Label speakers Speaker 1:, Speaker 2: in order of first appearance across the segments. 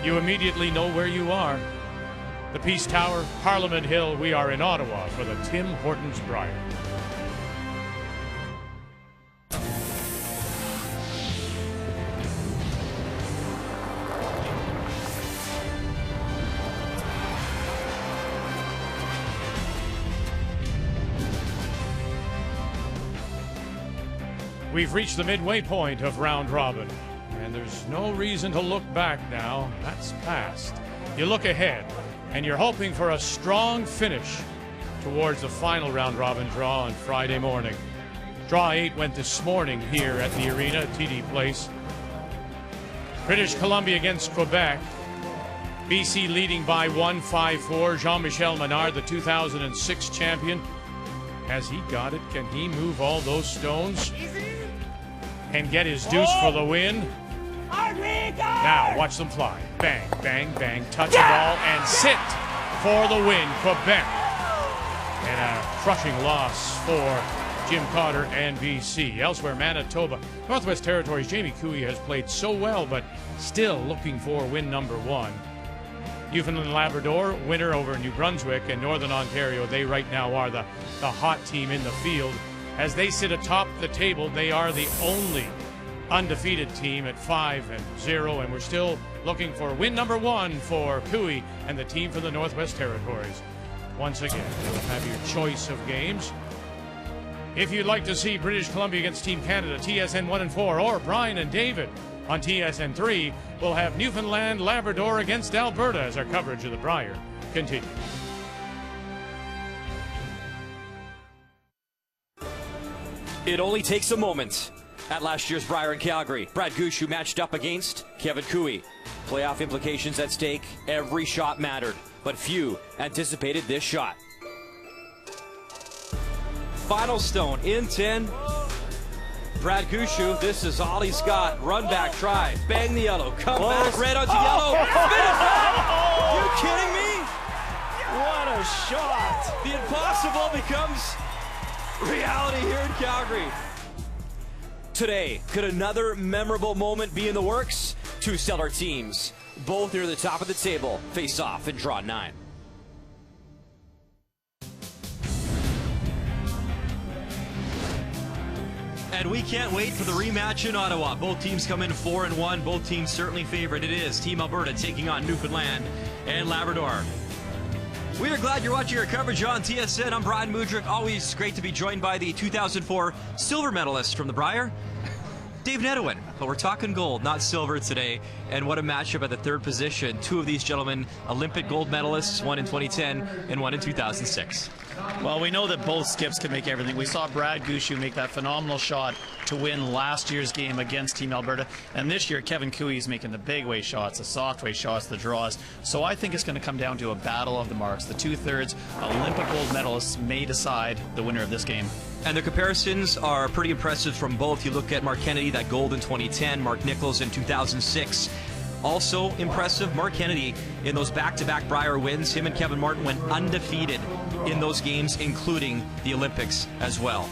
Speaker 1: you immediately know where you are. The Peace Tower, Parliament Hill, we are in Ottawa for the Tim Hortons Brier. We've reached the midway point of round robin, and there's no reason to look back now. That's past. You look ahead, and you're hoping for a strong finish towards the final round robin draw on Friday morning. Draw 8 went this morning here at the arena at TD Place. British Columbia against Quebec. BC leading by 1-5-4. Jean-Michel Menard, the 2006 champion. Has he got it? Can he move all those stones and get his deuce for the win? Now watch them fly. Bang, bang, bang. Touch the ball and sit for the win. Quebec. And a crushing loss for Jim Cotter and BC. Elsewhere, Manitoba. Northwest Territories, Jamie Cooey has played so well, but still looking for win number 1. Newfoundland and Labrador, winner over New Brunswick, and Northern Ontario, they right now are the hot team in the field. As they sit atop the table, they are the only undefeated team at 5-0, and we're still looking for win number 1 for Cooey and the team from the Northwest Territories. Once again, you'll have your choice of games. If you'd like to see British Columbia against Team Canada, TSN 1 and 4, or Brian and David on TSN 3, we'll have Newfoundland Labrador against Alberta as our coverage of the Brier continues.
Speaker 2: It only takes a moment. At last year's Brier in Calgary, Brad Gushue matched up against Kevin Cooey. Playoff implications at stake, every shot mattered, but few anticipated this shot. Final stone in 10. Brad Gushue, this is all he's got. Run back, try, bang the yellow, come back, red onto yellow, spin it back! You kidding me? What a shot! The impossible becomes reality here in Calgary. Today, could another memorable moment be in the works? Two stellar teams, both near the top of the table, face off in draw 9.
Speaker 3: And we can't wait for the rematch in Ottawa. Both teams come in 4-1. Both teams certainly favored. It is Team Alberta taking on Newfoundland and Labrador. We are glad you're watching our coverage on TSN. I'm Brian Mudrick. Always great to be joined by the 2004 silver medalist from the Brier, Dave Nedowin. But we're talking gold, not silver today. And what a matchup at the third position. Two of these gentlemen, Olympic gold medalists, one in 2010 and one in 2006.
Speaker 4: Well, we know that both skips can make everything. We saw Brad Gushue make that phenomenal shot to win last year's game against Team Alberta. And this year, Kevin Cooey is making the big way shots, the soft way shots, the draws. So I think it's going to come down to a battle of the marks. The two-thirds Olympic gold medalists may decide the winner of this game.
Speaker 3: And the comparisons are pretty impressive from both. You look at Mark Kennedy, that gold in 2010, Mark Nichols in 2006. Also impressive, Mark Kennedy in those back-to-back Brier wins. Him and Kevin Martin went undefeated in those games, including the Olympics as well.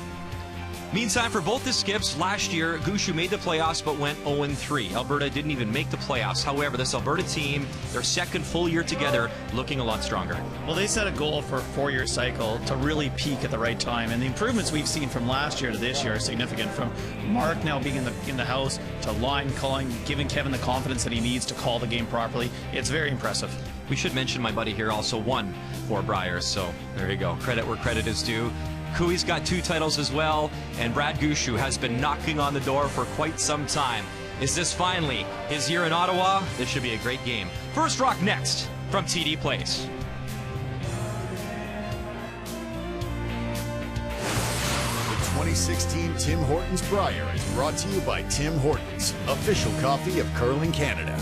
Speaker 3: Meantime, for both the skips, last year, Gushue made the playoffs but went 0-3. Alberta didn't even make the playoffs. However, this Alberta team, their second full year together, looking a lot stronger.
Speaker 4: Well, they set a goal for a 4-year cycle to really peak at the right time. And the improvements we've seen from last year to this year are significant. From Mark now being in the house to line calling, giving Kevin the confidence that he needs to call the game properly. It's very impressive.
Speaker 3: We should mention my buddy here also won for Brier, so there you go. Credit where credit is due. Cooey's got 2 titles as well, and Brad Gushue has been knocking on the door for quite some time. Is this finally his year in Ottawa? This should be a great game. First Rock next from TD Place.
Speaker 5: The 2016 Tim Hortons Brier is brought to you by Tim Hortons, official coffee of curling Canada.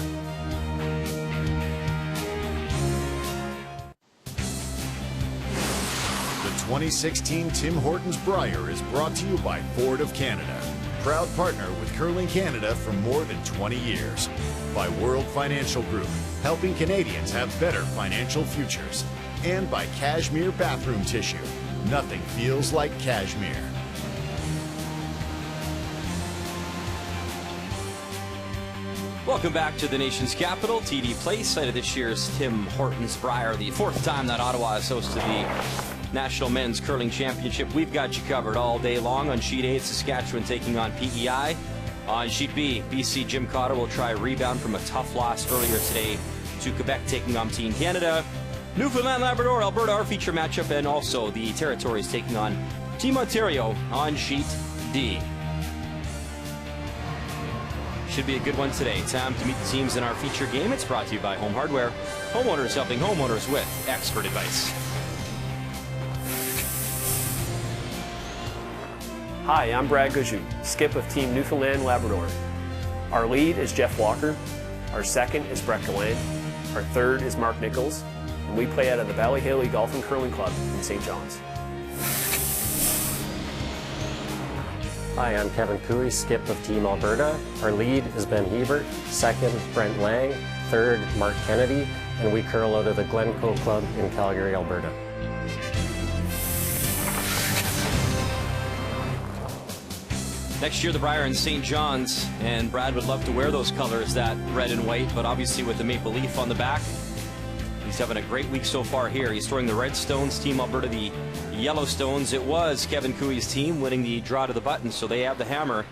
Speaker 5: The 2016 Tim Hortons Brier is brought to you by Ford of Canada, proud partner with Curling Canada for more than 20 years. By World Financial Group, helping Canadians have better financial futures. And by Cashmere Bathroom Tissue. Nothing feels like cashmere.
Speaker 2: Welcome back to the nation's capital, TD Place, site of this year's Tim Hortons Brier, the 4th time that Ottawa has hosted the National Men's Curling Championship. We've got you covered all day long. On Sheet A, it's Saskatchewan taking on PEI. On Sheet B, BC Jim Cotter will try a rebound from a tough loss earlier today to Quebec, taking on Team Canada. Newfoundland, Labrador, Alberta, our feature matchup, and also the Territories taking on Team Ontario on Sheet D. Should be a good one today. Time to meet the teams in our feature game. It's brought to you by Home Hardware. Homeowners helping homeowners with expert advice.
Speaker 6: Hi, I'm Brad Gushue, skip of Team Newfoundland Labrador. Our lead is Jeff Walker. Our second is Brett Gallant. Our third is Mark Nichols. And we play out of the Valley Haley Golf and Curling Club in St. John's.
Speaker 7: Hi, I'm Kevin Cooey, skip of Team Alberta. Our lead is Ben Hebert, second Brent Lang, third Mark Kennedy, and we curl out of the Glencoe Club in Calgary, Alberta.
Speaker 2: Next year, the Brier in St. John's, and Brad would love to wear those colors, that red and white, but obviously with the maple leaf on the back. He's having a great week so far here. He's throwing the Redstones, Team Alberta the Yellowstones. It was Kevin Cooey's team winning the draw to the button, so they have the hammer.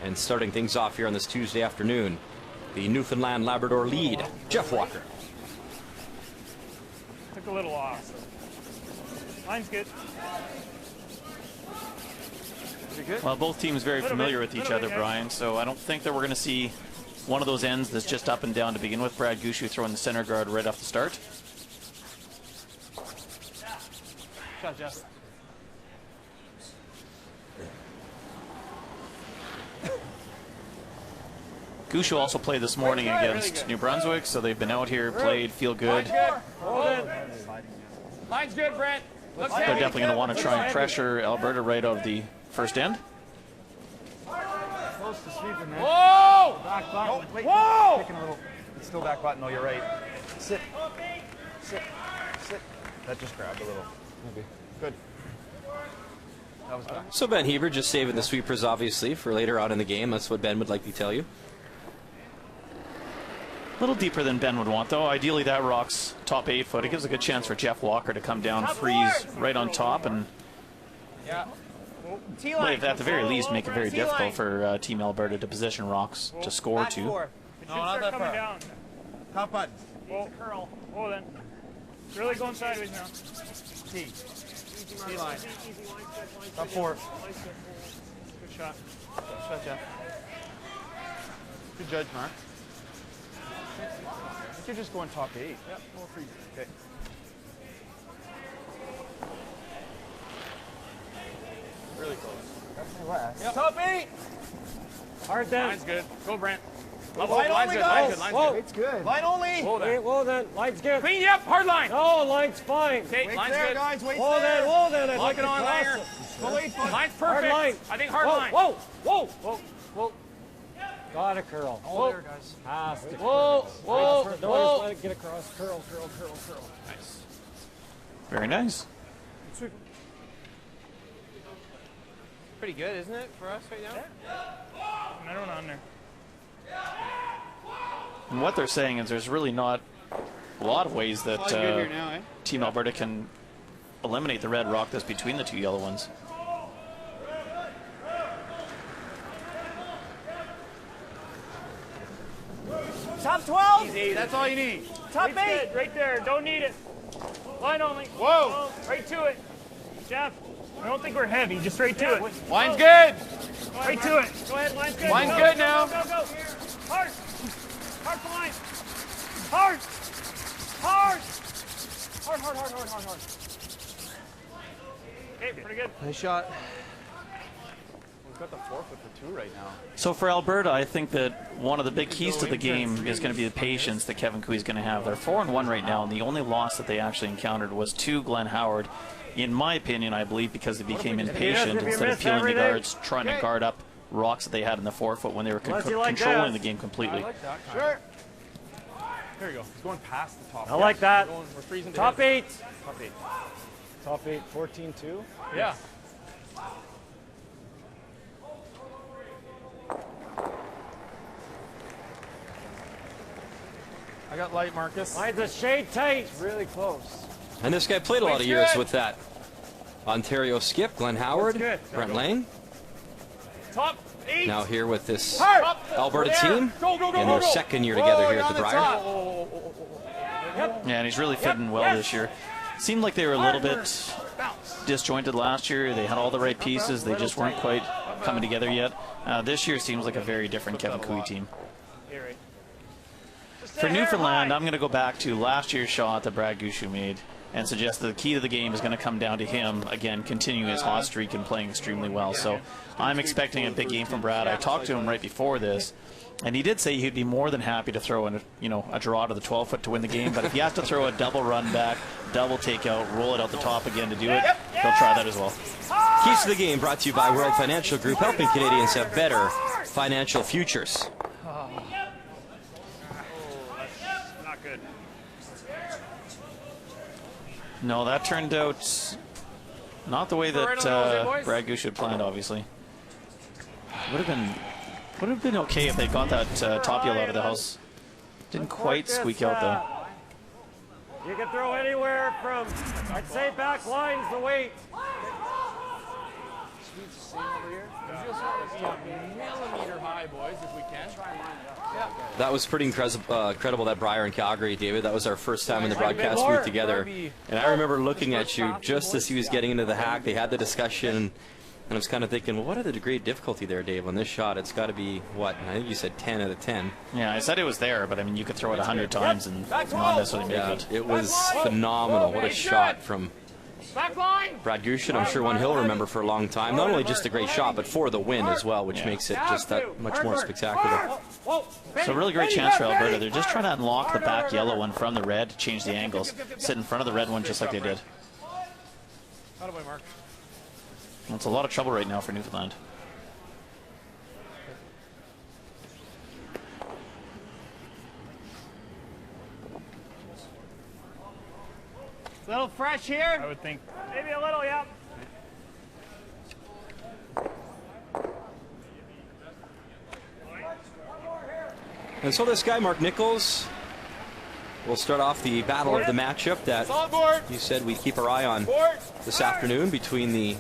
Speaker 2: And starting things off here on this Tuesday afternoon, the Newfoundland Labrador lead, Jeff Walker.
Speaker 8: Took a little off. Line's good.
Speaker 4: Well, both teams very familiar with each other, Brian, so I don't think that we're going to see one of those ends that's just up and down to begin with. Brad Gushue throwing the center guard right off the start.
Speaker 8: Shot, Jeff.
Speaker 4: Gushue also played this morning against New Brunswick, so they've been out here, played, feel good.
Speaker 8: Line's good, Brent.
Speaker 4: They're definitely going to want to try and pressure Alberta right out of the first end.
Speaker 8: Close to sweeping, man.
Speaker 9: Whoa!
Speaker 8: Back button.
Speaker 9: Wait,
Speaker 8: Whoa!
Speaker 9: Kicking a little. It's still back button. No, you're right. Sit. Sit. Sit. That just grabbed a little. Maybe. Good. That was good.
Speaker 2: So Ben Hebert just saving the sweepers, obviously, for later on in the game. That's what Ben would likely tell you.
Speaker 4: A little deeper than Ben would want, though. Ideally, that rock's top 8 foot. It gives a good chance for Jeff Walker to come down, freeze right on top, and at the very least make it very difficult for Team Alberta to position rocks to score to.
Speaker 8: No, not that far. Down.
Speaker 9: Top button.
Speaker 8: Whoa, curl. Whoa, then. Really going sideways now.
Speaker 9: T. T line. Top 4.
Speaker 8: Good shot.
Speaker 9: Shot, Jeff. Good judge, Mark. I think you're just going top 8. Yep, more free. Okay. Really close. Definitely less.
Speaker 8: Yep. Top 8!
Speaker 6: Hard then.
Speaker 8: Line's good. Go, Brent.
Speaker 9: Line
Speaker 8: Line's
Speaker 9: only,
Speaker 8: good.
Speaker 9: guys.
Speaker 8: Line's
Speaker 6: Whoa.
Speaker 8: good.
Speaker 9: It's good. Line only.
Speaker 8: Whoa, then.
Speaker 6: Whoa then, line's good.
Speaker 8: Clean you up. Hard line.
Speaker 6: No, line's fine.
Speaker 8: Okay,
Speaker 9: Wait
Speaker 8: line's
Speaker 9: there,
Speaker 8: good.
Speaker 9: guys. Wait
Speaker 6: Whoa
Speaker 9: there.
Speaker 6: then, I'd
Speaker 8: Lock
Speaker 6: like
Speaker 8: it
Speaker 6: to
Speaker 8: on,
Speaker 6: cross
Speaker 8: Langer.
Speaker 6: it.
Speaker 9: Go 8 foot.
Speaker 8: Line's perfect.
Speaker 6: line.
Speaker 8: I think hard line.
Speaker 6: Whoa, whoa,
Speaker 8: Whoa, whoa.
Speaker 6: Got a curl.
Speaker 9: Hold there, guys.
Speaker 6: Has to
Speaker 8: Whoa, whoa,
Speaker 6: Don't
Speaker 8: whoa.
Speaker 6: just let it get across. Curl.
Speaker 8: Nice.
Speaker 4: Very nice.
Speaker 9: Pretty good, isn't it, for us right now?
Speaker 8: Another one on there.
Speaker 4: And what they're saying is there's really not a lot of ways that
Speaker 9: All good here now, eh?
Speaker 4: Team Alberta can eliminate the red rock that's between the two yellow ones.
Speaker 9: Top 12. Easy. That's all you need.
Speaker 8: Top 8. Good. Right there. Don't need it. Line only.
Speaker 9: Whoa.
Speaker 8: Right to it. Jeff, I don't think we're heavy. Just right to it.
Speaker 9: Line's good.
Speaker 8: Right to it. Go ahead. Line's good.
Speaker 9: Line's
Speaker 8: Go,
Speaker 9: good
Speaker 8: go,
Speaker 9: now.
Speaker 8: Go. Hard. Hard for line. Hard. Hard. Hard. Okay, pretty good.
Speaker 9: Nice shot. We've got the 4 foot for 2 right now.
Speaker 4: So for Alberta, I think that one of the big keys to the game is going to be the patience that Kevin Cooey is going to have. They're 4-1 right now, and the only loss that they actually encountered was to Glenn Howard. In my opinion, I believe because they became impatient instead of peeling the guards, trying to guard up rocks that they had in the 4 foot when they were controlling the game 14-2.
Speaker 9: I like that. Sure. There you go. He's going past the top.
Speaker 6: I like that.
Speaker 9: We're freezing to
Speaker 6: Top
Speaker 9: his.
Speaker 6: 8.
Speaker 9: Top 8.
Speaker 6: Top 8, 14-2.
Speaker 8: Yeah.
Speaker 9: I got light, Marcus.
Speaker 10: Mine's a shade tight. Really close.
Speaker 2: And this guy played a lot of years with that Ontario skip, Glenn Howard, Brent Lang.
Speaker 8: Top 8.
Speaker 2: Now here with this Alberta team in their second year together here at the Brier.
Speaker 4: Yeah, and he's really fitting well this year. Seemed like they were a little bit disjointed last year. They had all the right pieces. They just weren't quite coming together yet. This year seems like a very different Kevin Cooey team. For Newfoundland, I'm going to go back to last year's shot that Brad Gushue made and suggest that the key to the game is going to come down to him, again, continuing his hot streak and playing extremely well. So I'm expecting a big game from Brad. I talked to him right before this, and he did say he'd be more than happy to throw in a draw to the 12-foot to win the game. But if he has to throw a double run back, double takeout, roll it out the top again to do it, he'll try that as well.
Speaker 2: Keys to the game brought to you by World Financial Group, helping Canadians have better financial futures.
Speaker 8: Not good.
Speaker 4: No, that turned out not the way that Brad Gushue had planned, obviously. Would have been okay if they got that top yellow out of the house. Didn't quite squeak out, though.
Speaker 10: You can throw anywhere from, I'd say, back lines the weight.
Speaker 9: Millimeter high, boys, if we can.
Speaker 2: That was pretty incredible, that Brier and Calgary, David. That was our first time in the broadcast booth together. And I remember looking at you just as he was getting into the hack. They had the discussion, and I was kind of thinking, well, what are the degree of difficulty there, Dave, on this shot? It's got to be, what, I think you said 10 out of 10.
Speaker 4: Yeah, I said it was there, but I mean, you could throw it 100 times and not necessarily make it.
Speaker 2: It was phenomenal. What a shot from Brad Gushue. I'm sure one he'll remember for a long time. Not only just a great shot, but for the win as well, which makes it just that much more spectacular.
Speaker 4: So a really great chance for Alberta. They're just trying to unlock the back yellow one from the red to change the angles. Sit in front of the red one just like they did. Well, it's a lot of trouble right now for Newfoundland.
Speaker 10: A little fresh here?
Speaker 8: I would think. Maybe a little, yeah.
Speaker 2: And so this guy, Mark Nichols, will start off the battle of the matchup that you said we'd keep our eye on this afternoon between the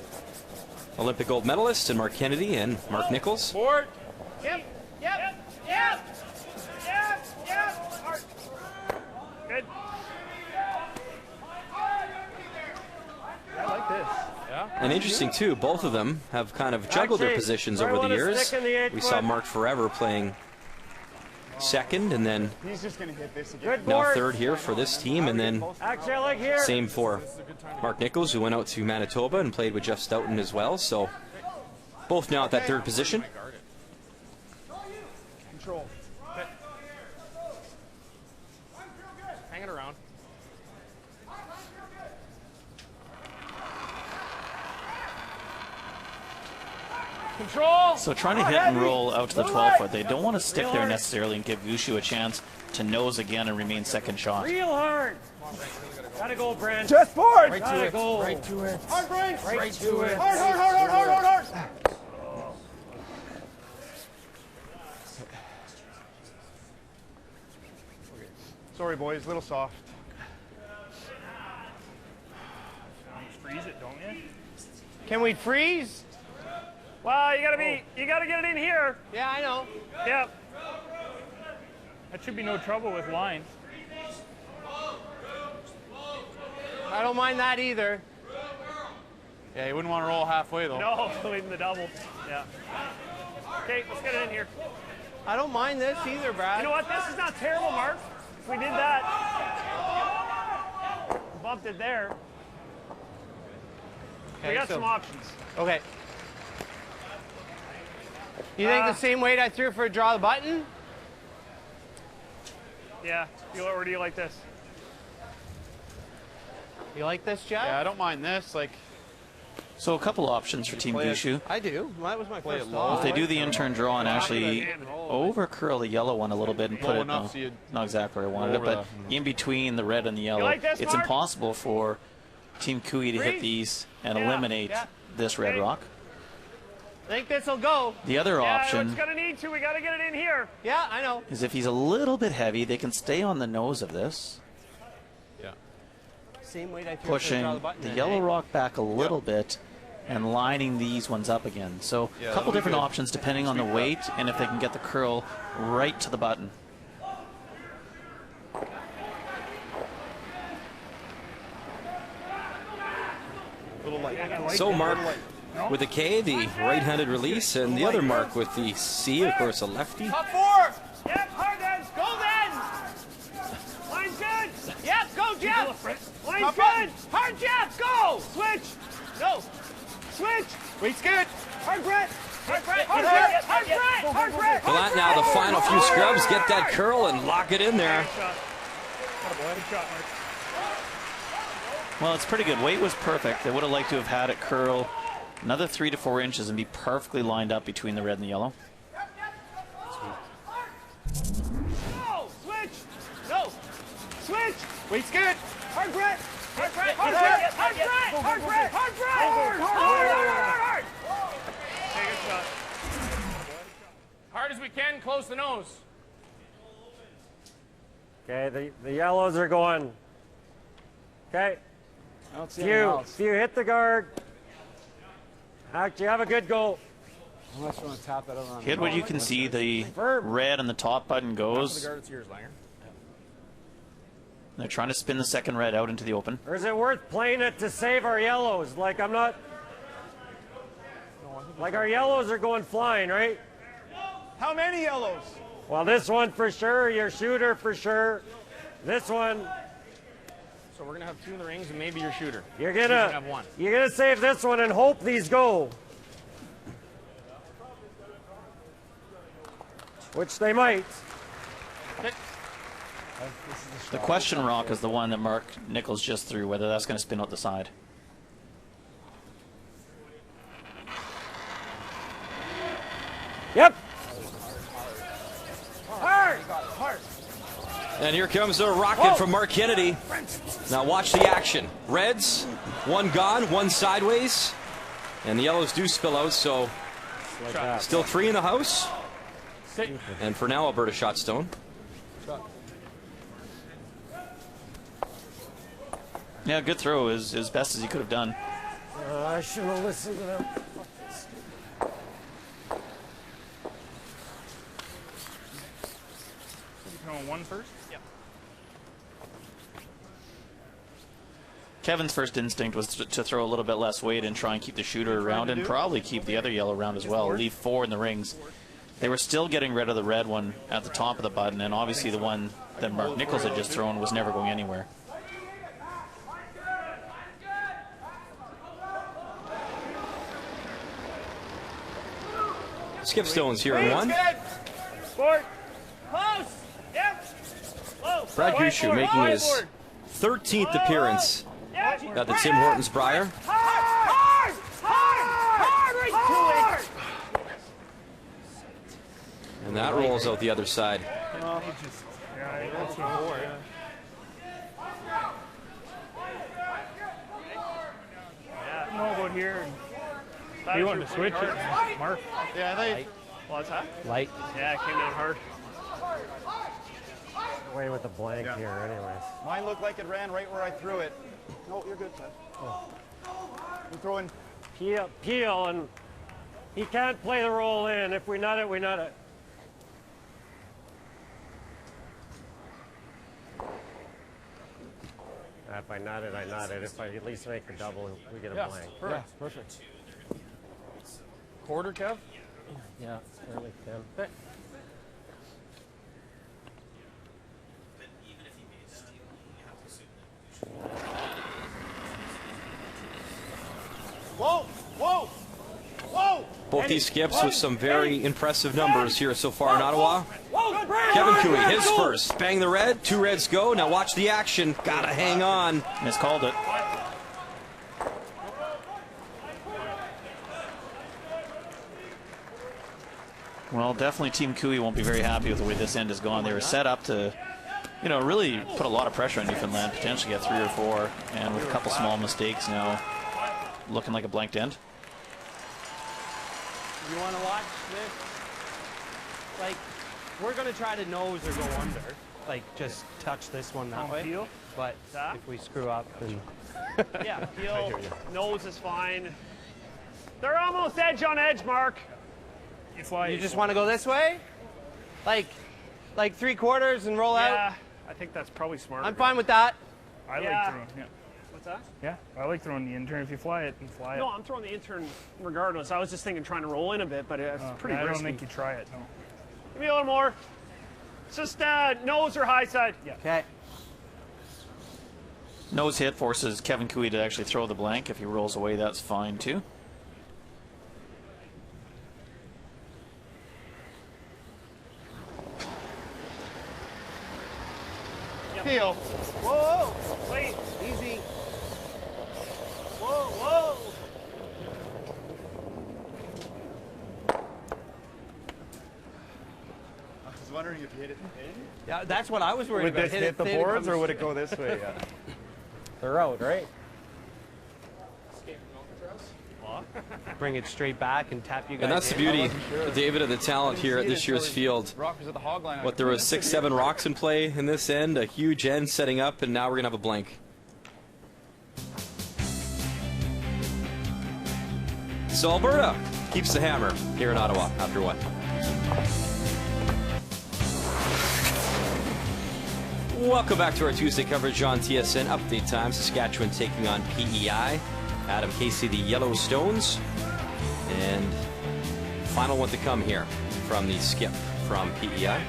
Speaker 2: Olympic gold medalist and Mark Kennedy and Mark Nichols.
Speaker 8: Yep. Good.
Speaker 9: I like this. Yeah.
Speaker 2: And interesting, too, both of them have kind of juggled their positions over the years. We saw Mark forever playing second, and then
Speaker 9: He's just gonna hit this again.
Speaker 2: now third here for this team, and then same for Mark Nichols, who went out to Manitoba and played with Jeff Stoughton as well. So both now at that third position.
Speaker 9: Control. Hang it around. Control.
Speaker 4: So trying to hit and roll out to the 12-foot. They don't want to stick there necessarily and give Gushue a chance to nose again and remain second shot.
Speaker 10: Real hard. Gotta go, Brent.
Speaker 9: Just board.
Speaker 10: Right to it.
Speaker 9: Right to it.
Speaker 10: Hard, Brent. Right to it.
Speaker 9: Hard. Sorry, boys. A little soft.
Speaker 8: Freeze it, don't you?
Speaker 10: Can we freeze?
Speaker 8: Well, you gotta get it in here.
Speaker 10: Yeah, I know.
Speaker 8: Yep. That should be no trouble with lines.
Speaker 10: I don't mind that either.
Speaker 9: Yeah, you wouldn't want to roll halfway, though.
Speaker 8: No, leaving the double. Yeah. Okay, let's get it in here.
Speaker 10: I don't mind this either, Brad.
Speaker 8: You know what? This is not terrible, Mark. If we did that, bumped it there.
Speaker 10: Okay,
Speaker 8: We got some options.
Speaker 10: Okay. You think the same weight I threw for draw the button?
Speaker 8: Yeah. Or do you like this?
Speaker 10: You like this, Jeff?
Speaker 9: Yeah, I don't mind this. Like,
Speaker 4: So a couple options for Team Gushue.
Speaker 10: I do. That was my first
Speaker 4: If
Speaker 10: thought.
Speaker 4: they do the in-turn draw and actually over curl the yellow one a little bit and put it, not exactly where I wanted it, but in between the red and the yellow,
Speaker 8: like this,
Speaker 4: it's
Speaker 8: Mark?
Speaker 4: impossible for Team Cooey to hit these and eliminate this red rock.
Speaker 10: I think this will go.
Speaker 4: The other option
Speaker 8: it's gonna need to. We gotta get it in here.
Speaker 10: Yeah, I know.
Speaker 4: is if he's a little bit heavy, they can stay on the nose of this,
Speaker 10: Same weight I threw
Speaker 4: pushing the yellow rock back a little bit and lining these ones up again. So a couple different options depending on the weight and if they can get the curl right to the button.
Speaker 2: So Mark with a K, the right-handed release, and the other Mark with the C, of course, a lefty.
Speaker 8: Top 4. Yep, hard ends. Go then. Line's good. Yep, go Jeff. Line's good. Hard Jeff, go. Switch. No. Switch. Weight's good. Hard Brett. Hard Brett. Hard Brett. Hard Brett. Hard Brett.
Speaker 2: Well, that now the final few scrubs, get that curl and lock it in there.
Speaker 8: Good shot, Mark.
Speaker 4: Well, it's pretty good. Weight was perfect. They would have liked to have had it curl another 3 to 4 inches and be perfectly lined up between the red and the yellow.
Speaker 8: No. Switch. No. Switch. Weight's good. Hard Brett. Hard Brett. Hard Brett. Hard Brett. Hard Brett. Hard Brett. Hard. Take a shot. Hard as we can. Close the nose.
Speaker 10: Okay, the yellows are going. Okay.
Speaker 9: I don't see anything else.
Speaker 10: If you hit the guard, actually have a good goal.
Speaker 9: Unless you want to tap that over on
Speaker 4: Hit where you can see the red on the top button goes.
Speaker 9: It's yours, Langer.
Speaker 4: They're trying to spin the second red out into the open.
Speaker 10: Or is it worth playing it to save our yellows? Like I'm not. Like our yellows are going flying, right?
Speaker 9: How many yellows?
Speaker 10: Well, this one for sure. Your shooter for sure. This one.
Speaker 8: So we're gonna have 2 in the rings and maybe your shooter.
Speaker 10: You're
Speaker 8: gonna
Speaker 10: gonna
Speaker 8: have 1.
Speaker 10: You're gonna save this one and hope these go. Which they might.
Speaker 4: The question rock is the one that Mark Nichols just threw, whether that's going to spin out the side.
Speaker 10: Yep.
Speaker 8: Hard. Hard.
Speaker 2: And here comes a rocket from Mark Kennedy. Now watch the action. Reds, 1 gone, 1 sideways. And the yellows do spill out, so still 3 in the house. And for now, Alberta shot stone.
Speaker 4: Yeah, good throw is as best as he could have done.
Speaker 10: I should have listened to them.
Speaker 8: Going 1 first? Yep.
Speaker 4: Kevin's first instinct was to throw a little bit less weight and try and keep the shooter around and probably keep the other yellow around as well. Leave 4 in the rings. They were still getting rid of the red one at the top of the button, and obviously the one that Mark Nichols had just thrown was never going anywhere.
Speaker 2: Skip Stone's here in 1.
Speaker 8: Sport. Close. Yep. Low.
Speaker 2: Brad Gushue making his 13th appearance at the Tim Hortons Brier.
Speaker 8: Hard. Hard. Hard. Right to it.
Speaker 2: And that rolls out the other side.
Speaker 8: Yeah, that's more. Yeah, I don't know about here. You wanted to switch it, Mark? Yeah, they. What's that?
Speaker 10: Light.
Speaker 8: Yeah, it came in hard.
Speaker 10: Away with the blank here, anyways.
Speaker 9: Mine looked like it ran right where I threw it. No, you're good, Ted. I'm throwing.
Speaker 10: Peel, and he can't play the roll in. If we nut it, we nut it. If I nut it, I nut it. If I at least make a double, we get a blank.
Speaker 9: Yeah, perfect.
Speaker 8: Quarter, Kev?
Speaker 10: Yeah, fairly thin.
Speaker 9: Whoa! Whoa! Whoa!
Speaker 2: Both these skips with some very impressive numbers here so far in Ottawa.
Speaker 8: Whoa,
Speaker 2: Kevin Cooey, his first. Bang the red, 2 reds go. Now watch the action. Gotta hang on.
Speaker 4: Miscalled it. Well, definitely Team Cooey won't be very happy with the way this end has gone. They were set up to, you know, really put a lot of pressure on Newfoundland, potentially get 3 or 4, and with a couple small mistakes now, looking like a blanked end.
Speaker 11: You want to watch this? Like, we're going to try to nose or go under. Like, just touch this one that way.
Speaker 10: Peel?
Speaker 11: But if we screw up, then...
Speaker 10: Yeah, peel, nose is fine. They're almost edge on edge, Mark.
Speaker 11: You just want to go this way? Like 3/4 and roll out?
Speaker 10: Yeah, I think that's probably smart.
Speaker 11: I'm fine with that.
Speaker 8: I like throwing,
Speaker 10: What's that?
Speaker 8: yeah, I like throwing the intern. If you fly it, and fly
Speaker 10: No,
Speaker 8: it.
Speaker 10: I'm throwing the intern regardless. I was just thinking trying to roll in a bit, but it's pretty
Speaker 8: I
Speaker 10: risky.
Speaker 8: don't think you try it, no.
Speaker 10: Give me a little more. It's just nose or high side. Yeah.
Speaker 11: Okay.
Speaker 4: Nose hit forces Kevin Cooey to actually throw the blank. If he rolls away, that's fine too.
Speaker 10: Peel. Whoa. Wait.
Speaker 11: Easy.
Speaker 10: Whoa, whoa.
Speaker 9: I was wondering if you hit it in.
Speaker 11: Yeah, that's what I was worried
Speaker 9: Would
Speaker 11: about.
Speaker 9: this hit the
Speaker 11: thin,
Speaker 9: boards, or
Speaker 11: comes
Speaker 9: would it go this way? Yeah.
Speaker 7: They're out, right?
Speaker 11: Bring it straight back and tap you guys.
Speaker 2: And that's the beauty, David, of the talent here at this year's field.
Speaker 9: Rock was at the hog line.
Speaker 2: What, there was 6, 7 rocks in play in this end, a huge end setting up, and now we're going to have a blank. So Alberta keeps the hammer here in Ottawa after what? Welcome back to our Tuesday coverage on TSN. Update time, Saskatchewan taking on PEI. Adam Casey, the Yellowstones. And final one to come here from the skip from PEI.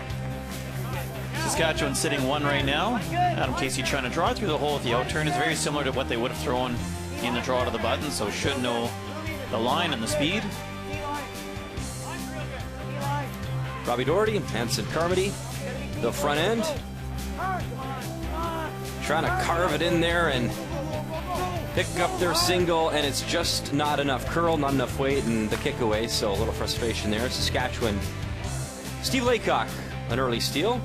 Speaker 4: Saskatchewan sitting 1 right now. Adam Casey trying to draw through the hole with the out turn is very similar to what they would have thrown in the draw to the button, so should know the line and the speed.
Speaker 2: Robbie Doherty, Hanson Carmody, the front end. Trying to carve it in there and pick up their single, and it's just not enough curl, not enough weight, and the kick away, so a little frustration there. Saskatchewan, Steve Laycock, an early steal.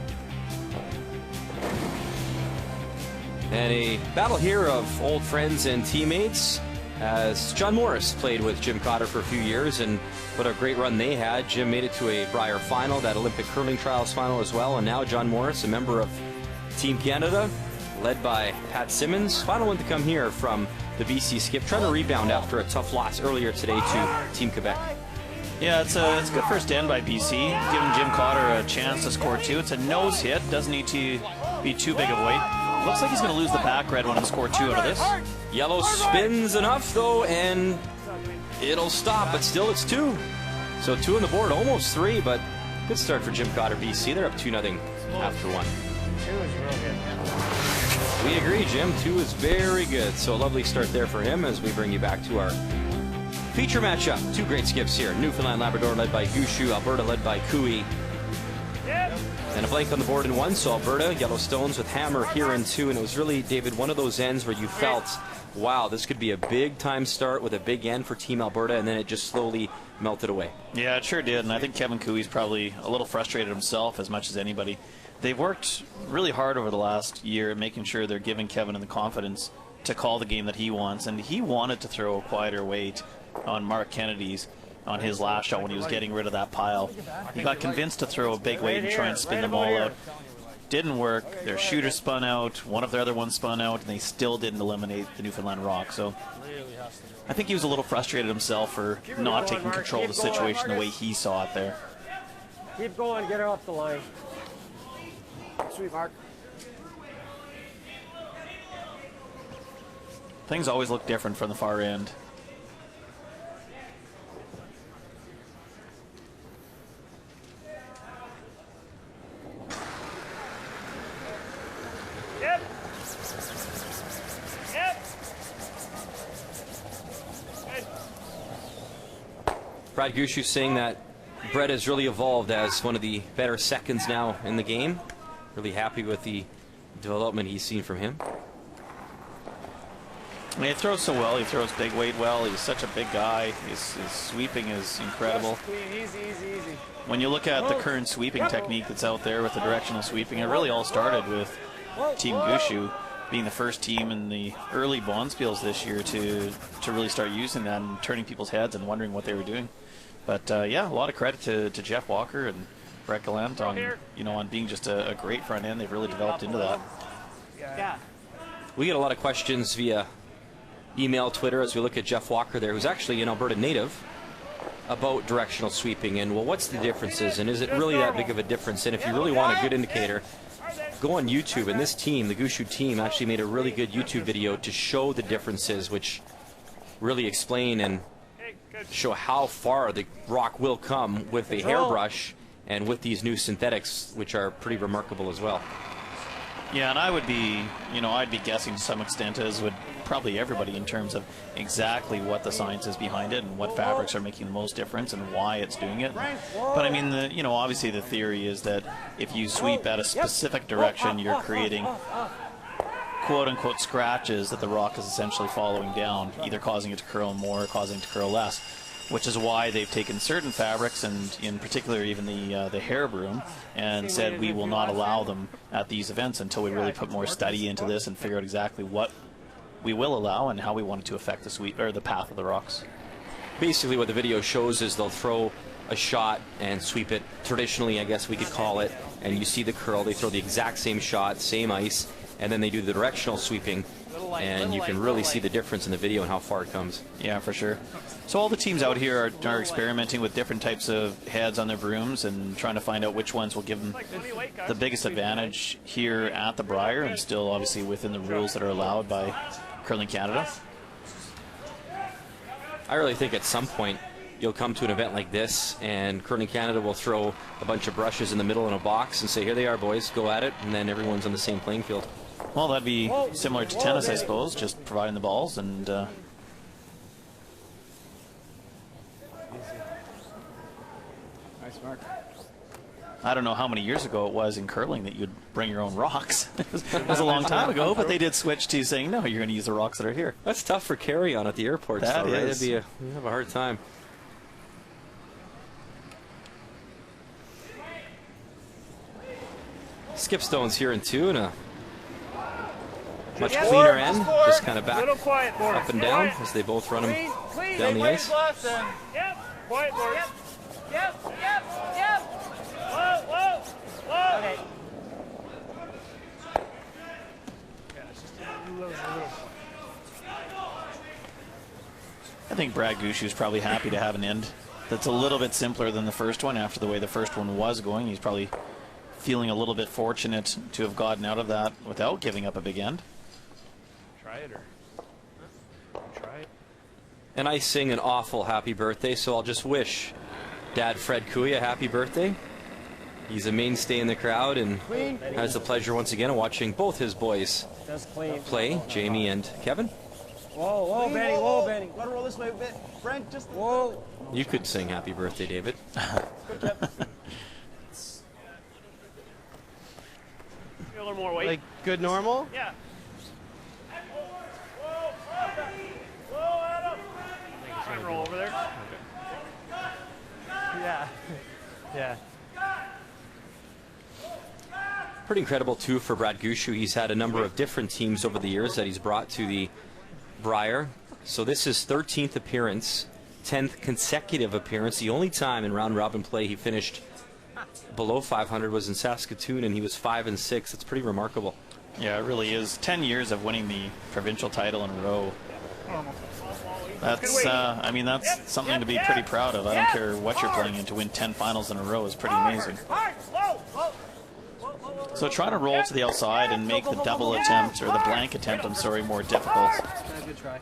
Speaker 2: And a battle here of old friends and teammates, as John Morris played with Jim Cotter for a few years, and what a great run they had. Jim made it to a Brier final, that Olympic curling trials final as well, and now John Morris, a member of Team Canada, led by Pat Simmons. Final one to come here from the BC skip, trying to rebound after a tough loss earlier today to Team Quebec.
Speaker 4: Yeah, it's a good first end by BC, giving Jim Cotter a chance to score 2. It's a nose hit, doesn't need to be too big of a weight. Looks like he's going to lose the back red one and score 2 out of this.
Speaker 2: Yellow spins enough though, and it'll stop, but still it's 2. So 2 on the board, almost 3, but good start for Jim Cotter BC. They're up 2-0 after 1.
Speaker 10: 2 is real good.
Speaker 2: We agree, Jim. 2 is very good. So a lovely start there for him as we bring you back to our feature matchup. 2 great skips here. Newfoundland Labrador led by Gushue, Alberta led by Cooey. And a blank on the board in 1. So Alberta, Yellowstones with hammer here in 2. And it was really, David, one of those ends where you felt, wow, this could be a big time start with a big end for Team Alberta, and then it just slowly melted away.
Speaker 4: Yeah, it sure did. And I think Kevin Cooey's probably a little frustrated himself as much as anybody. They've worked really hard over the last year making sure they're giving Kevin the confidence to call the game that he wants. And he wanted to throw a quieter weight on Mark Kennedy's on his last shot when he was getting rid of that pile. He got convinced to throw a big weight and try and spin them all out. Didn't work. Their shooter spun out. One of their other ones spun out, and they still didn't eliminate the Newfoundland Rock. So I think he was a little frustrated himself for not taking control of the situation the way he saw it there.
Speaker 10: Keep going, get her off the line.
Speaker 9: Sweet, Mark.
Speaker 4: Things always look different from the far end.
Speaker 10: Yep. Yep. Good.
Speaker 2: Brad Gushue saying that Brett has really evolved as one of the better seconds now in the game. Really happy with the development he's seen from him.
Speaker 4: I mean, he throws so well. He throws big weight well. He's such a big guy. His sweeping is incredible.
Speaker 10: Easy, easy, easy.
Speaker 4: When you look at the current sweeping technique that's out there with the directional sweeping, it really all started with Team Gushue being the first team in the early Bonspiels this year to really start using that and turning people's heads and wondering what they were doing. But yeah, a lot of credit to Jeff Walker and Brett Gallant on on being just a great front end. They've really developed into that.
Speaker 11: Yeah.
Speaker 2: We get a lot of questions via email, Twitter, as we look at Jeff Walker there, who's actually an Alberta native, about directional sweeping and, well, what's the differences and is it really that big of a difference? And if you really want a good indicator, go on YouTube. And this team, the Gushue team, actually made a really good YouTube video to show the differences, which really explain and show how far the rock will come with the hairbrush and with these new synthetics, which are pretty remarkable as well.
Speaker 4: Yeah, and I would be, I'd be guessing to some extent, as would probably everybody, in terms of exactly what the science is behind it and what fabrics are making the most difference and why it's doing it. But I mean, obviously the theory is that if you sweep at a specific direction, you're creating quote-unquote scratches that the rock is essentially following down, either causing it to curl more or causing it to curl less, which is why they've taken certain fabrics, and in particular even the hair broom, and said we will not allow them at these events until we really put more study into this and figure out exactly what we will allow and how we want it to affect the sweep or the path of the rocks.
Speaker 2: Basically what the video shows is they'll throw a shot and sweep it traditionally, I guess we could call it, and you see the curl. They throw the exact same shot, same ice, and then they do the directional sweeping, and you can really see the difference in the video and how far it comes.
Speaker 4: Yeah, for sure. So all the teams out here are experimenting with different types of heads on their brooms and trying to find out which ones will give them the biggest advantage here at the Brier, and still obviously within the rules that are allowed by Curling Canada.
Speaker 2: I really think at some point you'll come to an event like this and Curling Canada will throw a bunch of brushes in the middle in a box and say, here they are, boys, go at it, and then everyone's on the same playing field.
Speaker 4: Well, that'd be similar to tennis, I suppose, just providing the balls and...
Speaker 9: Nice mark.
Speaker 4: I don't know how many years ago it was in curling that you'd bring your own rocks. It was a long time ago, but they did switch to saying, no, you're going to use the rocks that are here.
Speaker 2: That's tough for carry-on at the airport.
Speaker 4: That
Speaker 2: though, right?
Speaker 4: is.
Speaker 2: You'd have a hard time. Skip stones here in two, and a much cleaner end, just kind of back up and down as they both run them down the ice.
Speaker 10: Yep, quiet, board.
Speaker 8: Yep.
Speaker 10: Whoa.
Speaker 8: Okay.
Speaker 4: I think Brad Gushue is probably happy to have an end that's a little bit simpler than the first one. After the way the first one was going, he's probably feeling a little bit fortunate to have gotten out of that without giving up a big end.
Speaker 10: Try it or try it.
Speaker 2: And I sing an awful happy birthday, so I'll just wish Dad Fred Cooey a happy birthday. He's a mainstay in the crowd and has the pleasure once again of watching both his boys play, Jamie and Kevin.
Speaker 8: Whoa, Benny. Gotta roll this way a bit. Frank, just whoa.
Speaker 2: You could sing happy birthday, David.
Speaker 10: A little more weight.
Speaker 11: Like good normal?
Speaker 10: Yeah. Try and roll over there.
Speaker 11: Yeah.
Speaker 2: Pretty incredible, too, for Brad Gushue. He's had a number of different teams over the years that he's brought to the Brier. So this is 13th appearance, 10th consecutive appearance. The only time in round-robin play he finished below 500 was in Saskatoon, and he was 5-6. It's pretty remarkable.
Speaker 4: Yeah, it really is. 10 years of winning the provincial title in a row. That's, I mean, that's something to be pretty proud of. I don't care what you're playing in. To win 10 finals in a row is pretty amazing. So trying to roll to the outside and make the double attempt, or the blank attempt, I'm sorry, more difficult.
Speaker 11: Good try.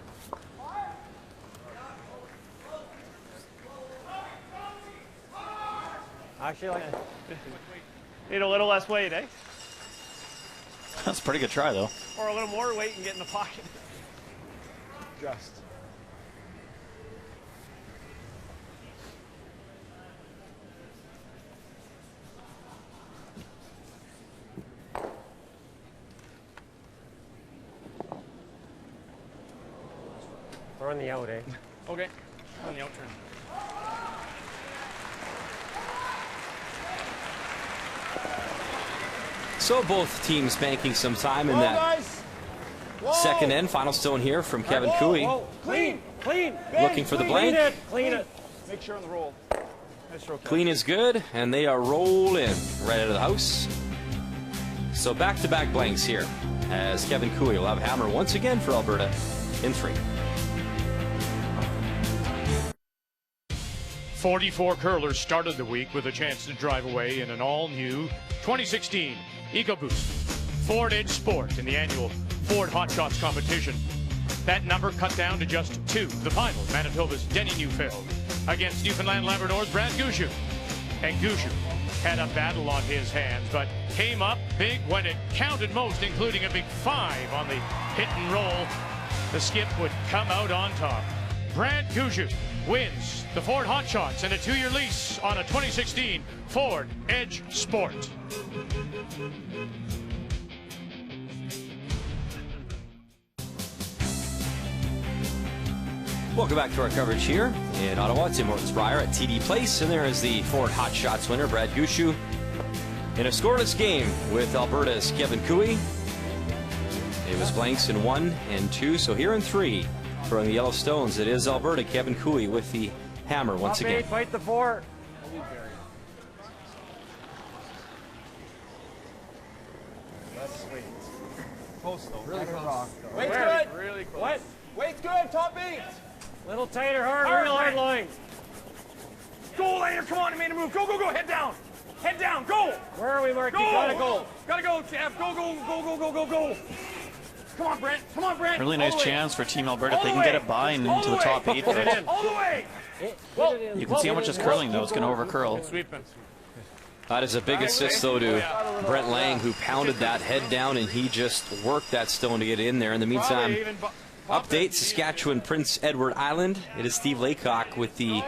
Speaker 8: Actually, like
Speaker 10: Need a little less weight, eh?
Speaker 4: That's a pretty good try, though.
Speaker 10: Or a little more weight and get in the pocket.
Speaker 9: Just.
Speaker 7: Throw in the out, eh?
Speaker 10: Okay. On the outturn.
Speaker 2: So both teams banking some time in that second end. Final stone here from Kevin Cooey.
Speaker 8: clean.
Speaker 2: Looking for the blank.
Speaker 8: Clean it.
Speaker 9: Make sure on the roll.
Speaker 2: Clean is good, and they are rolling right out of the house. So back-to-back blanks here, as Kevin Cooey will have a hammer once again for Alberta in 3.
Speaker 1: 44 curlers started the week with a chance to drive away in an all-new 2016 EcoBoost Ford Edge Sport in the annual Ford Hot Shots competition. That number cut down to just 2. The final, Manitoba's Denny Neufeld against Newfoundland Labrador's Brad Gushue. And Gushue had a battle on his hands, but came up big when it counted most, including a big 5 on the hit and roll. The skip would come out on top. Brad Gushue wins the Ford Hot Shots and a 2-year lease on a 2016 Ford Edge Sport.
Speaker 2: Welcome back to our coverage here in Ottawa. Tim Hortons Brier at TD Place, and there is the Ford Hot Shots winner, Brad Gushue, in a scoreless game with Alberta's Kevin Cooey. It was blanks in 1 and 2, so here in 3, throwing the Yellow Stones, it is Alberta, Kevin Cooey with the hammer once again.
Speaker 10: Fight the 4.
Speaker 9: That's sweet. Post though. Really close.
Speaker 10: Rock, though.
Speaker 8: Wait's good.
Speaker 10: Really close.
Speaker 8: What? Wait's good. Top 8.
Speaker 10: Little tighter, real hard line.
Speaker 8: Go, Laner. Come on, he made a move. Go, go, go. Head down. Head down. Go.
Speaker 10: Where are we, Marky?
Speaker 8: Go.
Speaker 10: Gotta go.
Speaker 8: Gotta go, Jeff. Go, go, go, go, go, go, go. Come on, Brent. Come on, Brent.
Speaker 4: Really nice chance for Team Alberta if they can get it by and into the top 8.
Speaker 8: All the way.
Speaker 4: You can see how much is curling, though. It's going to over-curl.
Speaker 2: That is a big assist, though, to Brent Lang, who pounded that head down, and he just worked that stone to get in there. In the meantime, update, Saskatchewan Prince Edward Island. It is Steve Laycock with the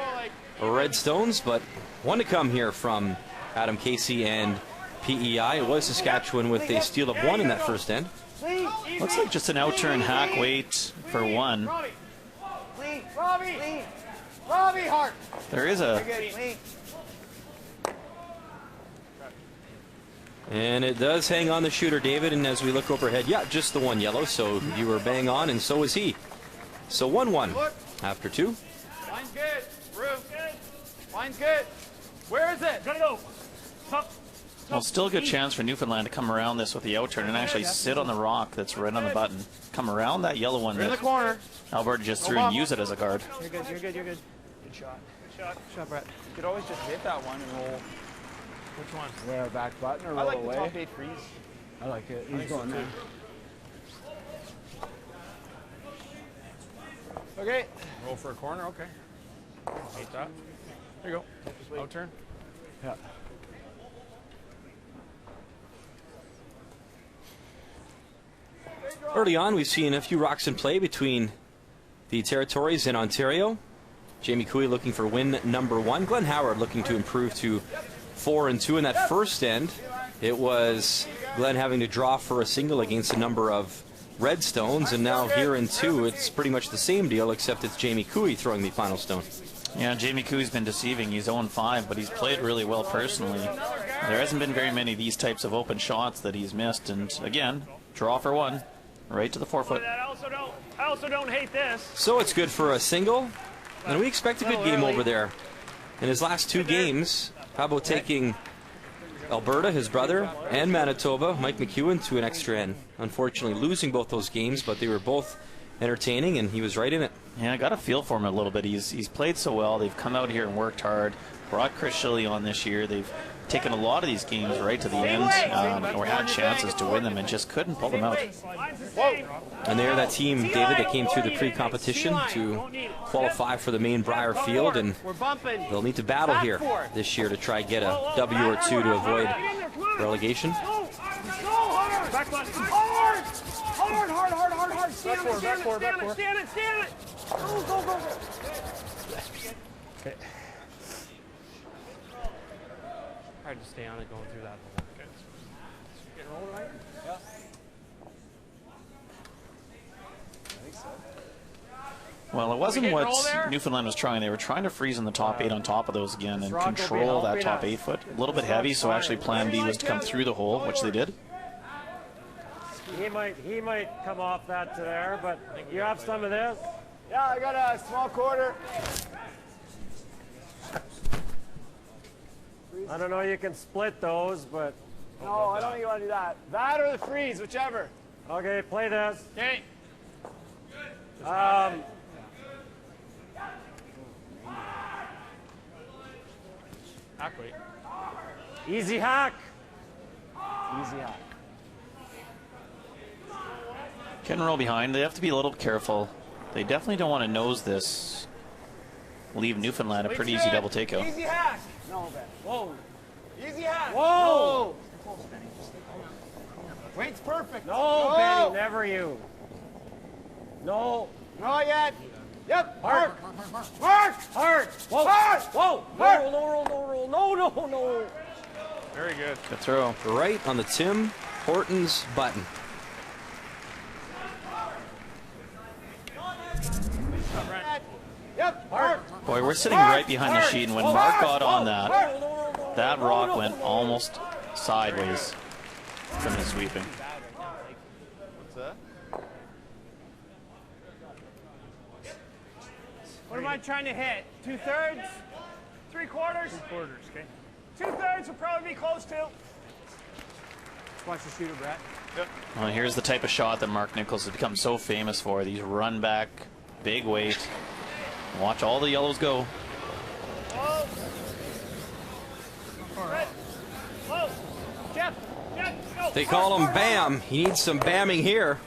Speaker 2: Red Stones, but one to come here from Adam Casey and PEI. It was Saskatchewan with a steal of 1 in that first end.
Speaker 4: Looks like just an out-turn hack weight for 1.
Speaker 8: Robbie Hart.
Speaker 4: There is a...
Speaker 2: And it does hang on the shooter, David, and as we look overhead, yeah, just the 1 yellow, so you were bang on, and so was he. So 1-1 after 2.
Speaker 8: Line's good. Roof. Line's good. Where is it?
Speaker 10: Gotta go. Top.
Speaker 4: Well, still a good chance for Newfoundland to come around this with the out-turn and actually sit on the rock that's right on the button. Come around that yellow one
Speaker 8: in the
Speaker 4: that
Speaker 8: corner.
Speaker 4: Alberta just threw and use it as a guard.
Speaker 10: You're good, you're good, you're good.
Speaker 8: Good shot. Good shot. Good shot, Brett. You could always just hit that one and roll. Which one?
Speaker 9: Yeah, back button or roll
Speaker 8: I like
Speaker 9: away.
Speaker 8: the top 8 freeze.
Speaker 9: I like it. He's going there.
Speaker 8: Okay.
Speaker 1: Roll for a corner, okay. Hate that. There you go. Out turn.
Speaker 9: Yeah.
Speaker 2: Early on, we've seen a few rocks in play between the territories in Ontario. Jamie Cooey looking for win number 1. Glenn Howard looking to improve to 4 and 2 in that first end. It was Glenn having to draw for a single against a number of red stones, and now here in 2, it's pretty much the same deal, except it's Jamie Cooey throwing the final stone.
Speaker 4: Yeah, Jamie Cooey's been deceiving. He's 0-5, but he's played really well personally. There hasn't been very many of these types of open shots that he's missed, and again, draw for 1, right to the 4-foot.
Speaker 10: I also don't hate this.
Speaker 2: So it's good for a single, and we expect a good game over there. In his last 2 games, how about taking Alberta, his brother, and Manitoba, Mike McEwen, to an extra end. Unfortunately, losing both those games, but they were both entertaining, and he was right in it.
Speaker 4: Yeah, I got a feel for him a little bit. He's played so well. They've come out here and worked hard. Brought Chris Shilley on this year. They've taken a lot of these games right to the end, or had chances to win them and just couldn't pull them out.
Speaker 2: And they're that team, David, that came through the pre-competition to qualify for the main Brier field, and they'll need to battle here this year to try get a W or 2 to avoid relegation.
Speaker 10: Hard. Stand it. Go.
Speaker 11: Okay. Hard to stay on it going through that hole.
Speaker 10: Getting rolled right?
Speaker 9: Yeah. I think so.
Speaker 4: Well, it wasn't what Newfoundland was trying. They were trying to freeze in the top 8 on top of those again and control that top 8 foot. A little bit heavy, so actually plan B was to come through the hole, which they did.
Speaker 10: He might come off that to there, but you have some of this?
Speaker 8: Yeah, I got a small quarter. I don't know, you can split those, but...
Speaker 9: No, I don't think you want to do that. That or the freeze, whichever.
Speaker 8: Okay, play this.
Speaker 10: Okay.
Speaker 8: Hack, easy hack.
Speaker 9: Easy hack.
Speaker 4: Can roll behind. They have to be a little careful. They definitely don't want to nose this. Leave Newfoundland a pretty easy double takeout.
Speaker 9: Easy hack. No, Ben. Whoa. Easy hack.
Speaker 8: Whoa.
Speaker 9: No. Weight's perfect.
Speaker 8: No, Benny, never you. No.
Speaker 9: Not yet. Yep.
Speaker 8: Hard.
Speaker 9: Hard.
Speaker 8: Hard. Whoa.
Speaker 9: Hard.
Speaker 8: Whoa.
Speaker 9: Hard.
Speaker 8: No roll, no roll, no roll. No, no, no.
Speaker 1: Very good.
Speaker 2: Good throw. Right on the Tim Hortons button.
Speaker 9: Yep. Hard.
Speaker 4: Boy, we're sitting right behind the sheet, and when Mark got on that, that rock went almost sideways from his sweeping.
Speaker 9: What's that?
Speaker 10: What am I trying to hit? 2/3? 3/4?
Speaker 1: 3/4, okay.
Speaker 10: 2/3 would probably be close to.
Speaker 9: Watch the shooter, Brett.
Speaker 4: Well, here's the type of shot that Mark Nichols has become so famous for. These run back, big weight. Watch all the yellows go.
Speaker 10: Whoa. Whoa. Jeff, go.
Speaker 2: They call him Bam. He needs some bamming here.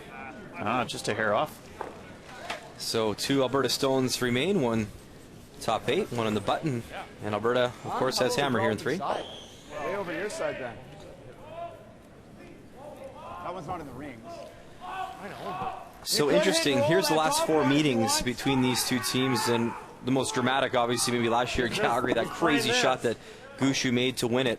Speaker 4: Just a hair off.
Speaker 2: So 2 Alberta Stones remain. 1 top 8, 1 on the button. And Alberta, of course, has hammer here in 3.
Speaker 9: Way over your side then. That one's not in the rings.
Speaker 10: I know.
Speaker 2: So interesting. Here's the last 4 meetings between these two teams, and the most dramatic, obviously, maybe last year in Calgary, that crazy shot that Gushue made to win it.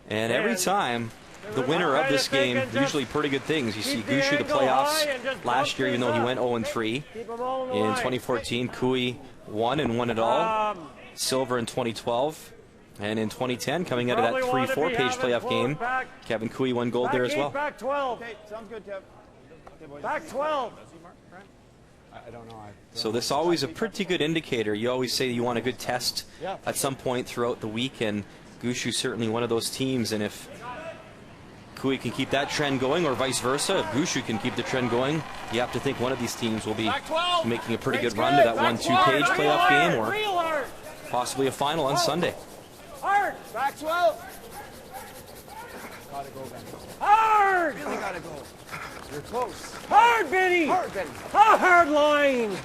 Speaker 2: And every time, the winner of this game, usually pretty good things. You see Gushue, the playoffs last year, even though he went 0-3. In 2014, Cooey won and won it all. Silver in 2012. And in 2010, coming out of that 3-4 page playoff game, Kevin Cooey won gold there as well.
Speaker 8: Back 12.
Speaker 9: Okay, sounds good, Kev.
Speaker 8: Back 12.
Speaker 9: I don't know.
Speaker 2: So this is always a pretty good indicator. You always say you want a good test at some point throughout the week, and Gushue certainly one of those teams. And if Cooey can keep that trend going, or vice versa, if Gushue can keep the trend going, you have to think one of these teams will be making a pretty good run to that 1-2 page playoff game, or possibly a final on Sunday.
Speaker 8: Hard.
Speaker 9: Back 12. Gotta go, Ben.
Speaker 8: Hard.
Speaker 9: Really gotta go. You're close.
Speaker 8: Hard, Benny.
Speaker 9: Hard, Ben.
Speaker 8: Hard line.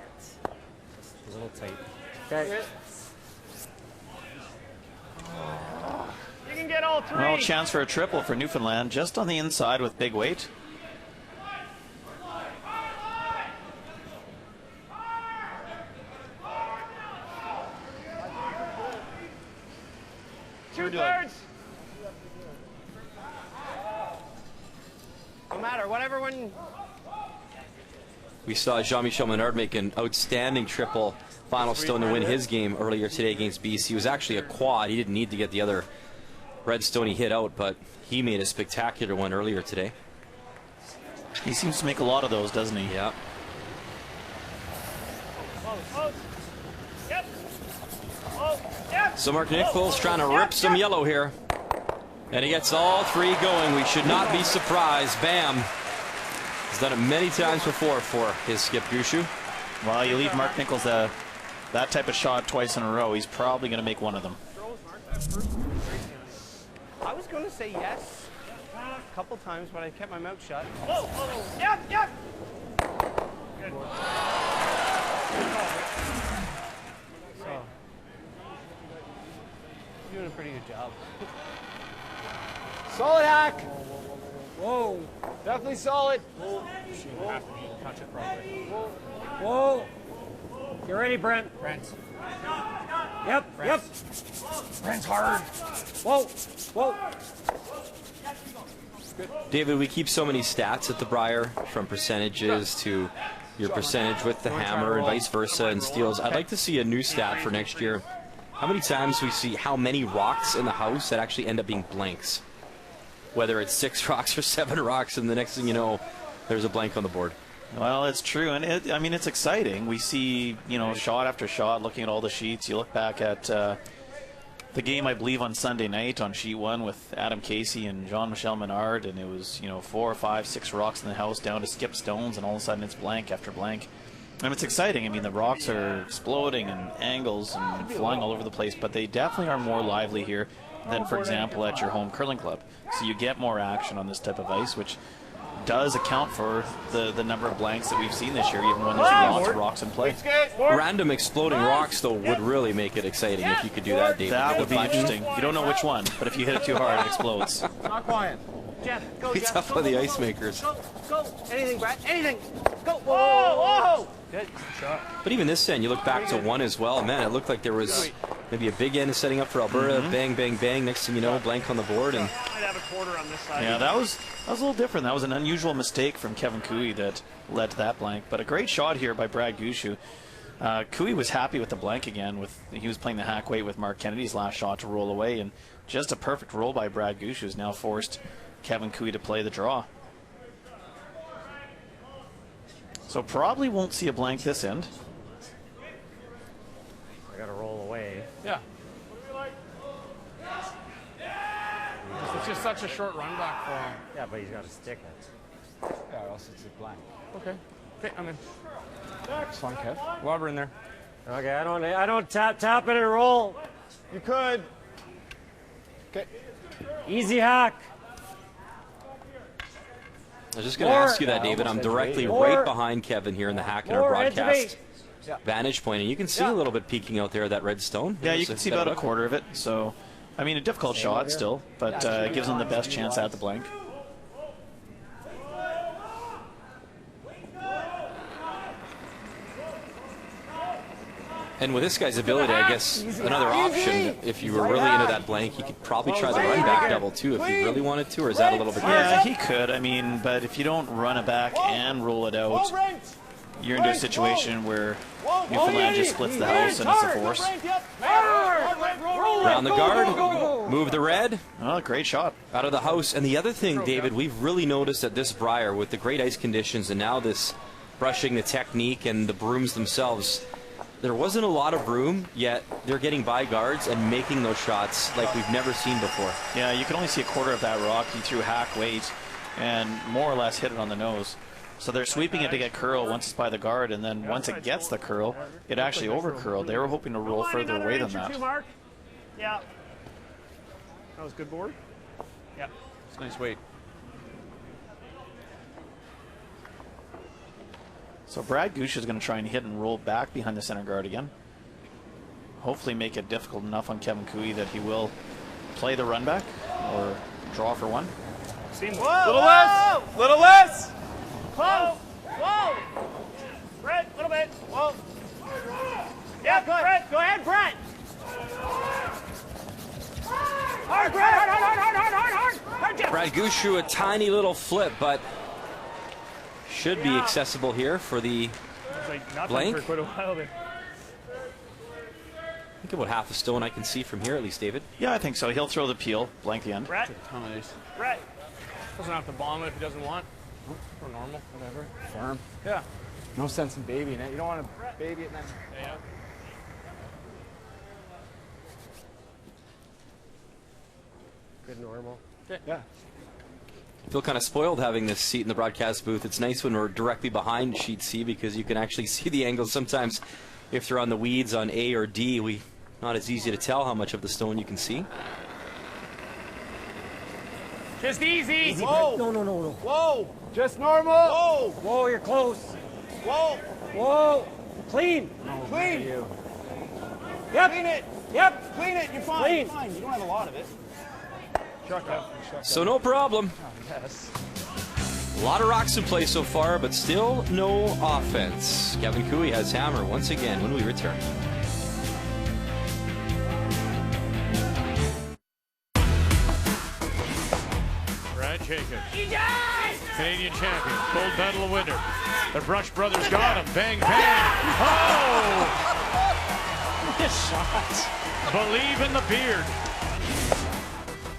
Speaker 8: A little tight. Okay.
Speaker 10: You can get all 3.
Speaker 4: Well, chance for a triple for Newfoundland, just on the inside with big weight.
Speaker 10: Two-thirds. No matter, whatever one.
Speaker 2: We saw Jean-Michel Menard make an outstanding triple final stone to win his game earlier today against BC. It was actually a quad. He didn't need to get the other red stone he hit out, but he made a spectacular one earlier today.
Speaker 4: He seems to make a lot of those, doesn't he?
Speaker 2: Yeah.
Speaker 10: Close. Yep. Oh, yep.
Speaker 2: So Mark Nichols trying to rip some yellow here. And he gets all 3 going. We should not be surprised. Bam. He's done it many times before for his skip Gushue.
Speaker 4: Well, you leave Mark Nichols that type of shot twice in a row, he's probably going to make one of them.
Speaker 11: I was going to say yes a couple times, but I kept my mouth shut.
Speaker 10: Whoa. Yep. Good.
Speaker 11: So, you're doing a pretty good job.
Speaker 9: Solid hack. Whoa. Definitely solid.
Speaker 8: Touch it properly. Whoa. You ready, Brent? Yep.
Speaker 9: Brent's hard.
Speaker 8: Whoa.
Speaker 2: David, we keep so many stats at the Brier, from percentages to your percentage with the hammer and vice versa and steals. I'd like to see a new stat for next year. How many times we see how many rocks in the house that actually end up being blanks? Whether it's 6 rocks or 7 rocks, and the next thing you know, there's a blank on the board.
Speaker 4: Well, it's true, and it's exciting. We see, shot after shot, looking at all the sheets. You look back at the game, I believe, on Sunday night on sheet 1 with Adam Casey and Jean-Michel Menard, and it was, you know, 4 or 5, 6 rocks in the house down to skip stones, and all of a sudden it's blank after blank. And it's exciting. I mean, the rocks are exploding and angles and flying all over the place, but they definitely are more lively here than, for example, at your home curling club. So you get more action on this type of ice, which does account for the number of blanks that we've seen this year, even when there's lots of rocks in play.
Speaker 2: Random exploding rocks, though, would really make it exciting if you could do that, David.
Speaker 4: That would be interesting. You don't know which one, but if you hit it too hard, it explodes.
Speaker 8: Not quiet.
Speaker 11: Jeff, go,
Speaker 2: Be
Speaker 11: Jeff.
Speaker 2: tough
Speaker 11: Go,
Speaker 2: on the
Speaker 11: go,
Speaker 2: ice
Speaker 11: go,
Speaker 2: makers.
Speaker 11: Go, go. Anything, Brad. Anything. Go. Whoa, whoa. Good shot.
Speaker 2: But even this end, you look back to 1 as well. Man, it looked like there was maybe a big end setting up for Alberta. Bang, bang, bang. Next thing you know, blank on the board. And
Speaker 10: Might have a quarter on this side.
Speaker 4: Yeah, that was a little different. That was an unusual mistake from Kevin Cooey that led to that blank. But a great shot here by Brad Gushue. Cooey was happy with the blank again. He was playing the hack weight with Mark Kennedy's last shot to roll away, and just a perfect roll by Brad Gushue has now forced Kevin Cooey to play the draw. So probably won't see a blank this end.
Speaker 7: I got to roll away.
Speaker 1: Yeah. It's just such a short run back for him.
Speaker 7: Yeah, but he's got to stick it.
Speaker 9: Yeah, or else it's a blank.
Speaker 1: Okay. Okay, I'm in.
Speaker 9: It's fun, Kev.
Speaker 1: Lobber in there.
Speaker 7: Okay, I don't tap it and roll.
Speaker 9: You could. Okay.
Speaker 7: Easy hack.
Speaker 2: I was just going to ask you that, David. I'm directly right behind Kevin here in the hack in our broadcast vantage point, and you can see a little bit peeking out there of that red stone.
Speaker 4: Yeah, you can see about a quarter of it. So, I mean, a difficult shot still, but it gives them the best chance at the blank.
Speaker 2: And with this guy's ability, I guess another option, if you were really into that blank, he could probably try the run back double too if he really wanted to, or is that a little bit?
Speaker 4: Yeah, he could. I mean, but if you don't run it back and roll it out, you're into a situation where Newfoundland just splits the house and it's a force.
Speaker 2: Round the guard, move the red.
Speaker 4: Oh, great shot.
Speaker 2: Out of the house. And the other thing, David, we've really noticed at this Brier with the great ice conditions and now this brushing the technique and the brooms themselves, there wasn't a lot of room, yet they're getting by guards and making those shots like we've never seen before.
Speaker 4: Yeah, you can only see a quarter of that rock. He threw hack weight and more or less hit it on the nose. So they're sweeping it to get curl once it's by the guard, and then once it gets the curl, it actually over curled. They were hoping to roll further away than that.
Speaker 10: Yeah. That was good board. Yeah.
Speaker 9: It's nice weight.
Speaker 4: So Brad Gushue is going to try and hit and roll back behind the center guard again. Hopefully make it difficult enough on Kevin Cooey that he will play the run back or draw for one.
Speaker 8: Little less! Little less!
Speaker 10: Close! Whoa! Brett, a little bit. Whoa. Yeah, good. Brett, go ahead, Brett. Hard, Brett! Hard, Jeff.
Speaker 2: Brad Gushue, a tiny little flip, but should be accessible here for the blank.
Speaker 10: For quite a while there.
Speaker 2: I think about half a stone I can see from here, at least, David.
Speaker 4: Yeah, I think so. He'll throw the peel, blank the end.
Speaker 10: Brett. Brett.
Speaker 1: Doesn't have to bomb it if he doesn't want. Or normal, whatever.
Speaker 9: Firm.
Speaker 1: Yeah.
Speaker 9: No sense in babying it. You don't want to baby it and then.
Speaker 1: Yeah.
Speaker 7: Good normal.
Speaker 9: Yeah.
Speaker 2: I feel kind of spoiled having this seat in the broadcast booth. It's nice when we're directly behind sheet C because you can actually see the angles. Sometimes if they're on the weeds on A or D, not as easy to tell how much of the stone you can see.
Speaker 10: Just easy.
Speaker 8: Whoa!
Speaker 7: No.
Speaker 8: Whoa! Just normal! Whoa!
Speaker 7: Whoa, you're close.
Speaker 8: Whoa!
Speaker 7: Whoa. Clean.
Speaker 8: Clean!
Speaker 7: Yep.
Speaker 8: Clean it!
Speaker 7: Yep.
Speaker 8: Clean it! You're fine.
Speaker 7: Clean.
Speaker 8: You're fine. You don't have a lot of it.
Speaker 2: So no problem. A lot of rocks in play so far, but still no offense. Kevin Cooey has hammer once again when we return.
Speaker 1: Brad Jacobs, Canadian champion, gold medal of winter. The Brush brothers got him. Bang, bang. Oh! This shot. Believe in the beard.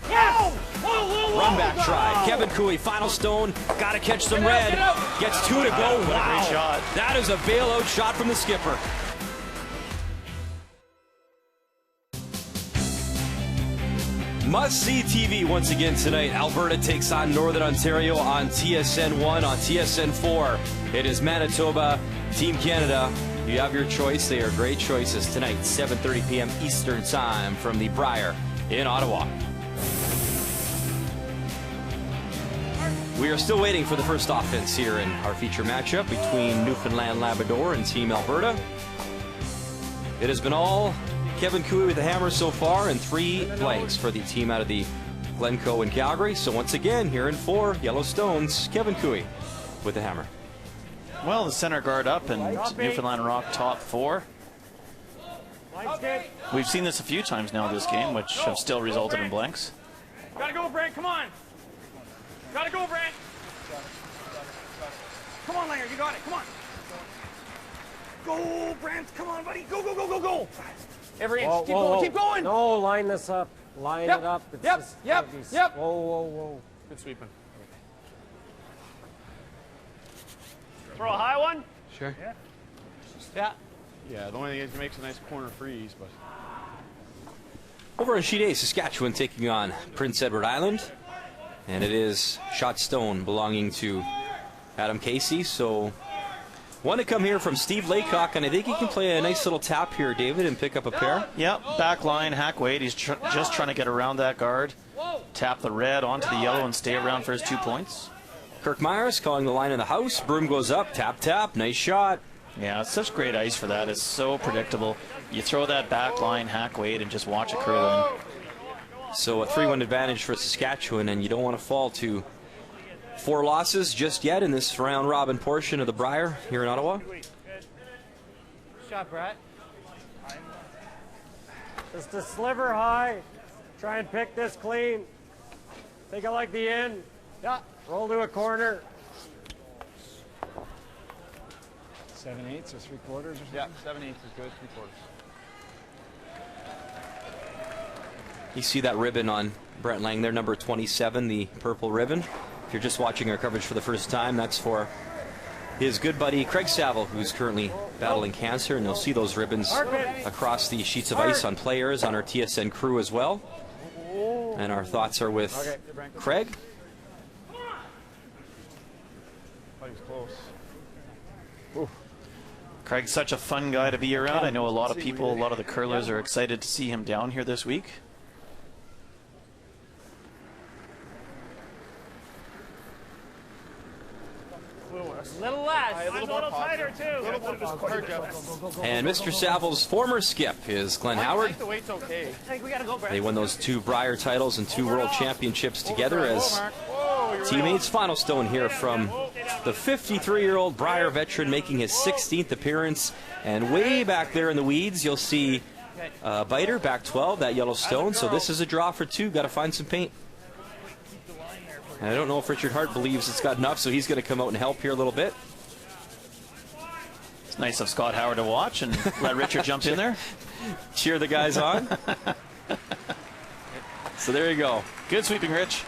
Speaker 10: Yeah.
Speaker 2: Run back try. Kevin Cooey, final stone. Got to catch some red. Gets 2 to go. Wow.
Speaker 4: Great shot.
Speaker 2: That is a bailout shot from the skipper. Must-see TV once again tonight. Alberta takes on Northern Ontario on TSN 1. On TSN 4, it is Manitoba, Team Canada. You have your choice. They are great choices tonight, 7:30 p.m. Eastern Time from the Brier in Ottawa. We are still waiting for the first offense here in our feature matchup between Newfoundland Labrador and Team Alberta. It has been all Kevin Cooey with the hammer so far, and 3 blanks for the team out of the Glencoe and Calgary. So once again, here in 4, Yellowstones, Kevin Cooey with the hammer.
Speaker 4: Well, the center guard up and Newfoundland Rock top 4. We've seen this a few times now this game, which have still resulted in blanks.
Speaker 10: Gotta go, Brent, come on. Gotta go, Brent. Come on, Langer, you got it, come on. Go, Brent, come on, buddy. Go, go, go, go, go. Every inch, keep going, keep going.
Speaker 7: No, line this up. Line it up. It's
Speaker 10: Yep.
Speaker 7: Whoa, whoa, whoa.
Speaker 10: Good sweeping. Throw a high one?
Speaker 9: Sure.
Speaker 10: Yeah.
Speaker 9: Yeah, the only thing is he makes a nice corner freeze, but...
Speaker 2: Over on Sheet A, Saskatchewan taking on Prince Edward Island. And it is shot stone belonging to Adam Casey. So one to come here from Steve Laycock, and I think he can play a nice little tap here, David, and pick up a pair.
Speaker 4: Yep, back line, hack weight. He's just trying to get around that guard. Tap the red onto the yellow and stay around for his 2 points.
Speaker 2: Kirk Myers calling the line in the house. Broom goes up, tap, tap, nice shot.
Speaker 4: Yeah, it's such great ice for that. It's so predictable. You throw that back line, hack weight, and just watch it curl in.
Speaker 2: So a 3-1 advantage for Saskatchewan, and you don't want to fall to 4 losses just yet in this round robin portion of the Brier here in Ottawa.
Speaker 10: Shot, Brett.
Speaker 7: Just a sliver high. Try and pick this clean. Take it like the end.
Speaker 10: Yeah.
Speaker 7: Roll to a corner.
Speaker 9: 7/8 or 3/4 or something? Yeah, 7/8 is good, 3/4.
Speaker 2: You see that ribbon on Brent Lang there, number 27, the purple ribbon. If you're just watching our coverage for the first time, that's for his good buddy Craig Saville, who's currently battling cancer, and you'll see those ribbons across the sheets of ice on players, on our TSN crew as well. And our thoughts are with Craig.
Speaker 9: Oh, he was close. Ooh.
Speaker 4: Craig's such a fun guy to be around. I know a lot of people, a lot of the curlers are excited to see him down here this week.
Speaker 10: A little less. A little tighter, too.
Speaker 2: And Mr. Saville's former skip is Glenn Howard.
Speaker 10: The weight's okay. I think we gotta go, Brett.
Speaker 2: They won those 2 Brier titles and 2 world championships together as teammates. Final stone here from the 53-year-old Brier veteran making his 16th appearance. And way back there in the weeds, you'll see Biter, back 12, that yellow stone. So this is a draw for 2. Got to find some paint. And I don't know if Richard Hart believes it's got enough, so he's going to come out and help here a little bit.
Speaker 4: It's nice of Scott Howard to watch and let Richard jump in there.
Speaker 2: Cheer the guys on. So there you go.
Speaker 4: Good sweeping, Rich.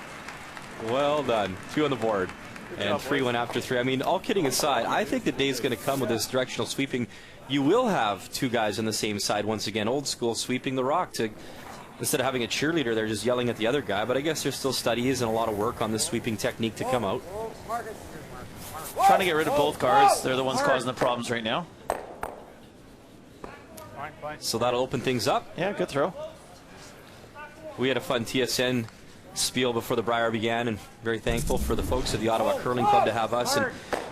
Speaker 2: Well done. 2 on the board. And 3-1 after 3. I mean, all kidding aside, I think the day's going to come with this directional sweeping. You will have 2 guys on the same side once again, old school, sweeping the rock to... Instead of having a cheerleader, they're just yelling at the other guy. But I guess there's still studies and a lot of work on this sweeping technique to come out.
Speaker 4: Trying to get rid of both guards. They're the ones causing the problems right now.
Speaker 2: So that'll open things up.
Speaker 4: Yeah, good throw.
Speaker 2: We had a fun TSN spiel before the Brier began, and very thankful for the folks at the Ottawa Curling Club to have us. And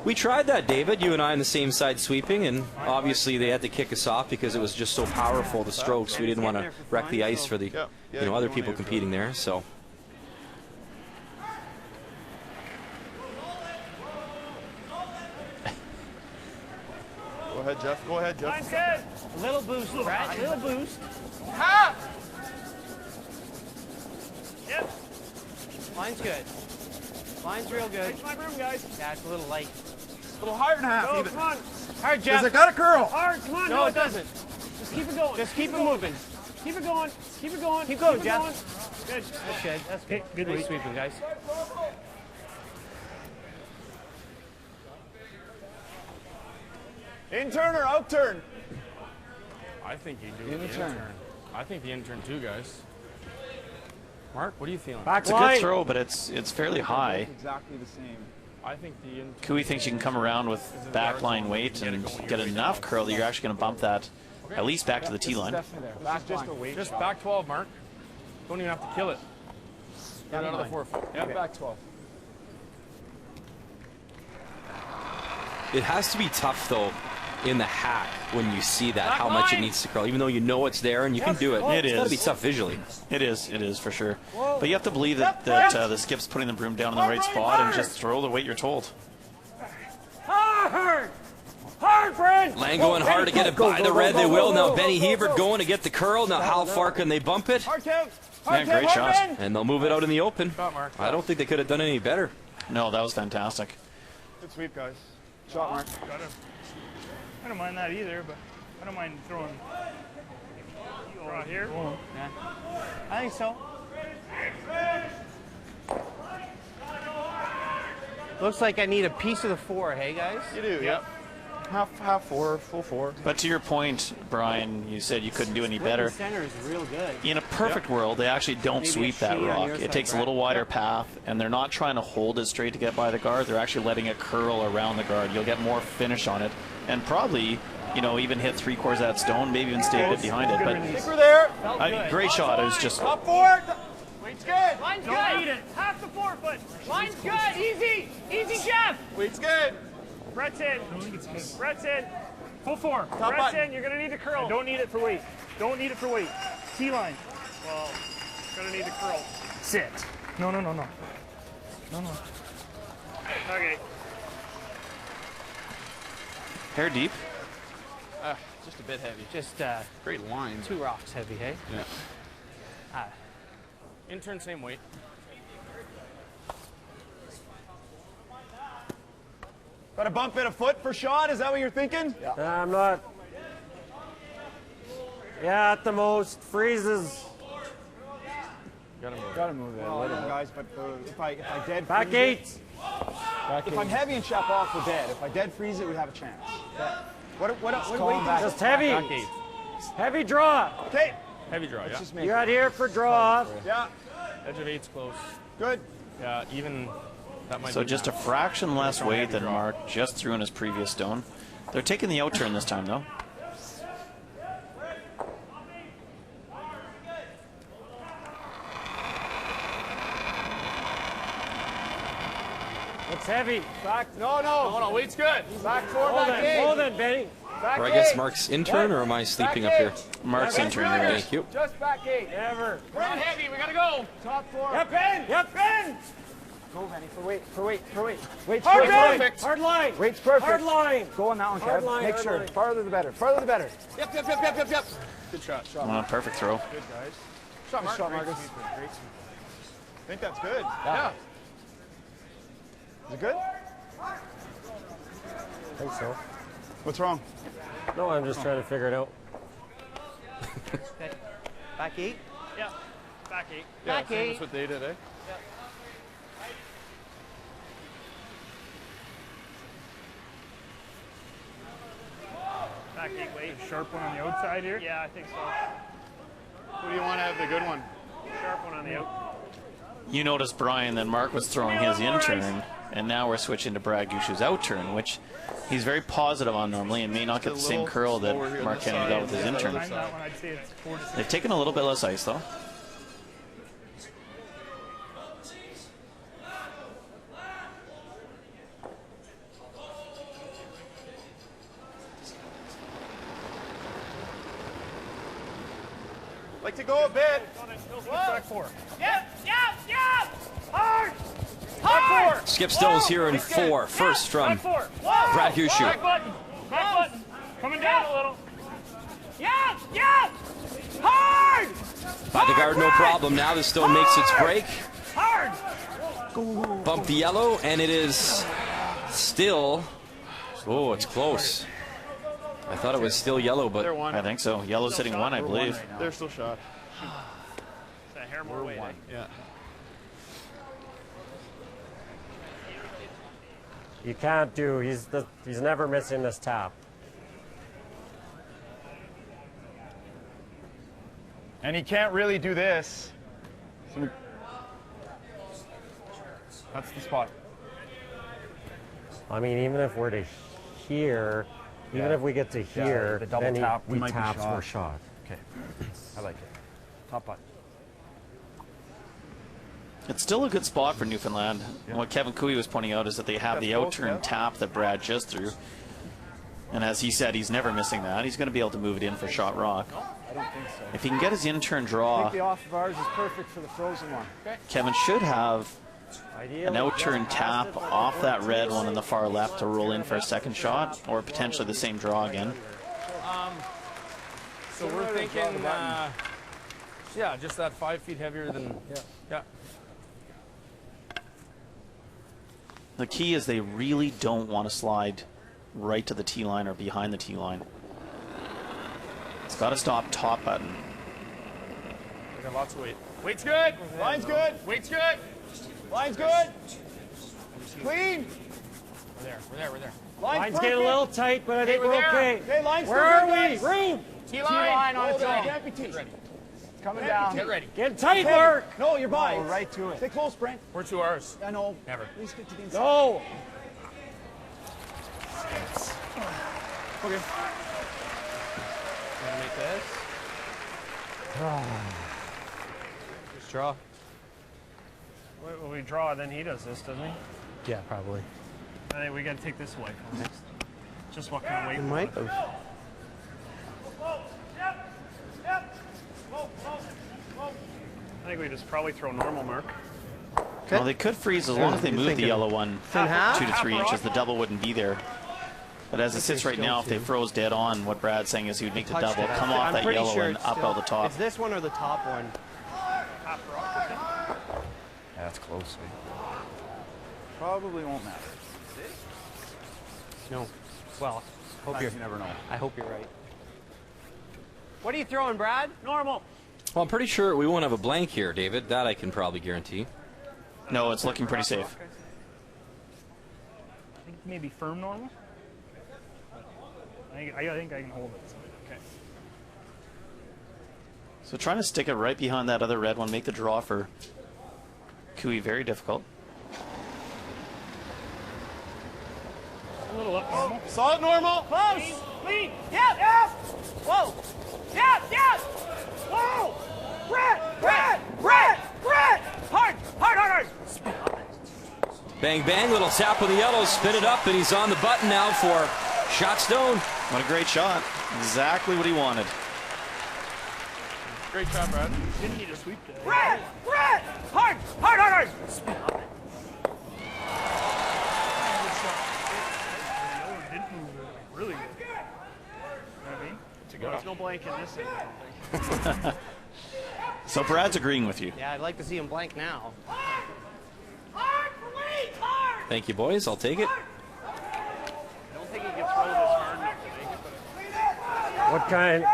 Speaker 2: we tried that, David, you and I on the same side sweeping, and obviously they had to kick us off because it was just so powerful, the strokes. We didn't want to wreck the ice for the other people competing there. So
Speaker 9: Go ahead, Jeff. Go ahead, Jeff.
Speaker 10: Line's good.
Speaker 11: A little boost, Brett. A little boost.
Speaker 10: Ha! Yep.
Speaker 11: Line's good. Line's real good.
Speaker 10: Take my room, guys.
Speaker 11: Yeah, it's a little light.
Speaker 9: A little higher than half,
Speaker 10: Go,
Speaker 9: even.
Speaker 10: come on.
Speaker 11: Hard, Jeff.
Speaker 9: Because I got a curl.
Speaker 10: Hard, come on.
Speaker 11: No, it doesn't.
Speaker 10: Just keep it going.
Speaker 11: Just keep it moving.
Speaker 10: Keep it going. Keep it going.
Speaker 11: Keep going,
Speaker 10: it
Speaker 11: Jeff.
Speaker 10: Going. Good.
Speaker 11: That's good. That's good.
Speaker 10: Good
Speaker 11: Nice
Speaker 10: weight.
Speaker 11: sweeping, guys.
Speaker 9: In turn or out turn?
Speaker 1: I think you do the intern. I think the intern too, guys.
Speaker 11: Mark, what are you feeling?
Speaker 4: It's a good throw, but it's fairly high.
Speaker 9: Exactly the same.
Speaker 10: I think the
Speaker 4: Cooey thinks you can come around with backline weight and get enough curl that you're actually going to bump that at least back to the tee line.
Speaker 9: Definitely there. Back just a weight
Speaker 10: just
Speaker 9: shot.
Speaker 10: back 12, Mark. Don't even have to kill it. Get out of the 4 foot.
Speaker 9: Yeah, back 12.
Speaker 2: It has to be tough, though, in the hack when you see that, how much it needs to curl, even though you know it's there and you can do it.
Speaker 4: It
Speaker 2: It's got to
Speaker 4: is.
Speaker 2: be tough visually.
Speaker 4: It is for sure. But you have to believe that the skip's putting the broom down in the right spot and just throw the weight you're told.
Speaker 8: Hard! Hard, Brent!
Speaker 2: Lang going hard to get it by the red. They will. Now Benny Hebert going to get the curl. Now how far can they bump it?
Speaker 8: Hard count!
Speaker 4: Yeah, great shot.
Speaker 2: And they'll move it out in the open. I don't think they could have done any better.
Speaker 4: No, that was fantastic.
Speaker 9: Good sweep, guys. Shot, Mark.
Speaker 10: I don't mind that either, but I don't mind throwing right here.
Speaker 11: Yeah. I think so. Looks like I need a piece of the 4, hey guys?
Speaker 9: You do, yep. Half 4, full 4.
Speaker 4: But to your point, Brian, you said you couldn't do any better.
Speaker 11: Center is real good.
Speaker 4: In a perfect world, they actually don't
Speaker 11: Maybe
Speaker 4: sweep
Speaker 11: a
Speaker 4: that
Speaker 11: shade on
Speaker 4: rock.
Speaker 11: your
Speaker 4: It
Speaker 11: side,
Speaker 4: takes a
Speaker 11: Brad.
Speaker 4: little wider path, and they're not trying to hold it straight to get by the guard. They're actually letting it curl around the guard. You'll get more finish on it, and probably, you know, even hit 3/4 of that stone, maybe even stay a bit behind it. But
Speaker 9: I think we're there.
Speaker 4: great shot. It was just
Speaker 9: Top 4. Weight's good.
Speaker 10: Line's good. Half the 4 foot. Line's good. Easy. Easy, Jeff.
Speaker 9: Weight's good.
Speaker 10: Brett's in. Brett's in. Full 4.
Speaker 9: Top
Speaker 10: Brett's
Speaker 9: button.
Speaker 10: in. You're going to need to curl. Don't need it for weight. Don't need it for weight. T-line. Well, going to need to curl. Sit. No. Okay.
Speaker 4: hair deep.
Speaker 9: Just a bit heavy.
Speaker 11: Just
Speaker 9: Great line.
Speaker 11: 2 rocks heavy, hey?
Speaker 9: Yeah.
Speaker 10: Intern, same weight.
Speaker 9: Got a bump in a foot for shot? Is that what you're thinking? Yeah.
Speaker 7: I'm not. Yeah, at the most. Freezes.
Speaker 9: Gotta move that a little, guys. But if I dead
Speaker 7: Back
Speaker 9: freeze
Speaker 7: 8.
Speaker 9: it, if I'm heavy and chop off, we're dead. If I dead freeze it, we have a chance. What weight?
Speaker 7: Just heavy. Heavy draw.
Speaker 9: Okay.
Speaker 10: Heavy draw, yeah.
Speaker 7: You got here for draw off.
Speaker 9: Yeah.
Speaker 10: Edge of 8's close.
Speaker 9: Good.
Speaker 10: Yeah, even that might
Speaker 4: So
Speaker 10: be
Speaker 4: just a fraction less weight than Mark just threw in his previous stone. They're taking the out turn this time, though.
Speaker 7: It's heavy.
Speaker 9: Back. No.
Speaker 10: weight's good.
Speaker 9: Back 4, back 8.
Speaker 7: Hold it, Benny.
Speaker 9: Back
Speaker 2: Or I guess
Speaker 9: 8.
Speaker 2: Mark's intern, or am I sleeping up here?
Speaker 4: Mark's in turn, you're right.
Speaker 2: Thank you.
Speaker 9: Just back 8.
Speaker 7: Never.
Speaker 10: We're on heavy. We got to go.
Speaker 9: Top 4.
Speaker 7: Yep, Ben. Yep, Ben.
Speaker 9: Go, Benny, for weight. Weight's
Speaker 7: Hard
Speaker 9: perfect.
Speaker 7: line. Hard line.
Speaker 9: Weight's perfect.
Speaker 7: Hard line.
Speaker 9: Go on that one,
Speaker 7: Hard
Speaker 9: Kev.
Speaker 7: line,
Speaker 9: Make
Speaker 7: hard
Speaker 9: sure.
Speaker 7: line.
Speaker 9: Farther the better. Farther the better.
Speaker 10: Yep.
Speaker 9: Good shot.
Speaker 4: Perfect throw.
Speaker 9: Good, guys. Shot, Mark. Shot, Marcus. Great sweep. I think that's good.
Speaker 10: Yeah.
Speaker 9: Is it good?
Speaker 7: I think so.
Speaker 9: What's wrong?
Speaker 7: No, I'm just trying to figure it out.
Speaker 11: Back 8?
Speaker 10: Yeah. Back 8.
Speaker 11: Back 8.
Speaker 10: That's what they did, eh? Back 8 weight. Sharp one on the outside here? Yeah, I think so.
Speaker 9: Who do you want to have the good one?
Speaker 10: Sharp one on the out.
Speaker 4: You noticed, Brian, that Mark was throwing his in turn, and now we're switching to Brad Gushue's out turn, which he's very positive on normally and may not get the same curl that Mark Kennedy got with his in turn.
Speaker 10: Behind that one, I'd say it's 4 to 6.
Speaker 4: They've taken a little bit less ice, though.
Speaker 9: Like to go a bit.
Speaker 10: Back 4.
Speaker 8: Yep! Hard! Hard!
Speaker 2: Skip Stone's here in 4. First from
Speaker 10: Back 4.
Speaker 2: Brad Gushue.
Speaker 10: Back button. Back button. Coming down a little.
Speaker 8: Yep! Hard!
Speaker 2: By the guard, no problem. Now the stone makes its break.
Speaker 8: Hard!
Speaker 2: Bump the yellow, and it is still. Oh, it's close. I thought it was still yellow, but
Speaker 4: I think so. Yellow's hitting 1, I believe.
Speaker 9: They're still shot.
Speaker 10: It's a hair more weight. Eh?
Speaker 9: Yeah.
Speaker 7: You can't do. He's never missing this tap.
Speaker 9: And he can't really do this. So That's the spot.
Speaker 7: I mean, even if we're to here, even if we get to here,
Speaker 9: the double
Speaker 7: then
Speaker 9: tap,
Speaker 7: he
Speaker 9: we might be
Speaker 7: taps,
Speaker 9: shot.
Speaker 7: we're shot.
Speaker 9: Okay. I like it. Top button.
Speaker 4: It's still a good spot for Newfoundland. And what Kevin Cooey was pointing out is that they have the out-turn tap that Brad just threw. And as he said, he's never missing that. He's going to be able to move it in for shot rock.
Speaker 9: I don't think so.
Speaker 4: If he can get his in-turn
Speaker 9: I
Speaker 4: draw,
Speaker 9: think the off of ours is perfect for the frozen one. Okay.
Speaker 4: Kevin should have an out-turn tap off that red one on the far left to roll in for a second shot, or potentially the same draw again.
Speaker 1: So we're thinking, yeah, just that 5 feet heavier than, yeah.
Speaker 4: The key is they really don't want to slide right to the tee line or behind the tee line. It's got to stop top button.
Speaker 1: We got lots of weight. Weight's good. Line's good. Weight's good. Line's good. Clean. We're there.
Speaker 11: Line's getting a little tight, but I think we're okay.
Speaker 8: Okay, line's
Speaker 11: Where are we? Room.
Speaker 8: T-line on its own.
Speaker 1: Get ready.
Speaker 8: It's coming down.
Speaker 1: Get ready.
Speaker 11: Get tight, Mark.
Speaker 8: No, you're by.
Speaker 9: We're right to it.
Speaker 8: Stay close, Brent.
Speaker 1: We're to ours.
Speaker 8: I know.
Speaker 1: Never.
Speaker 8: At least get to the inside.
Speaker 11: Go.
Speaker 1: Okay.
Speaker 11: Gonna make this. Just draw.
Speaker 10: When we draw, then he does this, doesn't he?
Speaker 11: Yeah, probably.
Speaker 10: I think we got to take this away from him. Just what kind of weight?
Speaker 11: You might have.
Speaker 10: I think we just probably throw normal, Mark.
Speaker 4: Well, they could freeze as long as they move the yellow one
Speaker 11: half?
Speaker 4: 2 to 3 inches. The double wouldn't be there. But as it sits right now, if they froze dead on, what Brad's saying is he would make the
Speaker 11: Touched
Speaker 4: double,
Speaker 11: it.
Speaker 4: come
Speaker 11: I'm
Speaker 4: off that
Speaker 11: pretty
Speaker 4: yellow
Speaker 11: sure
Speaker 4: and
Speaker 11: it's
Speaker 4: up
Speaker 11: still-
Speaker 4: out the top.
Speaker 11: It's this one or the top one?
Speaker 9: Yeah, that's close. Probably won't matter.
Speaker 11: No. Well,
Speaker 9: You never know.
Speaker 11: I hope you're right. What are you throwing, Brad?
Speaker 10: Normal.
Speaker 2: Well, I'm pretty sure we won't have a blank here, David. That I can probably guarantee.
Speaker 4: No, it's looking pretty safe.
Speaker 10: I think maybe firm normal. I think I can hold it. Okay.
Speaker 4: So trying to stick it right behind that other red one, make the draw for Cooey very difficult.
Speaker 10: A little up normal.
Speaker 8: Solid normal.
Speaker 10: Close.
Speaker 8: Clean. Yeah. Whoa. Yeah. Whoa. Brett. Hard.
Speaker 2: Bang, bang, little tap with the yellow, spin it up, and he's on the button now for shot stone.
Speaker 4: What a great shot. Exactly what he wanted.
Speaker 1: Great job, Brad.
Speaker 10: Didn't need a sweep today.
Speaker 8: Brett. Hard.
Speaker 10: Didn't move really good. You know what I mean? There's no blank in this end, I don't think.
Speaker 4: So Brad's agreeing with you.
Speaker 11: Yeah, I'd like to see him blank now.
Speaker 2: Thank you, boys. I'll take it.
Speaker 10: I don't think he can throw this hard enough to make it, but
Speaker 7: What kind?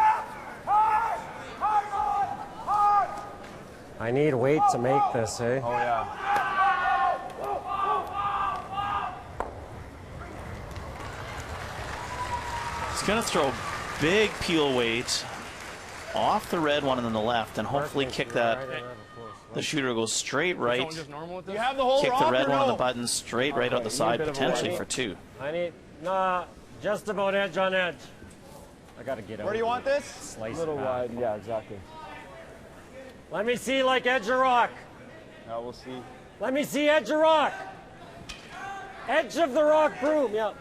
Speaker 7: I need weight to make this, eh?
Speaker 9: Oh, yeah.
Speaker 4: He's going to throw big peel weight off the red one and then the left, and hopefully kick that. The shooter goes straight right,
Speaker 1: Just normal with this?
Speaker 8: You have the whole
Speaker 4: kick the
Speaker 8: rock
Speaker 4: red
Speaker 8: or
Speaker 4: one on the
Speaker 8: no?
Speaker 4: button straight right out the side, potentially for 2.
Speaker 7: I need, nah, just about edge on edge. I gotta get out.
Speaker 8: Where do you want this?
Speaker 7: Slice
Speaker 9: A little
Speaker 7: it back.
Speaker 9: wide. Yeah, exactly.
Speaker 7: Let me see like edge of rock.
Speaker 9: Now we'll see.
Speaker 7: Let me see edge of rock. Edge of the rock broom, yeah.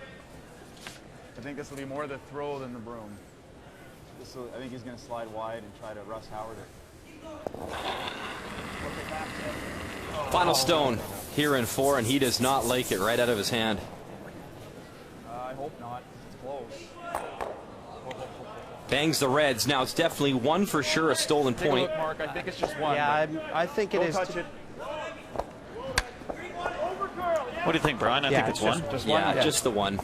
Speaker 9: I think this will be more the throw than the broom. I think he's going to slide wide and try to Russ Howard it.
Speaker 2: Final stone here in 4, and he does not like it right out of his hand.
Speaker 9: I hope not. It's close.
Speaker 2: Bangs the reds. Now it's definitely 1 for sure, a stolen
Speaker 9: Take a
Speaker 2: point.
Speaker 9: look, Mark. I think it's just 1.
Speaker 11: Yeah, I think it
Speaker 9: Don't
Speaker 11: is.
Speaker 9: touch it.
Speaker 4: What do you think, Brian? I think it's 1.
Speaker 9: Just 1.
Speaker 2: Yeah, just the 1.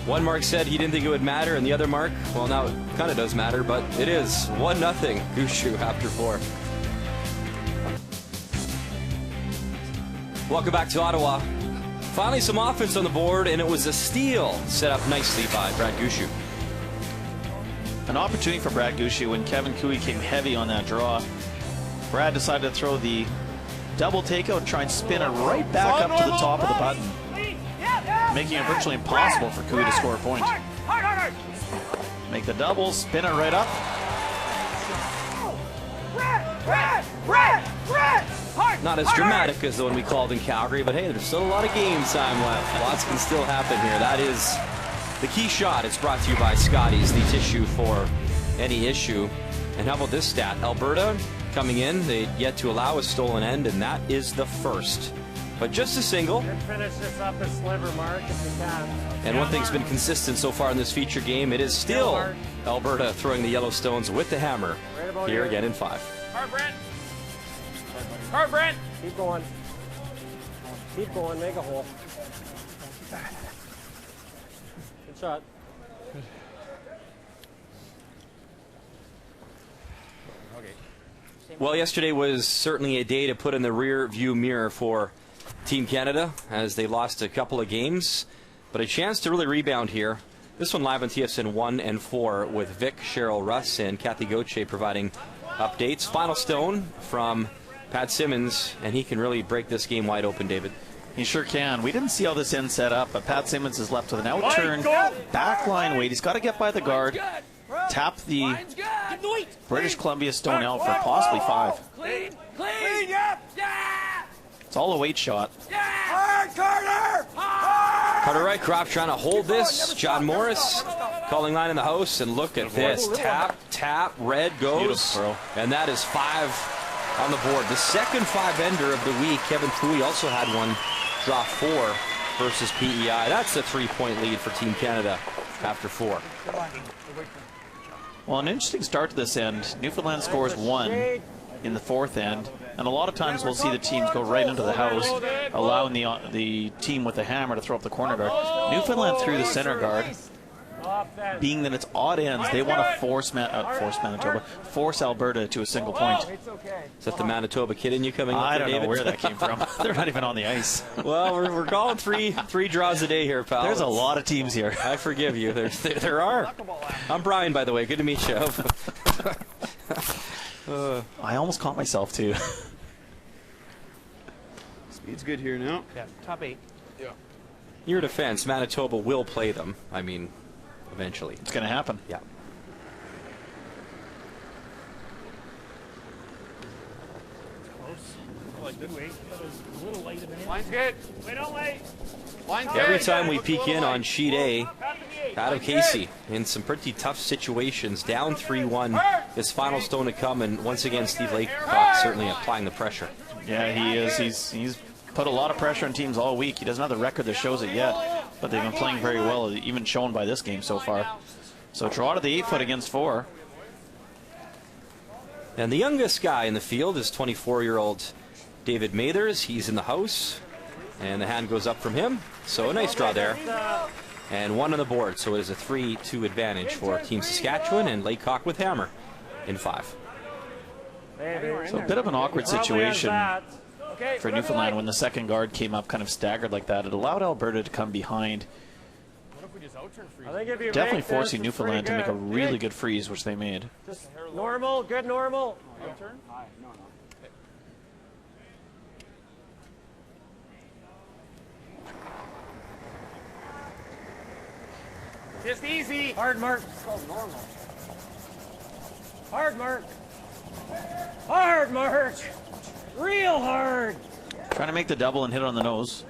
Speaker 2: One Mark said he didn't think it would matter, and the other Mark, well, now it kind of does matter, but it is 1-0 Gushue after 4. Welcome back to Ottawa. Finally some offense on the board, and it was a steal set up nicely by Brad Gushue.
Speaker 4: An opportunity for Brad Gushue when Kevin Cooey came heavy on that draw. Brad decided to throw the double takeout, try and spin it right back up to the top of the button, making it virtually impossible for Cooey to score a point. Make the double, spin it right up.
Speaker 2: Not as dramatic as the one we called in Calgary, but hey, there's still a lot of game time left. Lots can still happen here. That is the key shot. It's brought to you by Scotty's, the tissue for any issue. And how about this stat? Alberta coming in, they yet to allow a stolen end, and that is the first. But just a single.
Speaker 10: Finish this up a sliver, Mark, if you can.
Speaker 2: And one thing's been consistent so far in this feature game. It is still Alberta throwing the Yellowstones with the hammer here again in 5.
Speaker 10: Hard, Brent. Hard, Brent.
Speaker 7: Keep going. Keep going. Make a hole. Good shot.
Speaker 2: Well, yesterday was certainly a day to put in the rear view mirror for Team Canada as they lost a couple of games, but a chance to really rebound here. This one live on TSN 1 and 4 with Vic, Cheryl, Russ, and Kathy Gauthier providing updates. Final stone from Pat Simmons, and he can really break this game wide open, David.
Speaker 4: He sure can. We didn't see how this end set up, but Pat Simmons is left with an out-turn backline weight. He's got to get by the guard, tap the British Columbia stone out for possibly 5.
Speaker 10: Clean, yeah.
Speaker 4: It's all a weight shot.
Speaker 10: Carter!
Speaker 2: Carter Wright, Croft trying to hold this. John Morris calling line in the house, and look at this. Tap, tap, red goes. And that is 5 on the board. The second 5-ender of the week. Kevin Cooey also had one drop 4 versus PEI. That's a 3-point lead for Team Canada after 4.
Speaker 4: Well, an interesting start to this end. Newfoundland scores 1 in the 4th end, and a lot of times we'll see the teams go right into the house, allowing the team with the hammer to throw up the corner guard. Newfoundland threw the center guard. Being that it's odd ends, they want to force Alberta to a single point.
Speaker 2: Is that the Manitoba kid in you coming up?
Speaker 4: I don't
Speaker 2: David?
Speaker 4: know where that came from. They're not even on the ice.
Speaker 2: Well, we're calling three draws a day here, pal.
Speaker 4: There's a lot of teams here.
Speaker 2: I forgive you. There are. I'm Brian, by the way. Good to meet you.
Speaker 4: I almost caught myself too.
Speaker 9: Speed's good here now.
Speaker 11: Yeah, top 8.
Speaker 9: Yeah.
Speaker 2: Your defense, Manitoba will play them. I mean, eventually.
Speaker 4: It's going to happen.
Speaker 2: Yeah.
Speaker 10: Line's good. Wait, don't wait. Line's good.
Speaker 2: Every time we peek in on sheet A, Adam Casey in some pretty tough situations, down 3-1. This final stone to come, and once again, Steve Laycock certainly applying the pressure.
Speaker 4: Yeah, he is. He's put a lot of pressure on teams all week. He doesn't have the record that shows it yet, but they've been playing very well, even shown by this game so far. So draw to the 8-foot against 4.
Speaker 2: And the youngest guy in the field is 24-year-old David Mathers. He's in the house, and the hand goes up from him. So a nice draw there. And 1 on the board, so it is a 3-2 advantage for Team Saskatchewan, and Laycock with hammer in 5.
Speaker 4: So a bit of an awkward situation for Newfoundland when the second guard came up kind of staggered like that. It allowed Alberta to come behind, definitely forcing Newfoundland to make a really good freeze, which they made.
Speaker 10: Just normal, good normal. Just easy. Hard mark. It's called normal. Hard mark. Hard mark. Real hard.
Speaker 4: Trying to make the double and hit on the nose.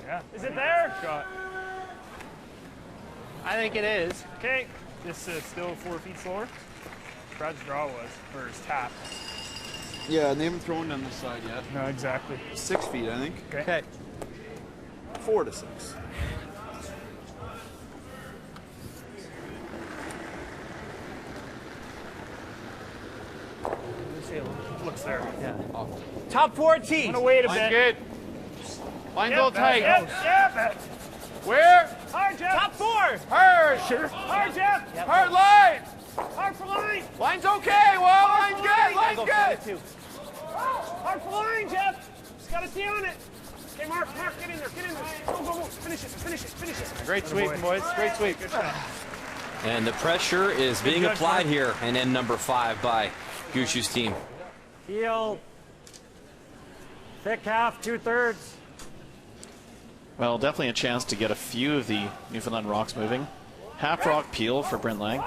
Speaker 10: Yeah. Is it there? Shot.
Speaker 11: I think it is.
Speaker 10: Okay. This is still 4 feet slower. Brad's draw was for his tap.
Speaker 9: Yeah, and they haven't thrown down this side yet.
Speaker 10: No, exactly.
Speaker 9: 6 feet, I think.
Speaker 10: Okay.
Speaker 9: 4 to 6.
Speaker 10: Looks there.
Speaker 11: Yeah.
Speaker 10: Top 14. I'm gonna wait a bit. Good. Line's all tight. Yep. Where? Hard, Jeff. Top 4. Hard. Sure. Hard, Jeff. Yep. Hard line. Hard for line. Line's okay. Well, line's good. Line's good. Hard for line, Jeff. Just got to see on it.
Speaker 8: Okay, Mark, get in there, get in there. Go. Finish it.
Speaker 9: Great sweep, boys. Great sweep.
Speaker 2: And the pressure is being applied here in end number 5 by Gushue's team.
Speaker 7: Heel. Thick half, 2/3.
Speaker 4: Well, definitely a chance to get a few of the Newfoundland rocks moving. Half rock peel for Brent Lang.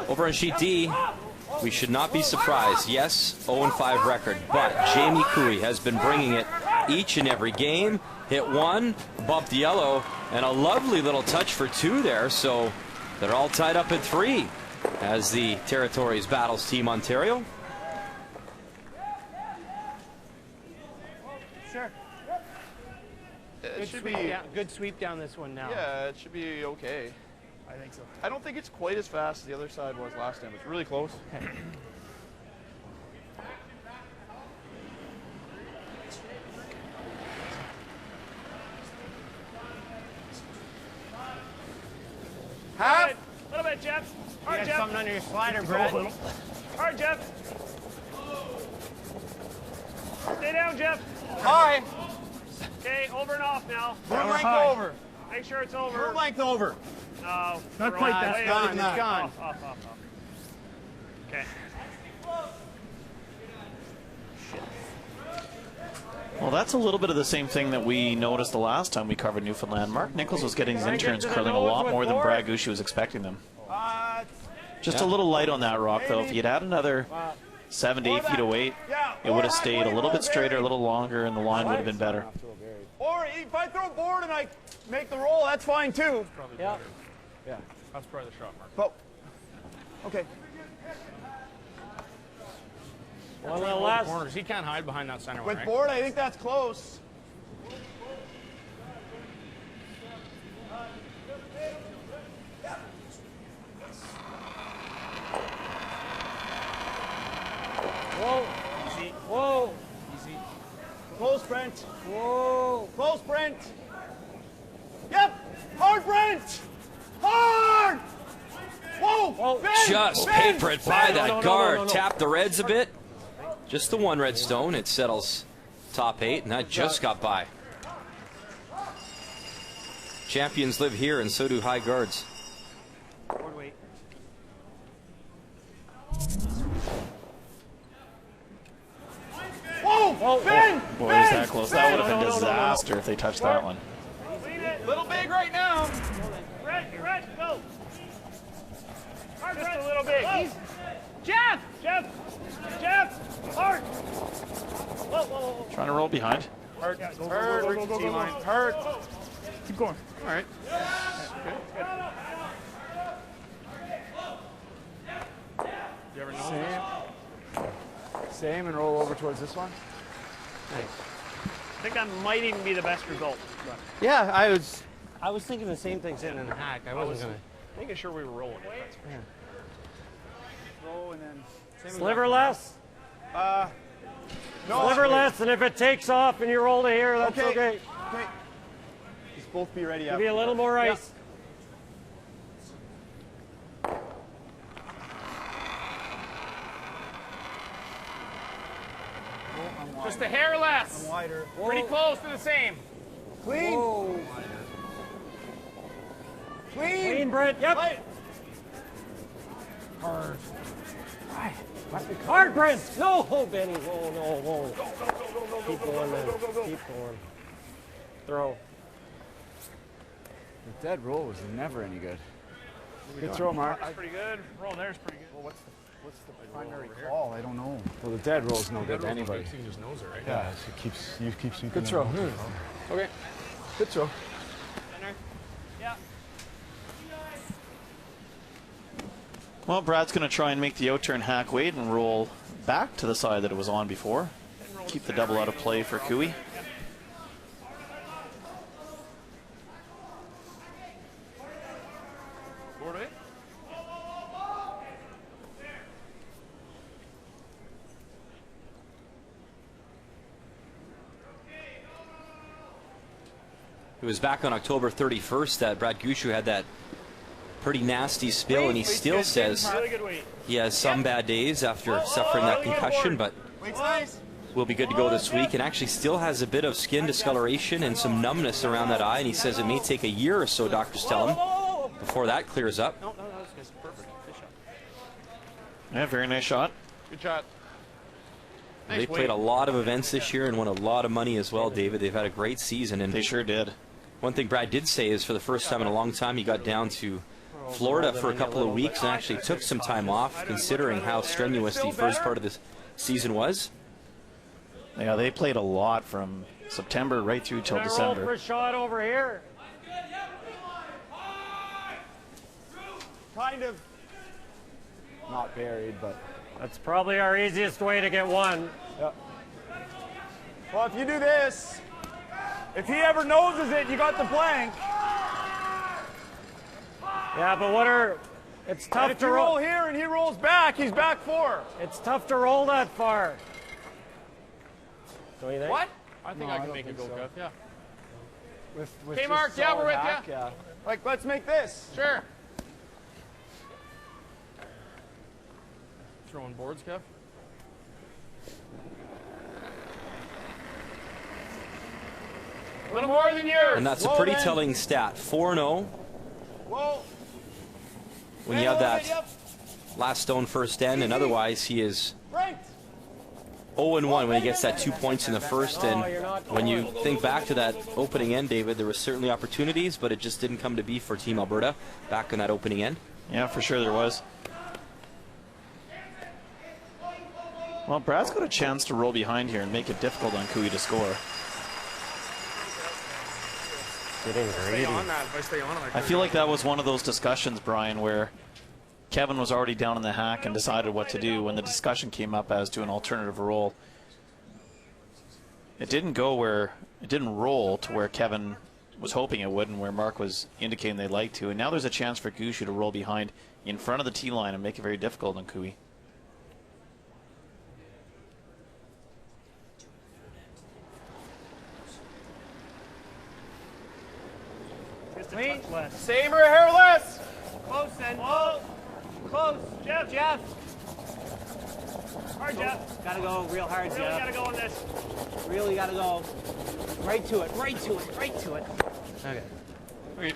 Speaker 2: Over on sheet D, we should not be surprised. Yes, 0-5 record, but Jamie Cooey has been bringing it each and every game. Hit 1, bumped the yellow, and a lovely little touch for 2 there. So they're all tied up at 3 as the Territories battles Team Ontario.
Speaker 11: Sure. Good sweep down this one now.
Speaker 9: Yeah, it should be okay.
Speaker 10: I think so.
Speaker 9: I don't think it's quite as fast as the other side was last time. It's really close.
Speaker 8: Half. A little bit, Jeff. Hard,
Speaker 11: You got
Speaker 8: Jeff.
Speaker 11: something under your slider, Brad.
Speaker 8: Hard, Jeff. Stay down, Jeff.
Speaker 9: High.
Speaker 8: Okay, over and off now.
Speaker 9: Boom length over.
Speaker 8: Make sure it's over.
Speaker 9: Boom length over.
Speaker 8: No.
Speaker 10: Not quite that.
Speaker 8: Way
Speaker 9: Not
Speaker 8: over.
Speaker 9: even that.
Speaker 11: It's gone.
Speaker 8: Off. Okay.
Speaker 4: Well, that's a little bit of the same thing that we noticed the last time we covered Newfoundland. Mark Nichols was getting his interns curling a lot more than Brad Gushue was expecting them. Just a little light on that rock, though. If you'd had another 7 to 8 feet of weight, it would have stayed a little bit straighter, a little longer, and the line would have been better.
Speaker 9: Or if I throw a board and I make the roll, that's fine too.
Speaker 11: Yeah.
Speaker 9: Yeah.
Speaker 10: That's probably the shot, Mark.
Speaker 9: But, okay.
Speaker 11: One little less.
Speaker 10: Corners. He can't hide behind that center one,
Speaker 9: With
Speaker 10: right?
Speaker 9: board, I think that's close.
Speaker 11: Whoa.
Speaker 8: Easy.
Speaker 11: Whoa.
Speaker 8: Easy.
Speaker 9: Close, Brent.
Speaker 11: Whoa.
Speaker 9: Close, Brent. Yep. Hard, Brent. Hard. Whoa. Ben,
Speaker 2: Just
Speaker 9: Ben,
Speaker 2: paper it by
Speaker 9: Ben.
Speaker 2: that guard. Tap the reds a bit. Just the 1 red stone. It settles top 8, and that just got by. Champions live here, and so do high guards.
Speaker 11: Board weight.
Speaker 9: Whoa. Ben.
Speaker 4: Boy,
Speaker 9: Ben,
Speaker 4: was that close. That would have been
Speaker 11: No, no, no, no, no.
Speaker 4: disaster if they touched that one.
Speaker 8: Clean it.
Speaker 9: Little big right now.
Speaker 8: Red, go. Hard, just a little bit. Jeff. Hard. Whoa.
Speaker 4: Trying to roll behind.
Speaker 9: Hard.
Speaker 8: Go.
Speaker 9: Hard.
Speaker 10: Keep going. All right. You ever know?
Speaker 9: Same and roll over towards this one.
Speaker 8: I think that might even be the best result. But
Speaker 11: Yeah, I was thinking the same thing sitting in the hack. I wasn't gonna.
Speaker 8: making sure we were rolling it.
Speaker 11: Yeah.
Speaker 9: Roll and then.
Speaker 7: Sliver less.
Speaker 9: No.
Speaker 7: Sliver less, and if it takes off and you roll to here, that's okay.
Speaker 9: Okay. Just both be ready.
Speaker 7: Give you a little more ice.
Speaker 10: Just a hair less.
Speaker 9: Wider.
Speaker 10: Pretty close to the same.
Speaker 9: Clean.
Speaker 11: Whoa.
Speaker 7: Clean, Brent. Yep.
Speaker 10: Hard.
Speaker 7: Hard, Brent.
Speaker 11: No, Benny. Whoa. Keep going, man. Keep going. Throw.
Speaker 9: The dead roll was never any good. Good throw, Mark.
Speaker 8: That's pretty good. Roll there's pretty good.
Speaker 9: Well, what's the primary call? I don't know. Well, the dead roll's no good to anybody.
Speaker 10: You can just nose it, right?
Speaker 9: Yeah, you keep sweeping. Good
Speaker 10: throw.
Speaker 9: Okay. Good throw.
Speaker 8: Center. Yeah.
Speaker 4: Well, Brad's going to try and make the out-turn hack weight and roll back to the side that it was on before. Keep the double out of play for Cooey.
Speaker 10: Board weight.
Speaker 2: It was back on October 31st that Brad Gushue had that pretty nasty spill, and he still says
Speaker 8: Really good weight.
Speaker 2: he has some bad days after suffering that concussion, but
Speaker 9: Weight's nice.
Speaker 2: will be good to go this week, and actually still has a bit of skin discoloration and some numbness around that eye, and he says it may take a year or so, doctors tell him, before that clears up.
Speaker 11: No, that's perfect. Good shot.
Speaker 4: Yeah, very nice shot.
Speaker 10: Good shot.
Speaker 2: They played a lot of events this year and won a lot of money as well, David. They've had a great season. And
Speaker 4: they sure did.
Speaker 2: One thing Brad did say is for the first time in a long time, he got down to Florida for a couple of weeks and actually took some time off, considering how strenuous the first part of this season was.
Speaker 4: Yeah, they played a lot from September right through till December.
Speaker 8: For a shot over here.
Speaker 9: Kind of. Not buried, but.
Speaker 8: That's probably our easiest way to get one.
Speaker 9: Yeah. Well, if you do this, if he ever noses it, you got the blank.
Speaker 8: Yeah, but it's tough
Speaker 9: if
Speaker 8: to
Speaker 9: you
Speaker 8: roll.
Speaker 9: roll here and he rolls back, he's back 4.
Speaker 8: It's tough to roll that far. Don't you think?
Speaker 10: What? I think I can make it go, Kev. Yeah.
Speaker 9: With
Speaker 10: Okay, Mark, yeah, we're with
Speaker 9: hack,
Speaker 10: you.
Speaker 9: Yeah. Like, let's make this.
Speaker 10: Sure. Throwing boards, Kev. A little more than yours.
Speaker 2: And that's a pretty telling stat. 4-0.
Speaker 9: Whoa.
Speaker 2: When you have that last stone first end, and otherwise he is 0-1 when he gets that 2 points in the first. And when you think back to that opening end, David, there were certainly opportunities, but it just didn't come to be for Team Alberta back in that opening end.
Speaker 4: Yeah, for sure there was. Well, Brad's got a chance to roll behind here and make it difficult on Cooey to score.
Speaker 7: Getting greedy.
Speaker 4: I feel like that was one of those discussions, Brian, where Kevin was already down in the hack and decided what to do when the discussion came up as to an alternative roll. It didn't roll to where Kevin was hoping it would and where Mark was indicating they'd like to. And now there's a chance for Gushue to roll behind in front of the tee line and make it very difficult on Cooey.
Speaker 10: Same or hairless.
Speaker 8: Close then. Whoa. Close. Jeff. Hard, Jeff.
Speaker 11: Gotta go real hard,
Speaker 8: Really
Speaker 11: Jeff.
Speaker 8: gotta go on this.
Speaker 11: Really gotta go. Right to it. Okay.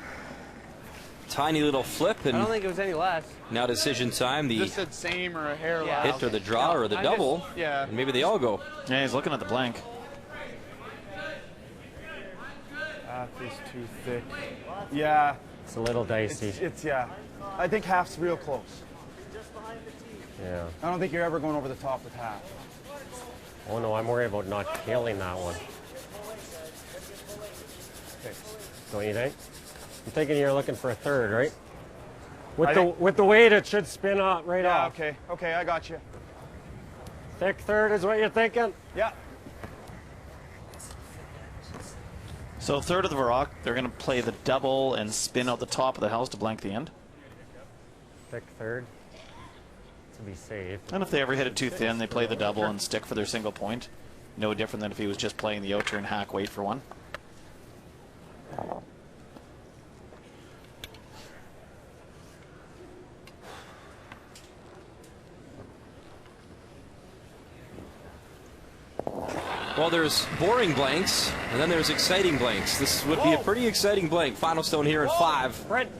Speaker 2: Tiny little flip, and
Speaker 11: I don't think it was any less.
Speaker 2: now decision time. The
Speaker 10: Just said same or a hair less.
Speaker 2: hit or the draw or the double.
Speaker 10: Yeah.
Speaker 2: And maybe they all go.
Speaker 4: Yeah, he's looking at the blank.
Speaker 9: Half is too thick. Yeah.
Speaker 7: It's a little dicey.
Speaker 9: It's yeah. I think half's real close.
Speaker 7: Yeah.
Speaker 9: I don't think you're ever going over the top with half.
Speaker 7: Oh no, I'm worried about not killing that one.
Speaker 9: Okay.
Speaker 7: Don't you think? I'm thinking you're looking for a third, right?
Speaker 8: With the weight, it should spin out right off.
Speaker 9: Okay, I got you.
Speaker 8: Thick third is what you're thinking?
Speaker 9: Yeah.
Speaker 4: So third of the Varrock, they're going to play the double and spin out the top of the house to blank the end.
Speaker 7: Thick third. To be safe.
Speaker 4: And if they ever hit it too thin, they play the double and stick for their single point. No different than if he was just playing the out-turn hack, wait for one.
Speaker 2: Well, there's boring blanks, and then there's exciting blanks. This would be a pretty exciting blank. Final stone here in 5.
Speaker 8: Brent.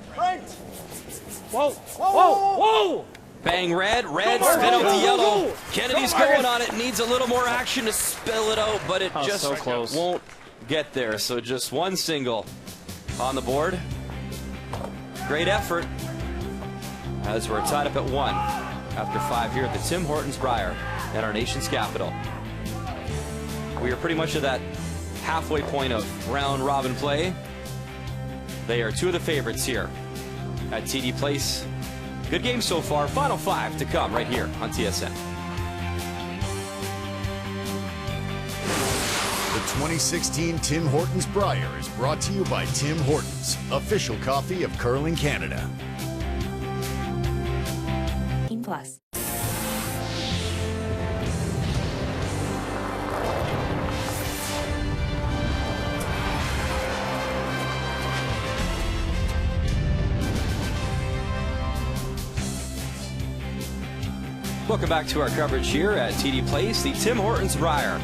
Speaker 8: Whoa.
Speaker 2: Bang red, spin out the yellow. Kennedy's going on it, needs a little more action to spill it out, but it just
Speaker 4: so close.
Speaker 2: won't get there. So just one single on the board. Great effort as we're tied up at 1 after 5 here at the Tim Hortons Brier at our nation's capital. We are pretty much at that halfway point of round robin play. They are 2 of the favorites here at TD Place. Good game so far. Final 5 to come right here on TSN.
Speaker 5: The 2016 Tim Hortons Brier is brought to you by Tim Hortons, official coffee of Curling Canada.
Speaker 12: Plus.
Speaker 2: Welcome back to our coverage here at TD Place, the Tim Hortons Brier.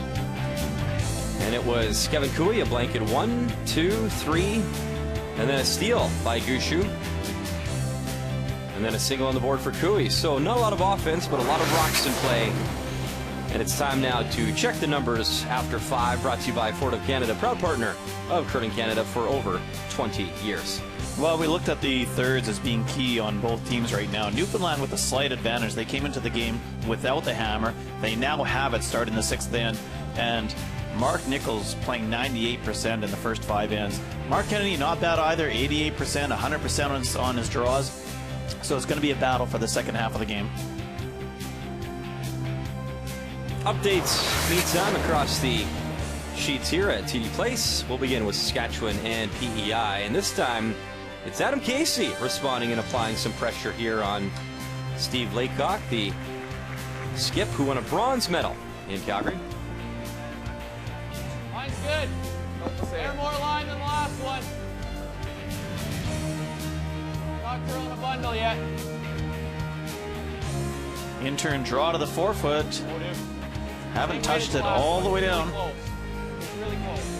Speaker 2: And it was Kevin Cooey, a blanket 1, 2, 3, and then a steal by Gushue. And then a single on the board for Cooey. So not a lot of offense, but a lot of rocks in play. And it's time now to check the numbers after 5, brought to you by Ford of Canada, proud partner of Curling Canada for over 20 years.
Speaker 4: Well, we looked at the thirds as being key on both teams right now. Newfoundland with a slight advantage. They came into the game without the hammer. They now have it starting the 6th end. And Mark Nichols playing 98% in the first 5 ends. Mark Kennedy, not bad either, 88%, 100% on his draws. So it's going to be a battle for the second half of the game.
Speaker 2: Updates, meantime, across the sheets here at TD Place. We'll begin with Saskatchewan and PEI. And this time, it's Adam Casey responding and applying some pressure here on Steve Laycock, the skip who won a bronze medal in Calgary.
Speaker 10: Line's good. They're more line than the last one. Not curling a bundle yet.
Speaker 4: In turn, draw to the 4-foot. Haven't touched it all the way down.
Speaker 10: It's really close.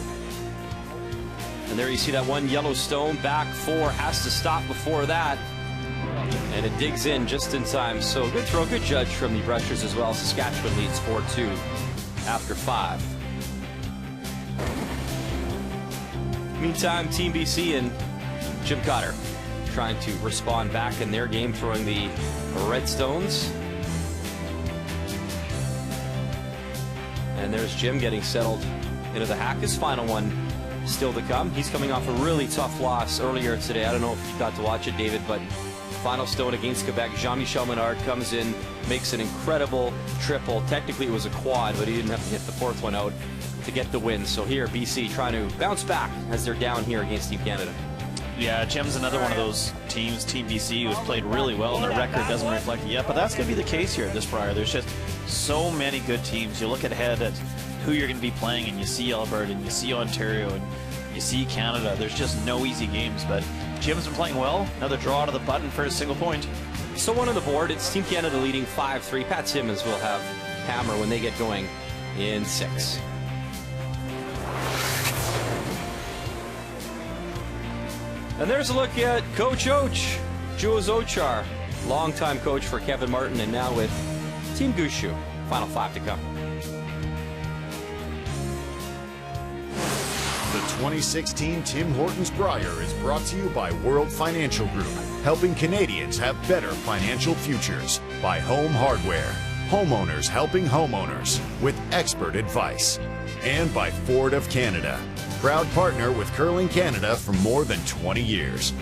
Speaker 2: And there you see that one yellow stone, back 4, has to stop before that. And it digs in just in time. So good throw, good judge from the Brushers as well. Saskatchewan leads 4-2 after 5. Meantime, Team BC and Jim Cotter trying to respond back in their game, throwing the red stones. And there's Jim getting settled into the hack. His final one still to come. He's coming off a really tough loss earlier today. I don't know if you got to watch it, David, but final stone against Quebec. Jean-Michel Menard comes in, makes an incredible triple. Technically it was a quad, but he didn't have to hit the 4th one out to get the win. So here, BC trying to bounce back as they're down here against Team Canada.
Speaker 4: Yeah, Jim's another one of those teams, Team BC, who's played really well, and their record doesn't reflect it yet. But that's going to be the case here at this Brier. There's just so many good teams. You look ahead at who you're going to be playing, and you see Alberta, and you see Ontario, and you see Canada. There's just no easy games, but Jim's been playing well. Another draw to the button for a single point.
Speaker 2: So one on the board, it's Team Canada leading 5-3. Pat Simmons will have hammer when they get going in 6. And there's a look at Coach Och, Jules Ochar, longtime coach for Kevin Martin, and now with Team Gushue. Final 5 to come.
Speaker 5: The 2016 Tim Hortons Brier is brought to you by World Financial Group, helping Canadians have better financial futures. By Home Hardware, homeowners helping homeowners with expert advice. And by Ford of Canada, proud partner with Curling Canada for more than 20 years.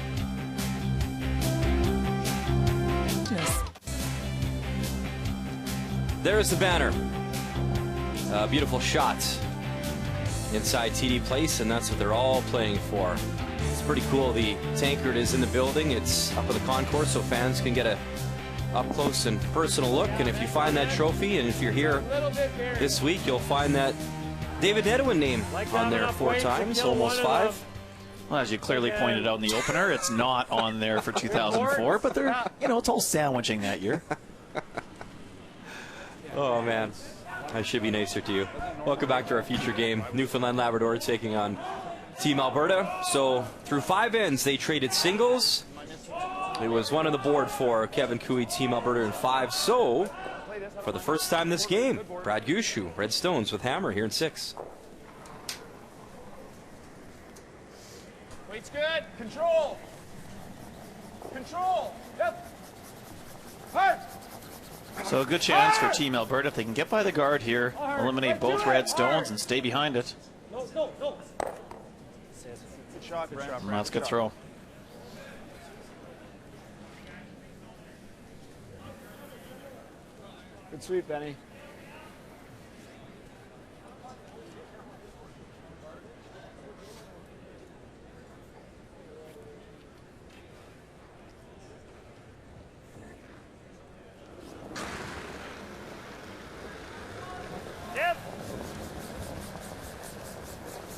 Speaker 2: There's the banner. Beautiful shot inside TD Place, and that's what they're all playing for. It's pretty cool. The tankard is in the building. It's up at the concourse, so fans can get a up-close and personal look. And if you find that trophy, and if you're here this week, you'll find that David Nedwin name on there 4 times, almost 5.
Speaker 4: Well, as you clearly pointed out in the opener, it's not on there for 2004, but they're, it's all sandwiching that year.
Speaker 2: Oh, man. I should be nicer to you. Welcome back to our feature game. Newfoundland Labrador taking on Team Alberta. So through 5 ends, they traded singles. It was 1 on the board for Kevin Cooey, Team Alberta in 5. So for the first time this game, Brad Gushue, red stones with hammer here in 6.
Speaker 10: Weight's good. Control. Control. Yep. Hard.
Speaker 4: So a good chance for Team Alberta if they can get by the guard here, eliminate both red stones and stay behind it.
Speaker 10: No.
Speaker 9: Good shot, Brent.
Speaker 4: That's a good throw.
Speaker 9: Good sweep, Benny.
Speaker 10: Yep.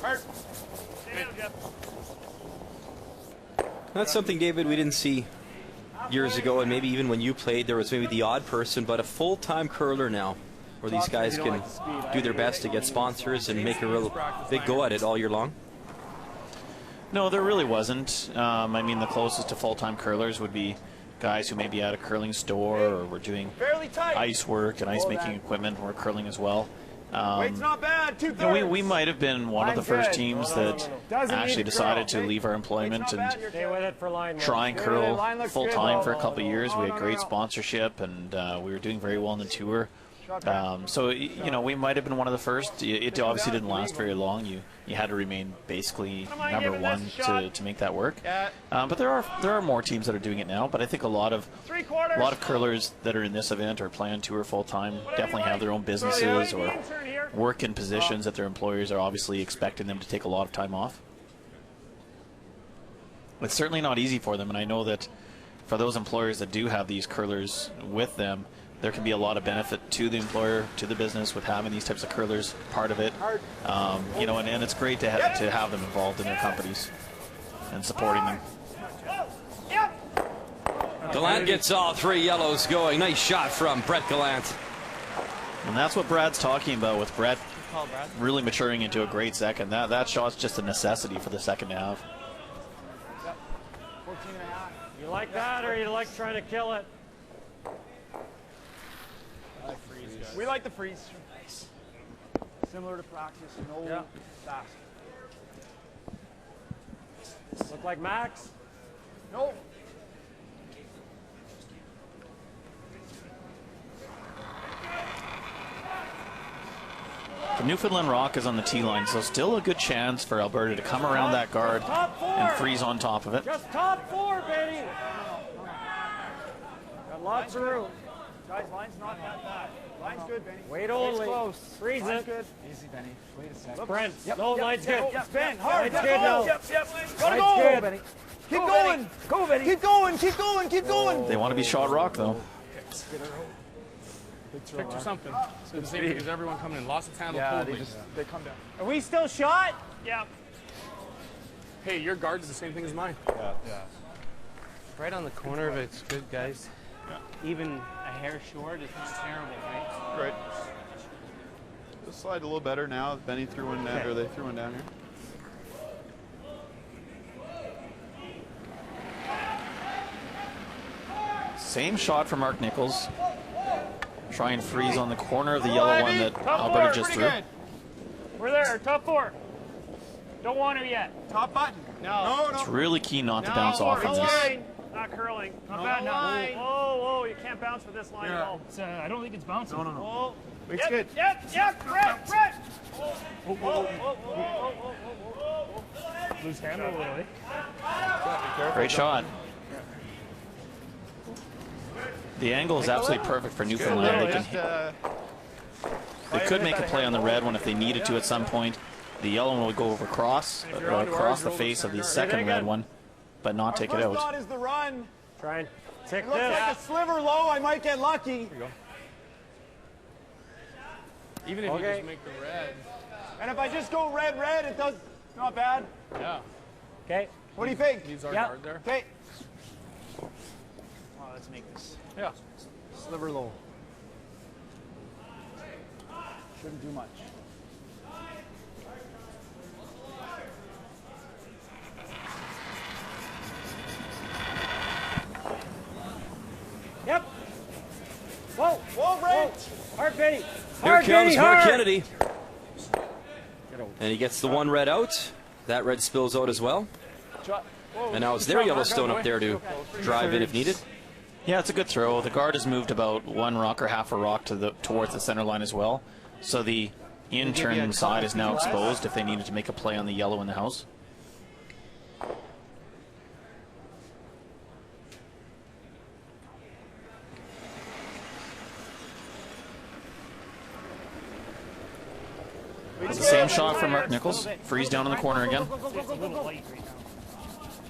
Speaker 10: Hurt. Stay down, Jeff.
Speaker 2: That's something, David, we didn't see years ago, and maybe even when you played, there was maybe the odd person, but a full-time curler now, where these guys can do their best to get sponsors and make a real big go at it all year long?
Speaker 4: No, there really wasn't. I mean, the closest to full-time curlers would be guys who may be at a curling store or were doing ice work and ice making equipment or curling as well.
Speaker 10: Weight's not bad.
Speaker 4: You know, we might have been one of the first teams that actually decided to leave our employment and try and curl full-time for a couple of years. We had great sponsorship, and we were doing very well on the tour. So, you know, we might have been one of the first. It obviously didn't last very long. You had to remain basically number one to make that work. But there are more teams that are doing it now. But I think a lot of curlers that are in this event or plan tour full time definitely have their own businesses or work in positions that their employers are obviously expecting them to take a lot of time off. It's certainly not easy for them, and I know that for those employers that do have these curlers with them, there can be a lot of benefit to the employer, to the business, with having these types of curlers part of it. You know, and it's great to have them involved in their companies and supporting them.
Speaker 2: Gallant gets all 3 yellows going. Nice shot from Brett Gallant.
Speaker 4: And that's what Brad's talking about, with Brett really maturing into a great second. That shot's just a necessity for the second half.
Speaker 8: 14.5. You like that, or you like trying to kill it?
Speaker 10: We like the freeze. Similar to practice, no fast.
Speaker 8: Look like Max?
Speaker 10: No.
Speaker 4: The Newfoundland Rock is on the tee line, so still a good chance for Alberta to come around that guard and freeze on top of it.
Speaker 8: Just top 4, Benny. Got lots of room.
Speaker 10: Guys, line's not that bad. Line's good, Benny.
Speaker 8: Wait only.
Speaker 10: Close.
Speaker 8: Freeze
Speaker 10: line's
Speaker 8: it.
Speaker 10: Good. Easy, Benny. Wait a second.
Speaker 8: Brent. No, line's good.
Speaker 10: Yep, Ben, hard.
Speaker 8: Line's good now.
Speaker 10: Yep.
Speaker 8: Gotta
Speaker 10: go.
Speaker 8: Good.
Speaker 10: Benny. Keep going. Go, Benny. Keep going. Keep going. Keep going.
Speaker 4: They want to be shot rock, though.
Speaker 12: Picture something. It's the same thing as everyone coming in. Lost its handle.
Speaker 10: Yeah, they come down.
Speaker 8: Are we still shot? Yeah.
Speaker 12: Hey, your guard is the same thing as mine.
Speaker 11: Yeah. Right on the corner of it's good, guys.
Speaker 12: Yeah.
Speaker 11: Even a hair short is not terrible, right?
Speaker 9: Right. This slide a little better now. Benny threw one down, or they threw one down here.
Speaker 4: Same shot for Mark Nichols. Try and freeze on the corner of the yellow one that Alberta just threw.
Speaker 8: We're there. Top 4. Don't want to yet.
Speaker 10: Top button.
Speaker 8: No.
Speaker 4: It's really key not to bounce off on this.
Speaker 8: Not curling. Not bad. No. Whoa, you can't bounce with this line at all. I don't think it's bouncing. No.
Speaker 10: Oh, it's good.
Speaker 8: Yep. Brett. Loose handle, really.
Speaker 4: Great shot. The angle is absolutely perfect for Newfoundland. They could make a play on the red one if they needed to at some point. The yellow one would go across the face of the second red one, but not take it out.
Speaker 10: First thought is the run.
Speaker 8: Try and take
Speaker 10: It looks like a sliver low. I might get lucky.
Speaker 12: There you go. Even if you just make the red.
Speaker 10: And if I just go red, it does not bad.
Speaker 12: Yeah.
Speaker 8: Okay.
Speaker 10: What do you think?
Speaker 12: Needs our guard there.
Speaker 10: Okay.
Speaker 11: Let's make this.
Speaker 12: Yeah.
Speaker 10: Sliver low. Shouldn't do much.
Speaker 8: Yep. Whoa, Brent. Hard, Benny.
Speaker 2: Here comes Mark Kennedy. And he gets the one red out. That red spills out as well. And now it's their Yellowstone up there to drive in if needed.
Speaker 4: Yeah, it's a good throw. The guard has moved about 1 rock or half a rock towards the center line as well. So the in-turn side is now exposed if they needed to make a play on the yellow in the house. It's the same shot from Mark Nichols. Freeze down in the corner again.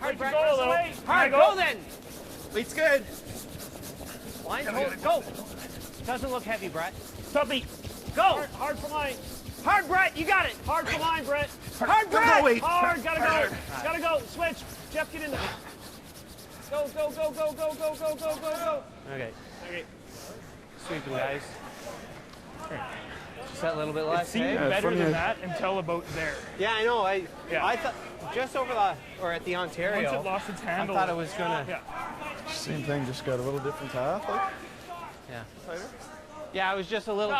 Speaker 8: Hard, Brett. Hard, go then.
Speaker 10: Lead's good.
Speaker 11: Line, hold it, go. Doesn't look heavy, Brett.
Speaker 8: Tuppy. Go. Hard for line. Hard, Brett. You got it. Hard for line, Brett. Hard, Brett.
Speaker 10: Wait.
Speaker 8: Hard. Gotta go. Gotta go. Switch. Jeff, get in there. Go, go, go, go, go, go, go, go, go, go.
Speaker 11: Okay.
Speaker 8: Okay.
Speaker 11: Sweeping, guys. Just that little bit less.
Speaker 8: It seemed better than that until about there.
Speaker 11: Yeah, I know. I thought just over the, or at the Ontario.
Speaker 8: Once it lost its handle.
Speaker 11: I thought it was gonna.
Speaker 8: Yeah.
Speaker 9: Same thing, just got a little different path.
Speaker 11: Yeah. Yeah, it was just a little.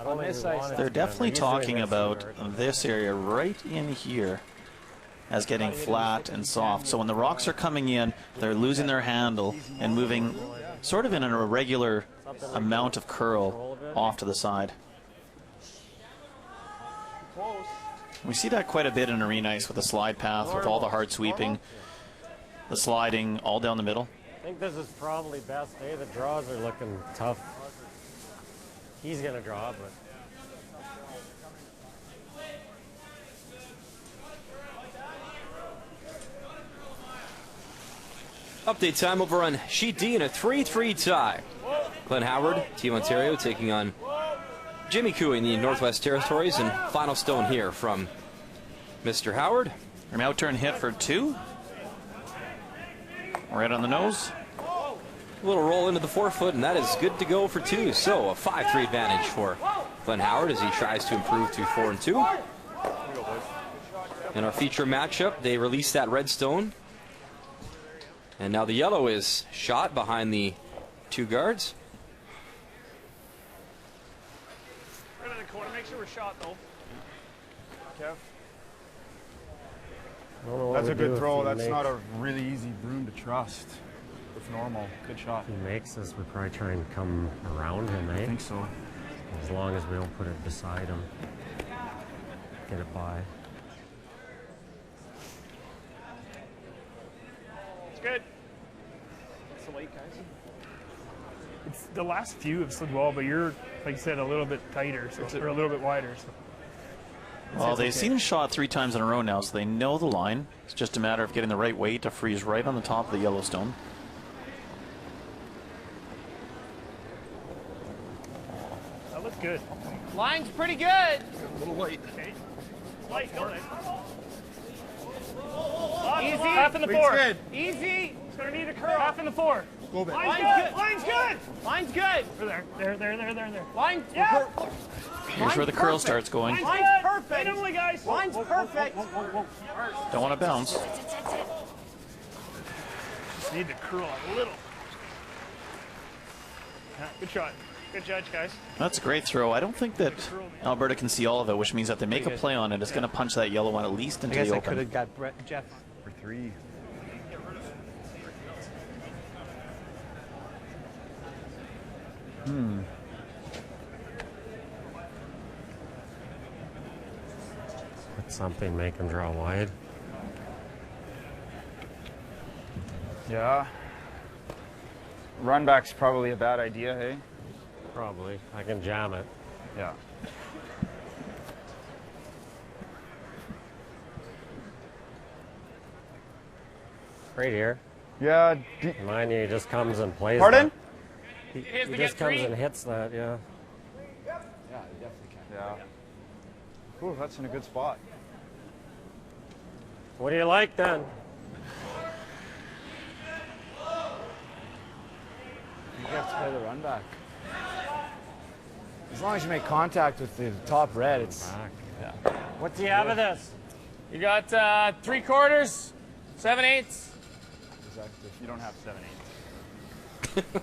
Speaker 7: On this side.
Speaker 4: They're definitely talking about this area right in here as getting flat and soft. So when the rocks are coming in, they're losing their handle and moving sort of in an irregular amount of curl off to the side. We see that quite a bit in arena ice with the slide path, with all the hard sweeping, the sliding all down the middle.
Speaker 7: I think this is probably best. Hey, the draws are looking tough. He's going to draw, but...
Speaker 2: Update time over on Sheet D in a 3-3 tie. Glenn Howard, Team Ontario, taking on Jimmy Cooey in the Northwest Territories, and final stone here from Mr. Howard.
Speaker 4: An out-turn hit for 2. Right on the nose.
Speaker 2: A little roll into the forefoot, and that is good to go for 2. So a 5-3 advantage for Glenn Howard as he tries to improve to 4-2. In our feature matchup, they released that red stone. And now the yellow is shot behind the 2 guards.
Speaker 8: Right in the corner. Make sure we're shot, though.
Speaker 9: Kev. That's a good throw. That's not a really easy broom to trust. It's normal. Good shot.
Speaker 7: If he makes this, we probably try and come around him, eh?
Speaker 9: I think so.
Speaker 7: As long as we don't put it beside him. Get it by.
Speaker 8: It's good. It's the late, guys. It's the last few have slid well, but you're, like you said, a little bit tighter, so or a little bit wider. So.
Speaker 4: Well, they've seen him shot 3 times in a row now, so they know the line. It's just a matter of getting the right weight to freeze right on the top of the Yellowstone.
Speaker 8: That looks good.
Speaker 11: Line's pretty good.
Speaker 9: A little light.
Speaker 8: Okay. Light, go ahead.
Speaker 11: Easy.
Speaker 8: Half in the 4.
Speaker 9: Good.
Speaker 11: Easy.
Speaker 8: It's going to need a curl. Half in the 4.
Speaker 9: Go back.
Speaker 8: Line's
Speaker 11: Line's
Speaker 8: good. Line's good.
Speaker 11: Line's good.
Speaker 8: There.
Speaker 11: Line.
Speaker 8: Yeah.
Speaker 4: Here's where the curl starts going.
Speaker 8: Line's
Speaker 11: Line's
Speaker 8: good.
Speaker 11: perfect.
Speaker 8: Wait only, guys.
Speaker 11: Line's perfect.
Speaker 4: Don't want to bounce.
Speaker 8: Just need to curl a little. Yeah, good shot. Good judge, guys.
Speaker 4: That's a great throw. I don't think that Alberta can see all of it, which means that they make a play on it. It's going to punch that yellow one at least into the
Speaker 11: I could
Speaker 4: open.
Speaker 11: have got Jeff
Speaker 9: For 3.
Speaker 7: Put something, make him draw wide.
Speaker 9: Yeah. Run back's probably a bad idea, hey?
Speaker 7: Probably. I can jam it.
Speaker 9: Yeah.
Speaker 7: Right here.
Speaker 9: Yeah.
Speaker 7: Mind you, he just comes and plays.
Speaker 9: Pardon?
Speaker 7: That. He just comes and hits that, yeah.
Speaker 9: Yeah, he definitely can. Yeah. Ooh, that's in a good spot.
Speaker 7: What do you like then?
Speaker 9: You have to play the run back. As long as you make contact with the top red, it's...
Speaker 7: Back.
Speaker 9: Yeah.
Speaker 7: What do you have of this?
Speaker 12: You got 3/4, 7/8.
Speaker 9: Exactly. You don't have 7/8.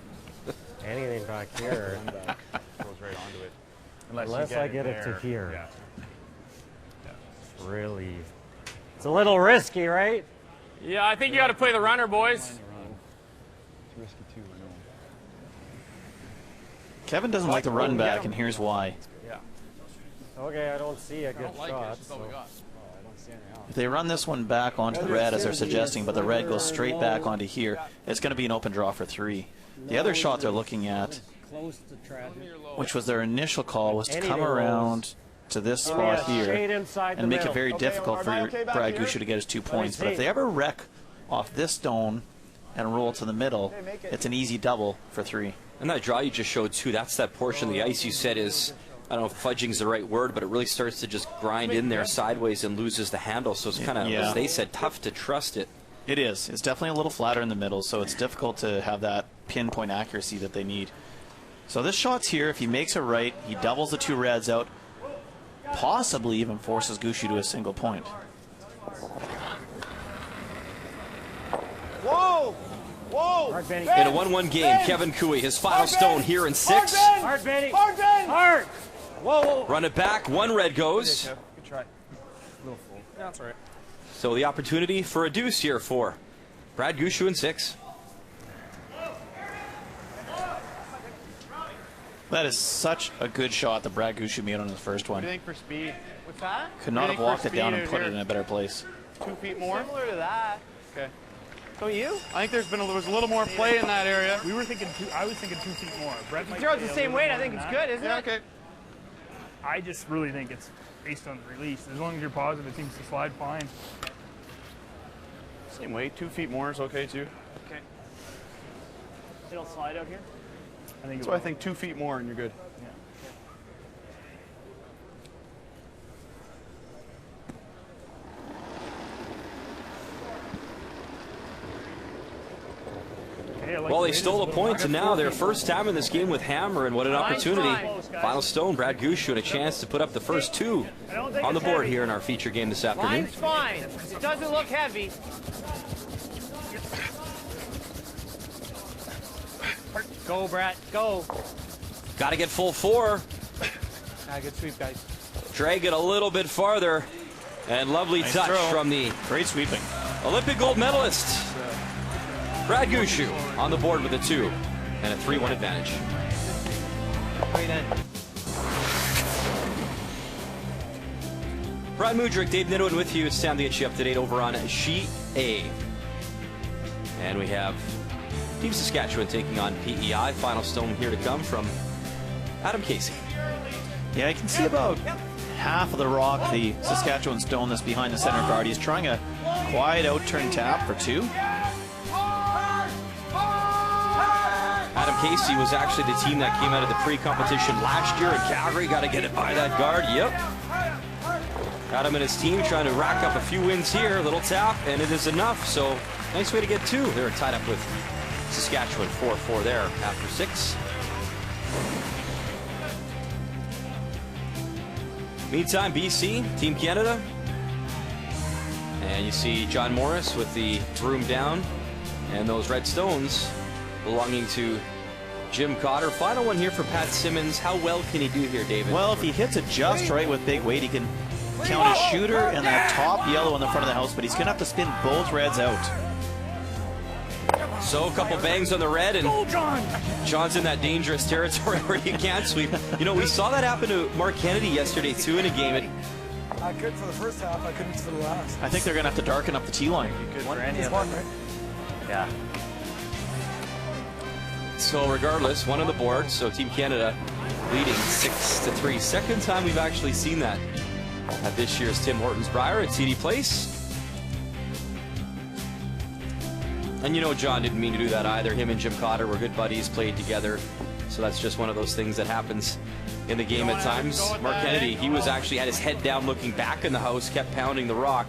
Speaker 7: Anything back here.
Speaker 9: Run back goes right onto it.
Speaker 7: Unless I get it to
Speaker 9: there.
Speaker 7: here.
Speaker 9: Yeah.
Speaker 7: It's really... It's a little risky, right?
Speaker 12: Yeah, I think you got to play the runner, boys.
Speaker 9: It's risky too, I know.
Speaker 4: Kevin doesn't like the run back, and here's why.
Speaker 9: Yeah.
Speaker 7: Okay, I don't see a good shot.
Speaker 12: That's all we got.
Speaker 4: If they run this one back onto the red, as they're suggesting, but the red goes straight back onto here, it's going to be an open draw for 3. The other shot they're looking at,
Speaker 7: Close to tragic.
Speaker 4: which was their initial call, was to come around to this spot here and make it very difficult for Brad Gushue to get his 2 points. But if they ever wreck off this stone and roll to the middle, it's an easy double for 3.
Speaker 2: And that draw you just showed too, that's that portion of the ice you said is, I don't know if fudging's the right word, but it really starts to just grind in there sideways and loses the handle. So it's kind of, as they said, tough to trust it.
Speaker 4: It is. It's definitely a little flatter in the middle, so it's difficult to have that pinpoint accuracy that they need. So this shot's here. If he makes it right, he doubles the 2 reds out, possibly even forces Gushue to a single point.
Speaker 8: Whoa! Whoa!
Speaker 2: In a 1-1 game, Kevin Cooey, his final stone here in 6.
Speaker 8: Hard, Benny! Hard, Ben! Hard! Whoa!
Speaker 2: Run it back. 1 red goes.
Speaker 9: Good try. A little full.
Speaker 12: Yeah, that's all right.
Speaker 2: So the opportunity for a deuce here for Brad Gushue in 6.
Speaker 4: That is such a good shot that Brad Gushue made on his first
Speaker 10: What
Speaker 4: one.
Speaker 10: do you think for speed?
Speaker 8: What's that?
Speaker 4: Could not have walked it down and put it
Speaker 10: here?
Speaker 4: in a better place.
Speaker 10: 2 feet more?
Speaker 8: Similar to that.
Speaker 10: Okay.
Speaker 8: Don't you?
Speaker 10: I think there was a little more play in that area.
Speaker 13: We were thinking I was thinking 2 feet more. Brett might
Speaker 8: Throw it
Speaker 13: say
Speaker 8: the
Speaker 13: a
Speaker 8: same
Speaker 13: little
Speaker 8: weight.
Speaker 13: more
Speaker 8: I think
Speaker 13: than
Speaker 8: it's
Speaker 13: that.
Speaker 8: good, isn't
Speaker 10: Yeah,
Speaker 8: it?
Speaker 10: okay.
Speaker 13: I just really think it's based on the release. As long as you're positive, it seems to slide fine.
Speaker 10: Same weight, 2 feet more is okay too.
Speaker 13: Okay. It'll slide out here. I think.
Speaker 10: So I think 2 feet more and you're good.
Speaker 13: Yeah.
Speaker 2: Well, they stole a point, and now their first time in this game with hammer, and what an opportunity. Final stone, Brad Gushue, and a chance to put up the first 2 on the board here in our feature game this afternoon.
Speaker 8: Line's fine. It doesn't look heavy. Go, Brett. Go.
Speaker 2: Got to get full 4.
Speaker 8: Good sweep, guys.
Speaker 2: Drag it a little bit farther, and lovely
Speaker 4: Nice
Speaker 2: touch
Speaker 4: throw.
Speaker 2: from the
Speaker 4: Great sweeping.
Speaker 2: Olympic gold medalist, Brad Gushue, on the board with a 2 and a 3-1 advantage. Brad Mudrick, Dave Nidwin with you. It's time to get you up to date over on Sheet A. And we have Team Saskatchewan taking on PEI. Final stone here to come from Adam Casey.
Speaker 4: Yeah, I can see about half of the rock, the Saskatchewan stone that's behind the center guard. He's trying a quiet out-turn tap for 2.
Speaker 2: Adam Casey was actually the team that came out of the pre-competition last year in Calgary. Got to get it by that guard. Yep. Adam and his team trying to rack up a few wins here. A little tap, and it is enough. So nice way to get 2. They're tied up with Saskatchewan 4-4 there after 6. Meantime, BC, Team Canada. And you see John Morris with the broom down, and those red stones belonging to Jim Cotter. Final one here for Pat Simmons. How well can he do here, David?
Speaker 4: Well, if he hits it just right with big weight, he can count a shooter and that top yellow in the front of the house, but he's going to have to spin both reds out.
Speaker 2: So a couple bangs on the red, and John's in that dangerous territory where you can't sweep. You know, we saw that happen to Mark Kennedy yesterday, too, in a game.
Speaker 14: I could for the first half, I couldn't for the last.
Speaker 4: I think they're going to have to darken up the tee line.
Speaker 14: Yeah.
Speaker 2: So regardless, 1 on the board, so Team Canada leading 6-3. Second time we've actually seen that at this year's Tim Hortons Brier at TD Place. And you know John didn't mean to do that either. Him and Jim Cotter were good buddies, played together. So that's just one of those things that happens in the game at times. Mark Kennedy, he was actually had his head down looking back in the house, kept pounding the rock.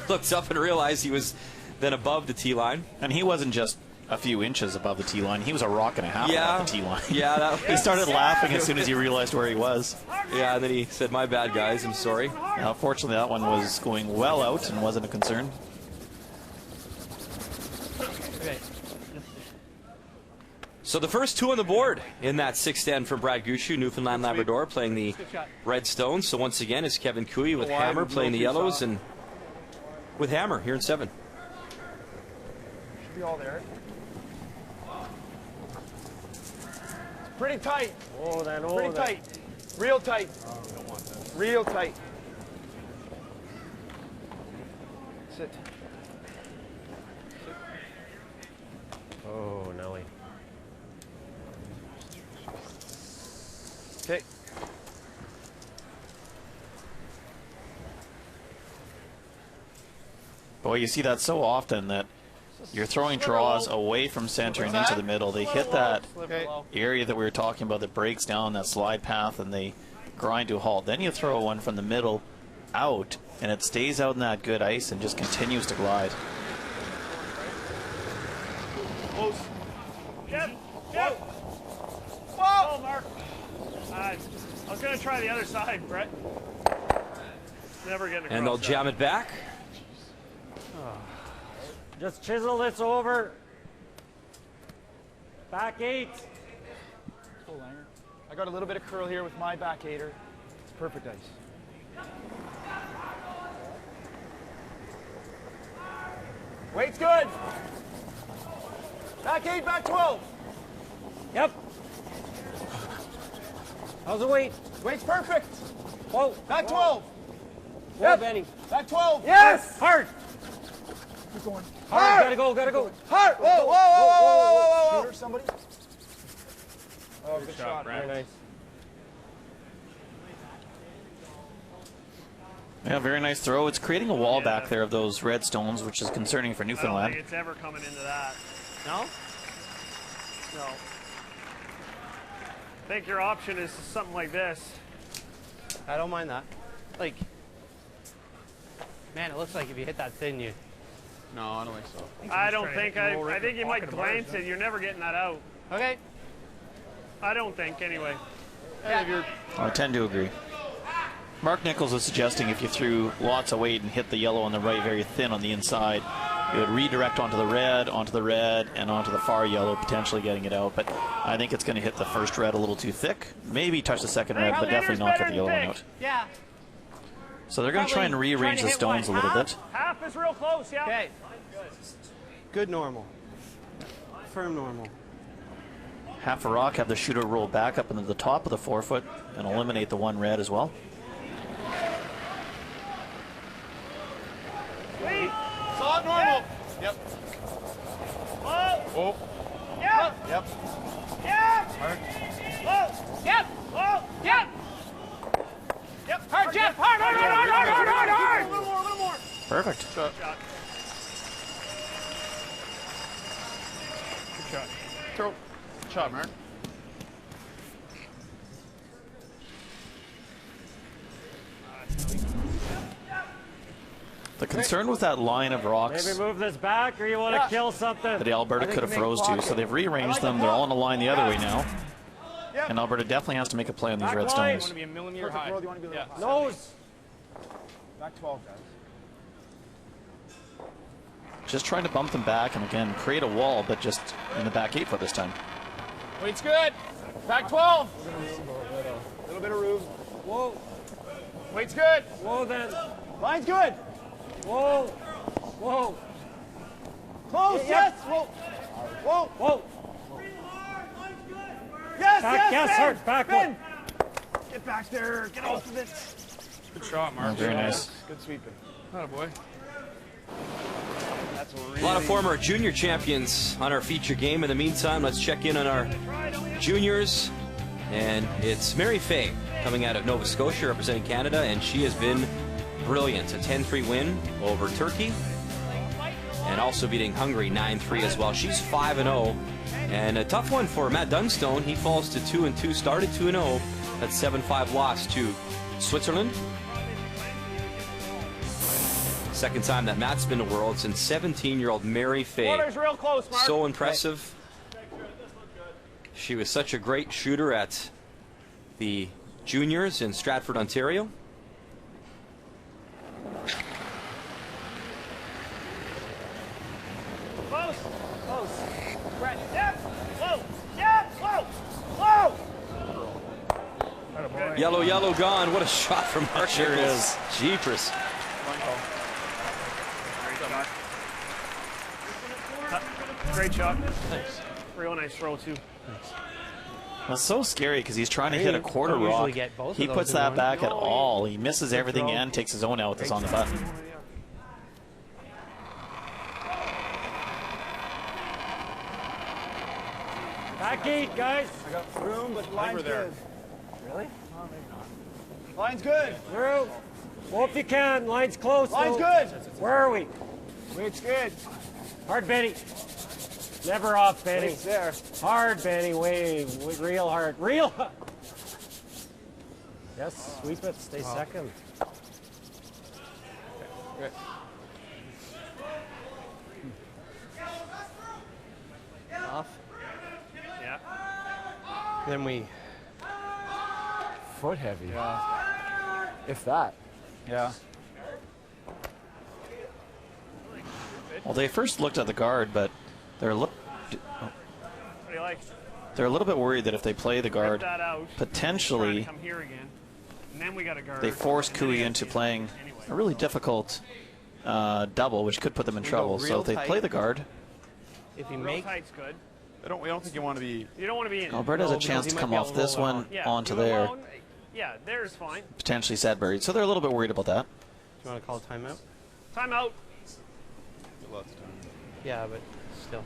Speaker 2: Looked up and realized he was then above the tee line.
Speaker 4: And he wasn't just a few inches above the tee line. He was a rock and a half above the tee line.
Speaker 2: Yeah,
Speaker 4: he started laughing as soon as he realized where he was.
Speaker 2: Yeah, and then he said, "My bad, guys. I'm sorry."
Speaker 4: Fortunately, that one was going well out and wasn't a concern.
Speaker 2: So the first 2 on the board in that 6th stand for Brad Gushue, Newfoundland Labrador, playing the red stones. So once again, it's Kevin Cooey with hammer playing the yellows, and with hammer here in 7.
Speaker 8: Should be all there. Pretty tight.
Speaker 7: Oh, that
Speaker 8: Pretty tight. Real tight. Real tight. Sit.
Speaker 7: Oh, Nelly.
Speaker 8: Okay.
Speaker 4: Boy, you see that so often that you're throwing draws away from center and into the middle. They hit that area that we were talking about that breaks down that slide path and they grind to a halt. Then you throw one from the middle out and it stays out in that good ice and just continues to glide.
Speaker 8: Close.
Speaker 13: Yep.
Speaker 8: Whoa.
Speaker 13: Whoa, Mark. I was going to try the other side, Brett. Never getting across.
Speaker 2: And they'll jam it back.
Speaker 7: Just chisel this over. Back 8.
Speaker 9: I got a little bit of curl here with my back 8er. It's perfect ice. Weight's good. Back 8, back 12.
Speaker 7: Yep. How's the weight?
Speaker 9: Weight's perfect.
Speaker 7: Whoa.
Speaker 9: Back 12.
Speaker 7: Whoa, yep. Benny.
Speaker 9: Back 12.
Speaker 7: Yes. Hard.
Speaker 9: Keep going.
Speaker 7: Hard. Gotta go, gotta go.
Speaker 9: Hard. Whoa, whoa, whoa, whoa, whoa, whoa. Shooter, somebody. Oh, good shot.
Speaker 7: Very nice.
Speaker 4: Yeah, very nice throw. It's creating a wall back there of those red stones, which is concerning for
Speaker 13: I don't
Speaker 4: Newfoundland.
Speaker 13: think it's ever coming into that.
Speaker 11: No?
Speaker 13: No. I think your option is something like this.
Speaker 11: I don't mind that. Like, man, it looks like if you hit that thin, you.
Speaker 12: No, I don't think so.
Speaker 13: I think you might glance it. You're never getting that out.
Speaker 11: Okay.
Speaker 13: I don't think, anyway.
Speaker 4: I tend to agree. Mark Nichols is suggesting if you threw lots of weight and hit the yellow on the right very thin on the inside, it would redirect onto the red, and onto the far yellow, potentially getting it out. But I think it's going to hit the first red a little too thick. Maybe touch the second red, but definitely not get the yellow one out.
Speaker 11: Yeah.
Speaker 4: So they're going to try and rearrange the stones a little bit.
Speaker 13: Half is real close, yeah.
Speaker 11: Okay. Good normal. Firm normal.
Speaker 4: Half a rock, have the shooter roll back up into the top of the forefoot and eliminate the one red as well.
Speaker 8: Solid normal.
Speaker 9: Yep.
Speaker 8: Whoa.
Speaker 9: Yep. Yep.
Speaker 8: Yep.
Speaker 9: Hard.
Speaker 8: Whoa. Yep. Whoa. Yep.
Speaker 9: Yep.
Speaker 8: Hard, Jeff. Hard, hard, hard, hard, hard, hard, hard.
Speaker 9: A little more, a little more.
Speaker 4: Perfect.
Speaker 13: Shot.
Speaker 12: Good shot. Throw. Good shot, Mark.
Speaker 4: The concern with that line of rocks
Speaker 7: Maybe move this back, or you want to kill something.
Speaker 4: that Alberta could have froze to, so they've rearranged them. They're all in a line the other way now.
Speaker 9: Yep.
Speaker 4: And Alberta definitely has to make a play on these red
Speaker 12: You
Speaker 4: stones.
Speaker 12: want to be a millimeter
Speaker 9: Perfect
Speaker 12: high.
Speaker 9: world, you want to be a little high.
Speaker 7: Nose.
Speaker 9: Back 12, guys.
Speaker 4: Just trying to bump them back and again create a wall, but just in the back 8 foot this time.
Speaker 8: Weight's good. Back 12.
Speaker 9: A little bit of room.
Speaker 7: Whoa.
Speaker 8: Weight's good.
Speaker 7: Whoa then.
Speaker 9: Line's good.
Speaker 7: Whoa. Whoa.
Speaker 9: Close, yes. Whoa. Whoa.
Speaker 7: Whoa.
Speaker 9: Yes,
Speaker 7: Back,
Speaker 9: yes,
Speaker 7: yes,
Speaker 9: Ben.
Speaker 7: hard. Back
Speaker 9: Ben.
Speaker 7: one.
Speaker 9: Get back there. Get off of it.
Speaker 12: Good shot, Mark.
Speaker 4: Very nice.
Speaker 9: Good sweeping.
Speaker 12: Oh, boy.
Speaker 9: That's
Speaker 2: A lot of former junior champions on our feature game. In the meantime, let's check in on our juniors. And it's Mary Fay coming out of Nova Scotia representing Canada, and she has been brilliant. A 10-3 win over Turkey, and also beating Hungary 9-3 as well. She's 5-0, and a tough one for Matt Dunstone. He falls to 2-2, started 2-0. That 7-5 loss to Switzerland. Second time that Matt's been to Worlds, and 17-year-old Mary Fay.
Speaker 8: Water's real close, Mark.
Speaker 2: So impressive. She was such a great shooter at the juniors in Stratford, Ontario.
Speaker 8: Close. Close. Brett. Yep. Whoa. Yep. Whoa. Whoa.
Speaker 2: Yellow, yellow gone. What a shot from Mark.
Speaker 4: Sure is.
Speaker 2: Jeepers.
Speaker 13: Great shot. Thanks. Real nice throw, too.
Speaker 4: That's so scary because he's trying to hit a quarter
Speaker 11: Don't usually
Speaker 4: rock.
Speaker 11: get both of
Speaker 4: He
Speaker 11: those
Speaker 4: puts
Speaker 11: in
Speaker 4: that
Speaker 11: one.
Speaker 4: back at all. He misses everything and takes his own out with this on the button.
Speaker 7: Back 8, guys.
Speaker 9: I got room, but line's
Speaker 12: there.
Speaker 9: good.
Speaker 7: Really?
Speaker 9: Oh, maybe not. Line's good.
Speaker 7: Through. Well, if you can. Line's close.
Speaker 9: Line's
Speaker 7: though.
Speaker 9: good.
Speaker 7: Where are we?
Speaker 9: Weight's good.
Speaker 7: Hard, Benny. Never off, Benny.
Speaker 9: Weight's there.
Speaker 7: Hard, Benny. Real hard. Real. Yes, sweep it. Stay second.
Speaker 9: Good.
Speaker 11: Then we...
Speaker 9: Foot heavy. Yeah. If that. Yeah.
Speaker 4: Well, they first looked at the guard, but they're
Speaker 13: What do you like?
Speaker 4: they're a little bit worried that if they play the guard,
Speaker 13: Rip that out.
Speaker 4: potentially
Speaker 13: Come here again. And then we got a guard.
Speaker 4: they force Cooey into playing a really difficult double, which could put them in trouble. So if they play the guard,
Speaker 11: if you
Speaker 13: real
Speaker 11: make
Speaker 13: tight's good.
Speaker 9: We don't think you want to be.
Speaker 13: You don't want to be in.
Speaker 4: Alberta has a chance to come off this one onto there.
Speaker 13: Yeah, there's fine.
Speaker 4: Potentially Sadbury. So they're a little bit worried about that.
Speaker 11: Do you want to call a timeout?
Speaker 13: Timeout.
Speaker 11: Yeah, but still.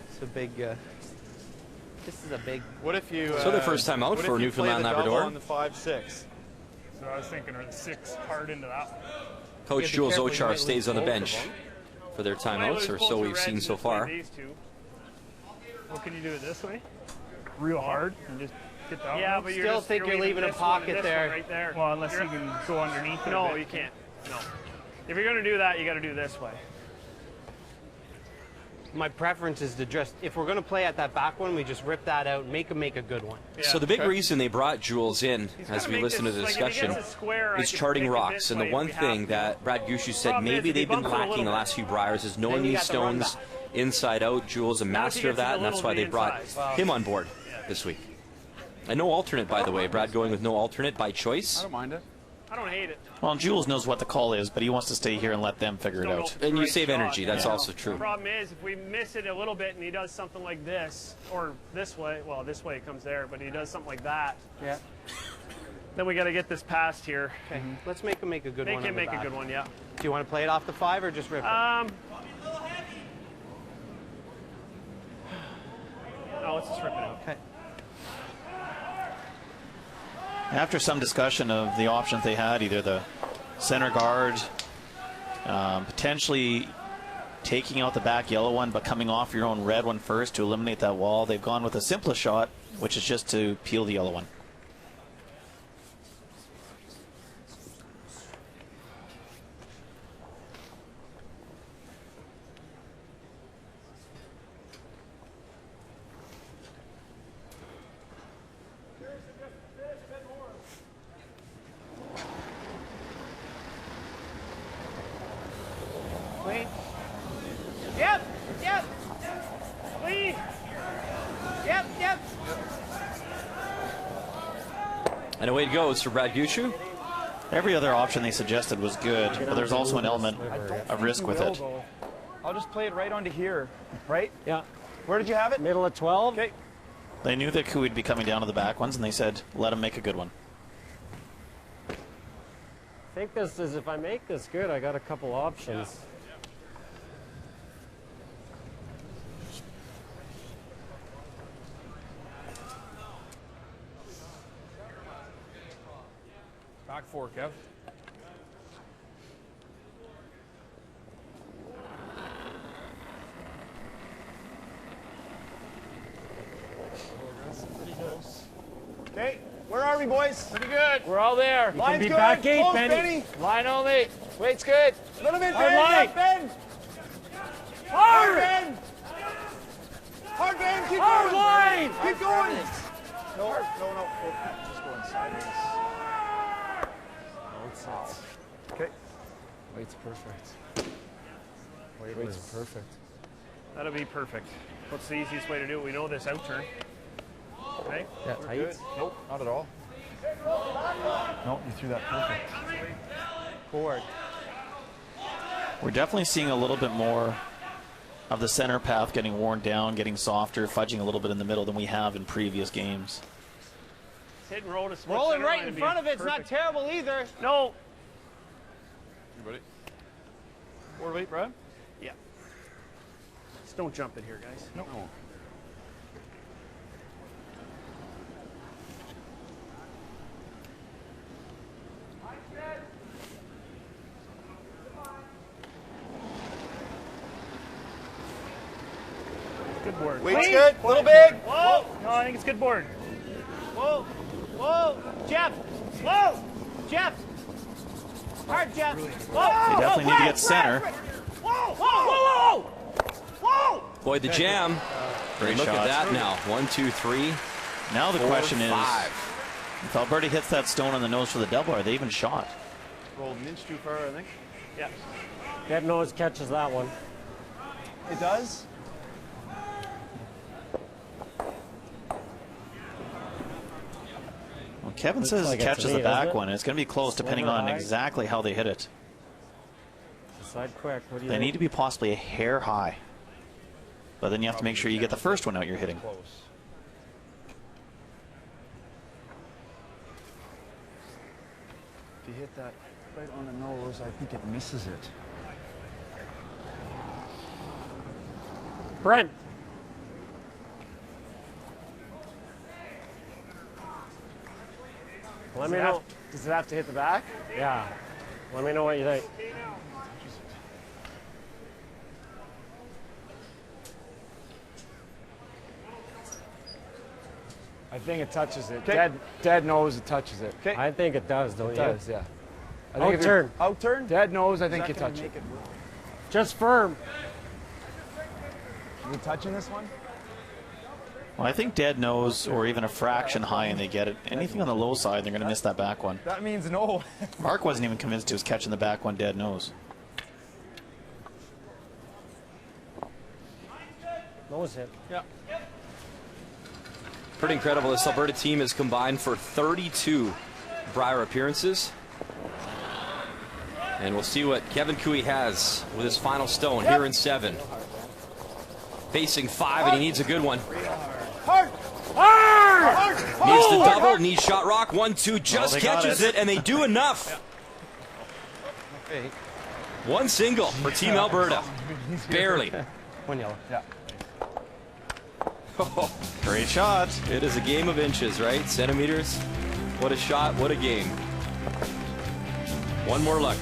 Speaker 11: It's a big... this is a big...
Speaker 9: What if you...
Speaker 2: So the first time out for Newfoundland Labrador.
Speaker 9: On the 5-6.
Speaker 13: So I was thinking, or the 6 hard into that one.
Speaker 2: Coach Jules Ochar stays on the bench for their timeouts, or so we've seen so far.
Speaker 13: What can you do it this way? Real hard and just get that.
Speaker 11: Yeah, but still think you're leaving a pocket there.
Speaker 13: Right there. Well, unless you can go underneath. No, you can't. No. If you're going to do that, you got to do this way.
Speaker 11: My preference is to just, if we're going to play at that back one, we just rip that out and make a good one.
Speaker 2: Yeah. So the big reason they brought Jules in, as we listen to the discussion, is charting rocks. And the one thing that Brad Gushue said maybe they've been lacking the last few Briers is knowing these stones inside out. Jules a master of that, and that's why they brought him on board this week. And no alternate, by the way. Brad going with no alternate by choice.
Speaker 9: I don't mind it.
Speaker 13: I don't hate it.
Speaker 4: Well, Jules knows what the call is, but he wants to stay here and let them figure it out.
Speaker 2: And you save energy. That's also true.
Speaker 13: The problem is, if we miss it a little bit and he does something like this, or this way, well, this way it comes there, but he does something like that.
Speaker 11: Yeah.
Speaker 13: Then we got to get this past here.
Speaker 11: Okay. Let's make him make a good one.
Speaker 13: Make him make a good one, yeah.
Speaker 11: Do you want to play it off the 5 or just rip it?
Speaker 13: No, let's just rip it out.
Speaker 11: Okay.
Speaker 4: After some discussion of the options they had, either the center guard, potentially taking out the back yellow one, but coming off your own red one first to eliminate that wall, they've gone with the simplest shot, which is just to peel the yellow one.
Speaker 13: Clean. Yep. Clean. Yep.
Speaker 2: And away it goes for Brad Gushue.
Speaker 4: Every other option they suggested was good, but there's also an element of risk with it.
Speaker 9: I'll just play it right onto here, right?
Speaker 11: Yeah.
Speaker 9: Where did you have it?
Speaker 11: Middle of 12.
Speaker 9: Okay.
Speaker 4: They knew that Cooey would be coming down to the back ones, and they said, let him make a good one.
Speaker 7: I think this is, if I make this good, I got a couple options.
Speaker 12: Back 4, Kev.
Speaker 9: Okay, where are we, boys?
Speaker 12: Pretty good.
Speaker 13: We're all there.
Speaker 9: Line's
Speaker 11: be
Speaker 9: good.
Speaker 11: back 8,
Speaker 9: Close,
Speaker 11: Benny.
Speaker 13: Line only.
Speaker 9: Weight's good. A little bit,
Speaker 13: Hard
Speaker 9: Ben.
Speaker 13: line.
Speaker 9: Up, Ben. Hard, Ben. Hard, Ben. Keep
Speaker 13: Hard
Speaker 9: going.
Speaker 13: line.
Speaker 9: Keep going. No. Just going sideways. Okay.
Speaker 14: Weight's perfect. Weight's perfect.
Speaker 13: That'll be perfect. What's the easiest way to do it? We know this out turn. Okay?
Speaker 14: Yeah,
Speaker 9: We're
Speaker 14: tight.
Speaker 9: good. Nope, not at all. Nope, you threw that perfect.
Speaker 11: Forward.
Speaker 4: We're definitely seeing a little bit more of the center path getting worn down, getting softer, fudging a little bit in the middle than we have in previous games.
Speaker 13: Hit and roll to split
Speaker 11: Rolling
Speaker 13: center
Speaker 11: right
Speaker 13: line
Speaker 11: in
Speaker 13: would be
Speaker 11: front of it's not
Speaker 13: perfect.
Speaker 11: terrible either.
Speaker 13: No.
Speaker 9: Everybody. Forward weight, Brad?
Speaker 13: Yeah. Just don't jump in here, guys.
Speaker 9: No.
Speaker 13: Good board.
Speaker 9: Weight's good. A little big.
Speaker 13: Whoa. No, I think it's good board.
Speaker 11: Whoa. Jeff. Whoa. Jeff. Hard, Jeff. Whoa.
Speaker 4: They definitely need to get center.
Speaker 11: Whoa.
Speaker 2: Boy, the jam.
Speaker 4: Great
Speaker 2: Look
Speaker 4: shot.
Speaker 2: at that now. 1, 2, 3.
Speaker 15: Now the question is,
Speaker 2: 4-5.
Speaker 15: if Alberta hits that stone on the nose for the double, are they even shot?
Speaker 9: Rolled an inch too far, I think.
Speaker 13: Yeah.
Speaker 7: Dead nose catches that one.
Speaker 9: It does?
Speaker 15: Well, Kevin
Speaker 7: Looks
Speaker 15: says
Speaker 7: like
Speaker 15: it
Speaker 7: it to
Speaker 15: catches
Speaker 7: me,
Speaker 15: the back
Speaker 7: doesn't it?
Speaker 15: one. It's going to be close depending
Speaker 7: Sliver
Speaker 15: on
Speaker 7: high.
Speaker 15: exactly how they hit it.
Speaker 7: Decide quick. What do you
Speaker 15: They
Speaker 7: think?
Speaker 15: need to be possibly a hair high. But then you have to make sure you get the first one out you're hitting.
Speaker 9: Close. If you hit that right on the nose, I think it misses it.
Speaker 7: Brent. Let me know.
Speaker 10: Does it have to hit the back?
Speaker 7: Yeah. Let me know what you think.
Speaker 10: I think it touches it. Dead nose, it touches it.
Speaker 9: Okay.
Speaker 7: I think it does, don't
Speaker 10: It
Speaker 7: you?
Speaker 10: does, yeah. I think if
Speaker 7: Outturn.
Speaker 10: you're
Speaker 9: Outturn?
Speaker 10: dead nose, I think
Speaker 9: Is
Speaker 10: you
Speaker 9: that gonna
Speaker 10: touch it.
Speaker 9: make
Speaker 7: Just firm.
Speaker 9: Are we touching this one?
Speaker 15: Well, I think dead nose or even a fraction high and they get it. Anything on the low side, they're going to miss that back one.
Speaker 9: That means no.
Speaker 15: Mark wasn't even convinced he was catching the back one dead nose.
Speaker 7: Nose hit.
Speaker 13: Yeah.
Speaker 2: Pretty incredible. This Alberta team is combined for 32 Brier appearances. And we'll see what Kevin Cooey has with his final stone here in 7. Facing 5, and he needs a good one.
Speaker 8: Hard! Hard!
Speaker 2: Needs the double, needs shot rock. 1-2, just
Speaker 15: they got
Speaker 2: catches it, and they do enough. One single for Team Alberta. Barely.
Speaker 11: One yellow.
Speaker 9: Yeah.
Speaker 15: Great shot.
Speaker 2: It is a game of inches, right? Centimeters. What a shot, what a game. One more look.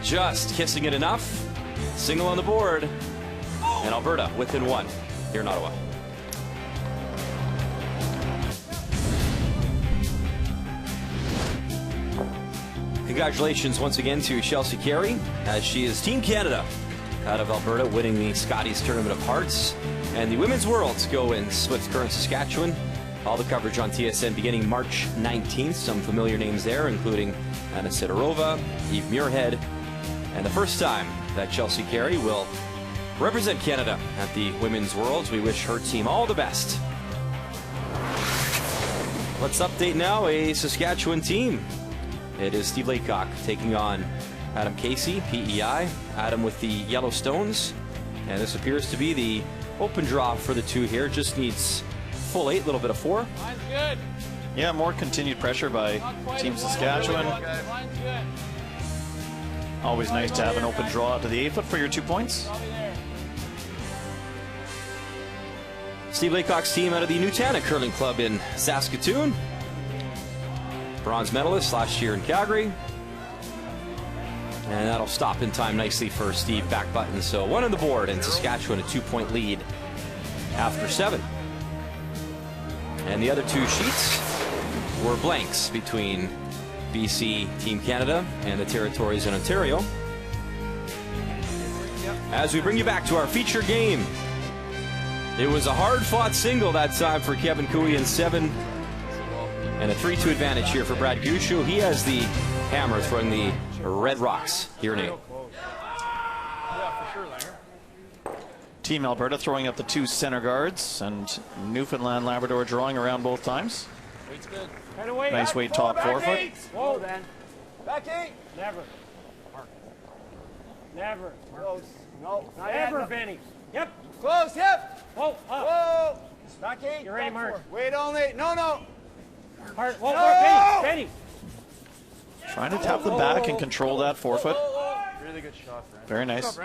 Speaker 2: Just kissing it enough. Single on the board. And Alberta within 1 here in Ottawa. Congratulations once again to Chelsea Carey, as she is Team Canada out of Alberta, winning the Scotties Tournament of Hearts. And the Women's Worlds go in Swift Current, Saskatchewan. All the coverage on TSN beginning March 19th. Some familiar names there, including Anna Sidorova, Eve Muirhead, and the first time that Chelsea Carey will represent Canada at the Women's Worlds. We wish her team all the best. Let's update now a Saskatchewan team. It is Steve Laycock taking on Adam Casey, PEI. Adam with the Yellowstones. And this appears to be the open draw for the two here. Just needs full 8, a little bit of 4.
Speaker 13: Mine's good.
Speaker 15: Yeah, more continued pressure by Team Saskatchewan.
Speaker 13: Mine's good.
Speaker 15: Always nice to have an open draw to the 8-foot for your 2 points.
Speaker 13: I'll be there.
Speaker 2: Steve Laycock's team out of the Nutana Curling Club in Saskatoon. Bronze medalist last year in Calgary. And that'll stop in time nicely for Steve back button. So 1 on the board, and Saskatchewan a 2-point lead after 7. And the other 2 sheets were blanks between BC, Team Canada, and the territories in Ontario. As we bring you back to our feature game. It was a hard-fought single that time for Kevin Cooey in 7. And a 3-2 advantage here for Brad Gushue. He has the hammer throwing the red rocks here in 8.
Speaker 15: Team Alberta throwing up the 2 center guards, and Newfoundland Labrador drawing around both times.
Speaker 13: Weight's good.
Speaker 15: Nice weight top 4-foot.
Speaker 8: Whoa, then. Back 8.
Speaker 11: Never. Never.
Speaker 8: Close. No. Not
Speaker 11: Never,
Speaker 8: yet.
Speaker 11: Benny. Yep.
Speaker 8: Close, yep.
Speaker 11: Whoa.
Speaker 8: Whoa. Back 8.
Speaker 11: You ready,
Speaker 8: back
Speaker 11: Mark?
Speaker 8: 4. Wait only. No, no.
Speaker 11: Hard. Whoa,
Speaker 8: No!
Speaker 11: Benny.
Speaker 15: Trying to tap the back and control that 4-foot.
Speaker 9: Really good shot, Brent.
Speaker 15: Very nice.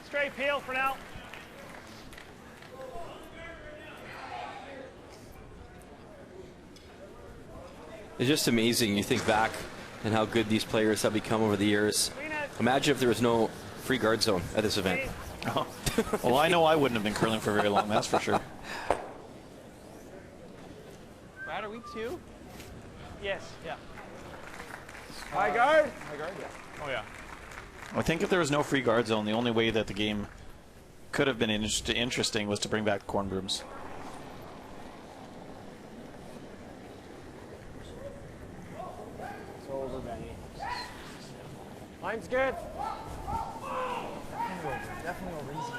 Speaker 13: Straight peel for now.
Speaker 2: It's just amazing. You think back and how good these players have become over the years. Imagine if there was no free guard zone at this event.
Speaker 15: Oh. Well, I know I wouldn't have been curling for very long, that's for sure.
Speaker 13: Brad, are we 2? Yes. Yeah.
Speaker 8: High guard.
Speaker 13: Oh yeah.
Speaker 15: I think if there was no free guard zone, the only way that the game could have been interesting was to bring back corn brooms.
Speaker 8: It's over, Benny. Line's good. Definitely over. Easy.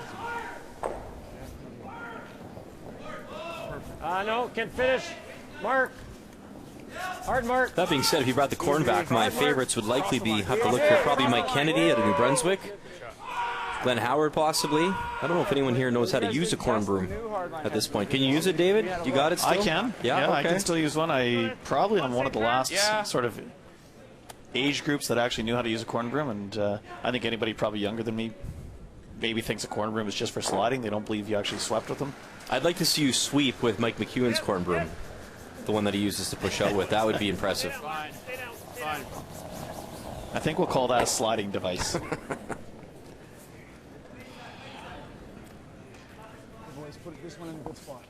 Speaker 8: No, can finish. Mark. Hard mark.
Speaker 2: That being said, if you brought the corn back, my favorites would likely be, have to look here, probably Mike Kennedy out of New Brunswick. Glenn Howard, possibly. I don't know if anyone here knows how to use a corn broom at this point. Can you use it, David? You got it still?
Speaker 15: I can.
Speaker 2: Yeah,
Speaker 15: okay.
Speaker 2: okay.
Speaker 15: I can still use one. I probably am one of the last sort of age groups that actually knew how to use a corn broom, and I think anybody probably younger than me maybe thinks a corn broom is just for sliding. They don't believe you actually swept with them.
Speaker 2: I'd like to see you sweep with Mike McEwen's corn broom, the one that he uses to push out with. That would be impressive.
Speaker 13: Fine. Fine.
Speaker 15: I think we'll call that a sliding device.
Speaker 9: Boys, put this one in a good spot.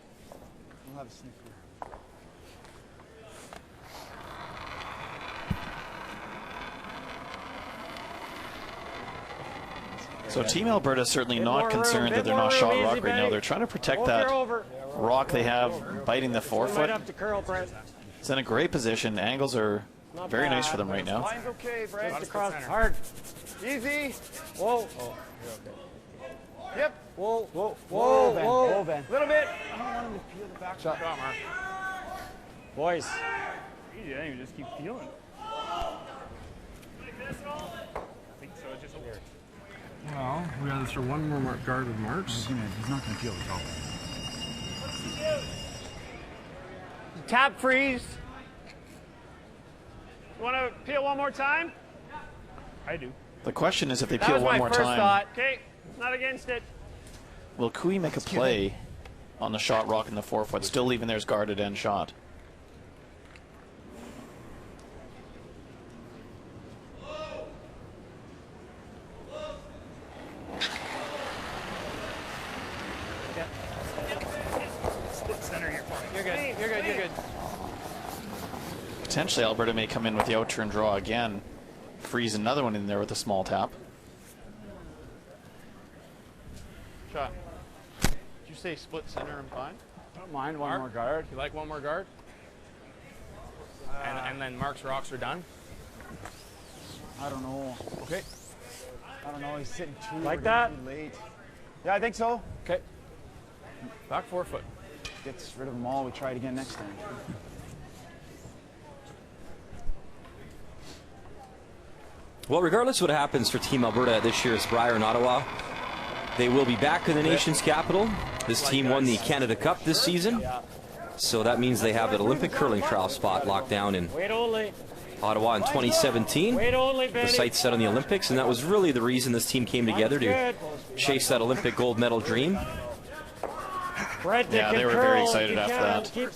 Speaker 9: We'll have a sneak here.
Speaker 15: So Team Alberta is certainly not concerned that they're not shot rock right now. They're trying to protect that rock they have biting the forefoot. It's in a great position. Angles are very nice for them right now.
Speaker 8: Line's okay, Brad. Just across. Hard. Easy. Whoa. Oh, you're okay. Yep. Whoa. Whoa. Whoa. Ben. Whoa, Ben. Little bit. I don't want him to peel the back shot. Mark. Boys.
Speaker 13: Easy, I think you just keep feeling. Like this at all? I think so. It's just a weird.
Speaker 14: Well, we either throw one more guard with marks.
Speaker 9: He's not going to peel the top.
Speaker 8: Tap freeze.
Speaker 13: You want to peel one more time? I do.
Speaker 15: The question is if they
Speaker 8: That
Speaker 15: peel
Speaker 8: was
Speaker 15: one
Speaker 8: my
Speaker 15: more
Speaker 8: first
Speaker 15: time,
Speaker 8: thought.
Speaker 13: Okay, not against it.
Speaker 15: will Kui make a play on the shot rock in the forefoot, still leaving theirs guarded and shot?
Speaker 8: You're good.
Speaker 15: Potentially Alberta may come in with the out-turn draw again. Freeze another one in there with a small tap.
Speaker 10: Shot. Did you say split center and fine?
Speaker 9: I don't mind one more guard.
Speaker 12: You like one more guard? And then Mark's rocks are done?
Speaker 9: I don't know.
Speaker 10: Okay.
Speaker 9: I don't know. He's sitting too
Speaker 8: Like that?
Speaker 9: late. Yeah, I think so.
Speaker 10: Okay. Back forefoot.
Speaker 9: Gets rid of them all. We try it again next time.
Speaker 2: Well, regardless of what happens for Team Alberta at this year's Brier in Ottawa, they will be back in the nation's capital. This team won the Canada Cup this season, so that means they have an Olympic curling trial spot locked down in Ottawa in 2017. The sights set on the Olympics, and that was really the reason this team came together to chase that Olympic gold medal dream.
Speaker 15: Yeah, they were very excited after that.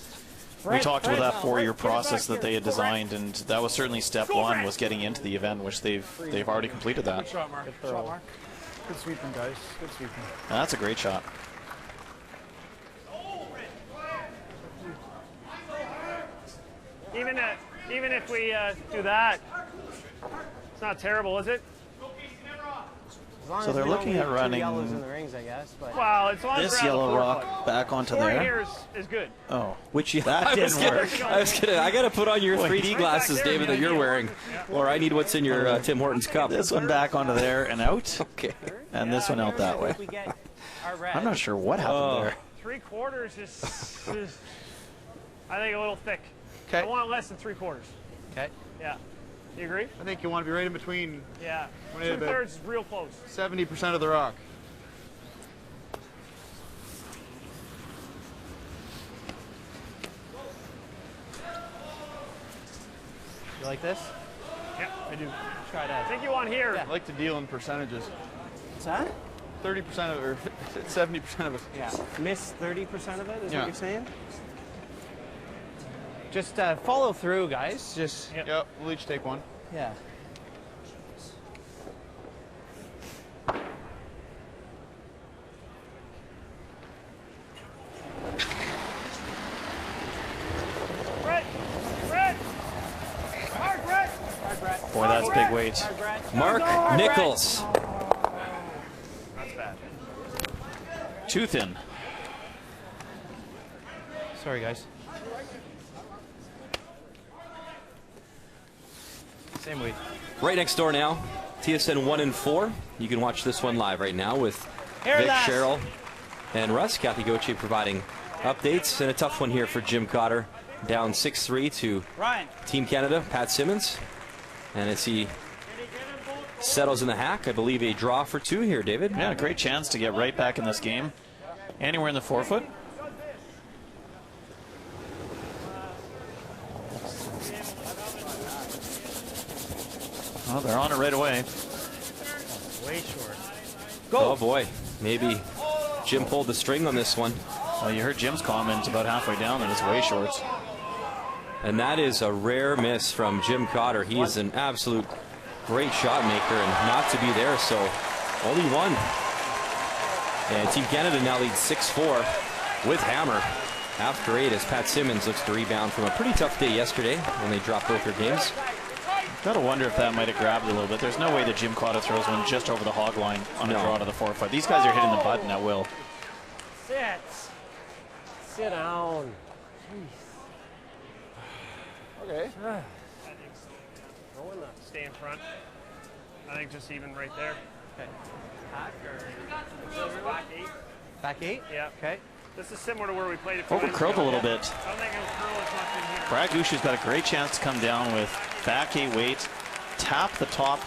Speaker 15: We talked about that 4-year process that they had designed, and that was certainly step one, was getting into the event, which they've already completed that.
Speaker 10: Good shot, Mark. Good shot, Mark.
Speaker 9: Good sweeping, guys. Good sweeping.
Speaker 15: And that's a great shot.
Speaker 13: Even if we do that, it's not terrible, is it?
Speaker 15: So they're looking at running
Speaker 8: yellows in the rings, I guess. But
Speaker 13: Well, as long as
Speaker 15: this
Speaker 13: we're out of
Speaker 15: yellow rock
Speaker 13: forefoot.
Speaker 15: back onto
Speaker 13: 4
Speaker 15: there.
Speaker 13: here is good.
Speaker 15: Oh,
Speaker 2: Which
Speaker 15: that didn't work.
Speaker 2: I got to put on your 3D glasses, David, that you're wearing, or I need what's in your Tim Hortons cup.
Speaker 15: This one back onto there and out.
Speaker 2: Okay.
Speaker 15: And this one out that way. I'm not sure what happened there.
Speaker 13: 3/4 is I think, a little thick.
Speaker 10: Okay.
Speaker 13: I want less than 3/4.
Speaker 10: Okay.
Speaker 13: Yeah. You agree?
Speaker 10: I think you want to be right in between.
Speaker 13: Yeah.
Speaker 10: What is it,
Speaker 13: 2/3 is real close.
Speaker 10: 70% of the rock.
Speaker 11: You like this?
Speaker 13: Yeah, I do.
Speaker 11: Try
Speaker 13: I
Speaker 11: that.
Speaker 13: think you want here.
Speaker 10: I like to deal in percentages.
Speaker 11: What's that?
Speaker 10: 30% of it, or 70% of it.
Speaker 11: Yeah. Miss 30% of it, is
Speaker 10: Yeah.
Speaker 11: what you're saying? Just follow through, guys. Just,
Speaker 10: Yep, we'll each take one.
Speaker 11: yeah.
Speaker 13: Brett! Brett! Hard, Brett!
Speaker 11: Hard, Brett.
Speaker 15: Boy, that's big weight.
Speaker 2: Mark Nichols.
Speaker 13: That's bad.
Speaker 15: Too thin.
Speaker 11: Sorry, guys. Same weight.
Speaker 2: Right next door now, TSN 1 and 4. You can watch this one live right now with Vic, Cheryl, and Russ. Kathy Gauthier providing updates. And a tough one here for Jim Cotter. Down 6-3 to Team Canada, Pat Simmons. And as he settles in the hack, I believe a draw for 2 here, David.
Speaker 15: Yeah, great chance to get right back in this game. Anywhere in the forefoot. Oh, they're on it right away.
Speaker 11: Way short.
Speaker 2: Oh boy, maybe Jim pulled the string on this one.
Speaker 15: Well, you heard Jim's comment about halfway down that it's way short.
Speaker 2: And that is a rare miss from Jim Cotter. He is an absolute great shot maker, and not to be there, so only one. And Team Canada now leads 6-4 with hammer after 8 as Pat Simmons looks to rebound from a pretty tough day yesterday when they dropped both their games.
Speaker 15: Gotta wonder if that might have grabbed a little bit. There's no way that Jim Cotter throws one just over the hog line on a draw to the forefoot. These guys are hitting the button at will.
Speaker 7: Sit down.
Speaker 10: Okay.
Speaker 13: Stay in front. I think just even right there.
Speaker 11: Okay.
Speaker 13: Back 8.
Speaker 11: Back 8?
Speaker 13: Yeah.
Speaker 11: Okay.
Speaker 13: This is similar to where we played it.
Speaker 15: Over curled a little bit.
Speaker 13: I don't think it'll curl as much in here.
Speaker 15: Brad Gushue's got a great chance to come down with back 8 weight, tap the top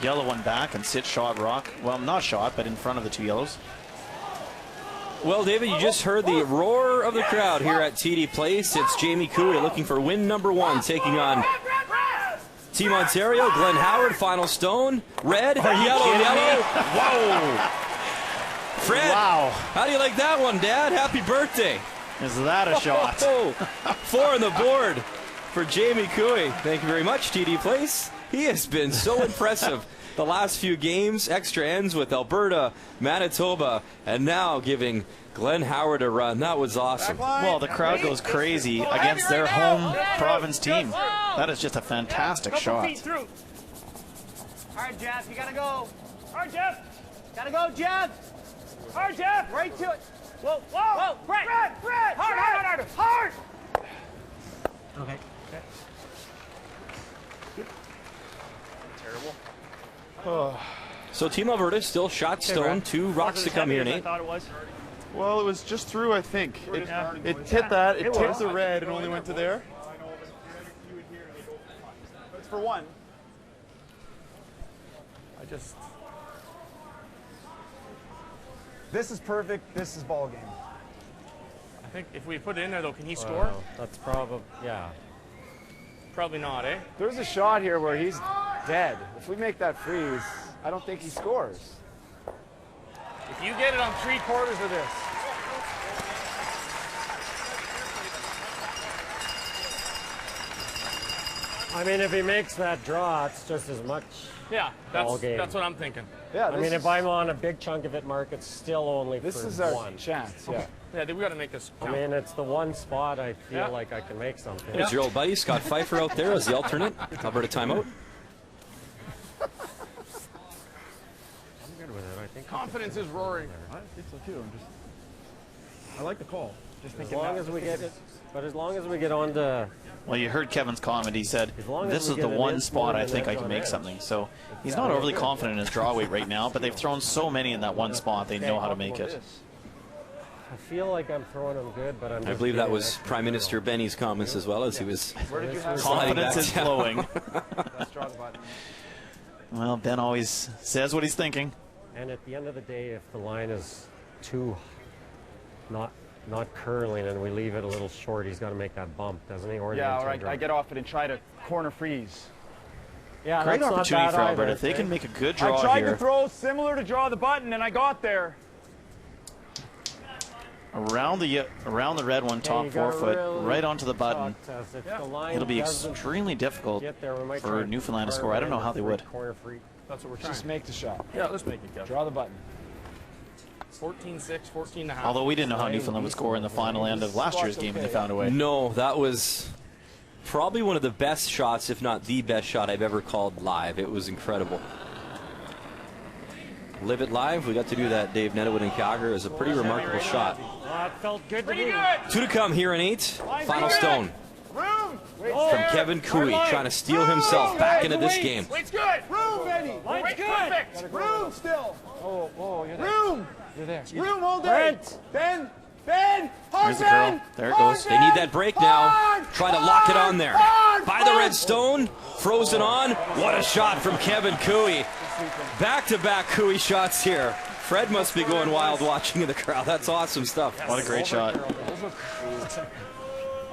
Speaker 15: yellow one back and sit shot rock. Well, not shot, but in front of the 2 yellows.
Speaker 2: Well, David, you just heard the roar of the crowd here at TD Place. It's Jamie Cooey looking for win number 1, taking on Team Ontario. Glenn Howard, final stone. Red, yellow. Whoa. Fred,
Speaker 15: wow.
Speaker 2: How do you like that one, Dad? Happy birthday.
Speaker 15: Is that a shot?
Speaker 2: 4 on the board for Jamie Cooey. Thank you very much, TD Place. He has been so impressive the last few games. Extra ends with Alberta, Manitoba, and now giving Glenn Howard a run. That was awesome.
Speaker 15: Well, the crowd goes crazy against their home province team. That is just a fantastic shot.
Speaker 8: All right, Jeff, you gotta go. Hard, Jeff. Gotta go, Jeff. Hard, Jeff. Right to it. Whoa, whoa, Brett. Hard.
Speaker 11: Okay.
Speaker 13: Terrible.
Speaker 2: So Team Alberta still shot stone. 2 rocks to come here, Nate.
Speaker 13: I thought it was.
Speaker 9: Well, it was just through, I think. It hit that, it tipped the red and only went to there. It's for 1. This is perfect. This is ball game.
Speaker 12: I think if we put it in there, though, can he score?
Speaker 7: That's probably, yeah.
Speaker 12: Probably not, eh?
Speaker 10: There's a shot here where he's dead. If we make that freeze, I don't think he scores.
Speaker 12: If you get it on 3/4 of this.
Speaker 7: I mean, if he makes that draw, it's just as much.
Speaker 12: Yeah, that's what I'm thinking.
Speaker 10: Yeah,
Speaker 7: I mean, if I'm on a big chunk of it, Mark, it's still only
Speaker 10: this
Speaker 7: for
Speaker 10: is our
Speaker 7: 1
Speaker 10: chance. Yeah.
Speaker 12: Yeah, we got to make this count.
Speaker 7: I mean, it's the one spot I feel like I can make something.
Speaker 2: There's your old buddy, Scott Pfeiffer, out there as the alternate. Alberta timeout.
Speaker 7: I'm good with it. I think
Speaker 12: Confidence is roaring.
Speaker 14: I think so too. I like the call.
Speaker 7: Just as long as we get it. But as long as we get on to.
Speaker 15: Well, you heard Kevin's comment. He said, this is the one spot I think I can make something. So he's not overly confident in his draw weight right now, but they've thrown so many in that one spot, they know how to make it.
Speaker 7: I feel like I'm throwing them good, but I'm.
Speaker 2: I believe that was Prime Minister Benny's comments as well as he was.
Speaker 15: Confidence is flowing. Well, Ben always says what he's thinking.
Speaker 7: And at the end of the day, if the line is too not curling and we leave it a little short, he's got to make that bump, doesn't he? Or
Speaker 9: Yeah, or I get off it and try to corner freeze.
Speaker 7: Yeah,
Speaker 15: great
Speaker 7: that's
Speaker 15: opportunity
Speaker 7: not bad
Speaker 15: for Alberta.
Speaker 7: either,
Speaker 15: If they can make a good draw
Speaker 9: I tried
Speaker 15: here.
Speaker 9: to throw similar to draw the button, and I got there.
Speaker 15: Around the red one, top forefoot,
Speaker 7: really
Speaker 15: right onto the button.
Speaker 7: It'll
Speaker 15: be extremely difficult for Newfoundland to score. I don't know how they would.
Speaker 12: That's what we're trying.
Speaker 10: Just make the shot.
Speaker 12: Yeah, let's make it, Kevin.
Speaker 10: Draw the button.
Speaker 12: 14-6, 14.5.
Speaker 15: Although we didn't know how Newfoundland would score in the final end of last year's game, and they found a way.
Speaker 2: No, that was probably one of the best shots, if not the best shot I've ever called live. It was incredible. live it live. We got to do that, Dave Nettlewood in Calgary. It was a pretty remarkable shot.
Speaker 13: That felt good to me.
Speaker 2: 2 to come here in 8. Final stone
Speaker 13: Room.
Speaker 2: from Kevin Cooey, trying to steal himself back into this game.
Speaker 8: Wait's good. Room, Benny.
Speaker 13: Line's good.
Speaker 8: Perfect. Room still.
Speaker 10: Oh, you're there.
Speaker 8: Room.
Speaker 10: You're there.
Speaker 8: Room all day. Ben. Ben.
Speaker 15: There's the curl. There it goes.
Speaker 2: They need that break now. Try to lock it on there. By the red stone. Frozen on. What a shot from Kevin Cooey. Back-to-back Cooey shots here. Fred must be going wild watching in the crowd. That's awesome stuff.
Speaker 15: What a great shot.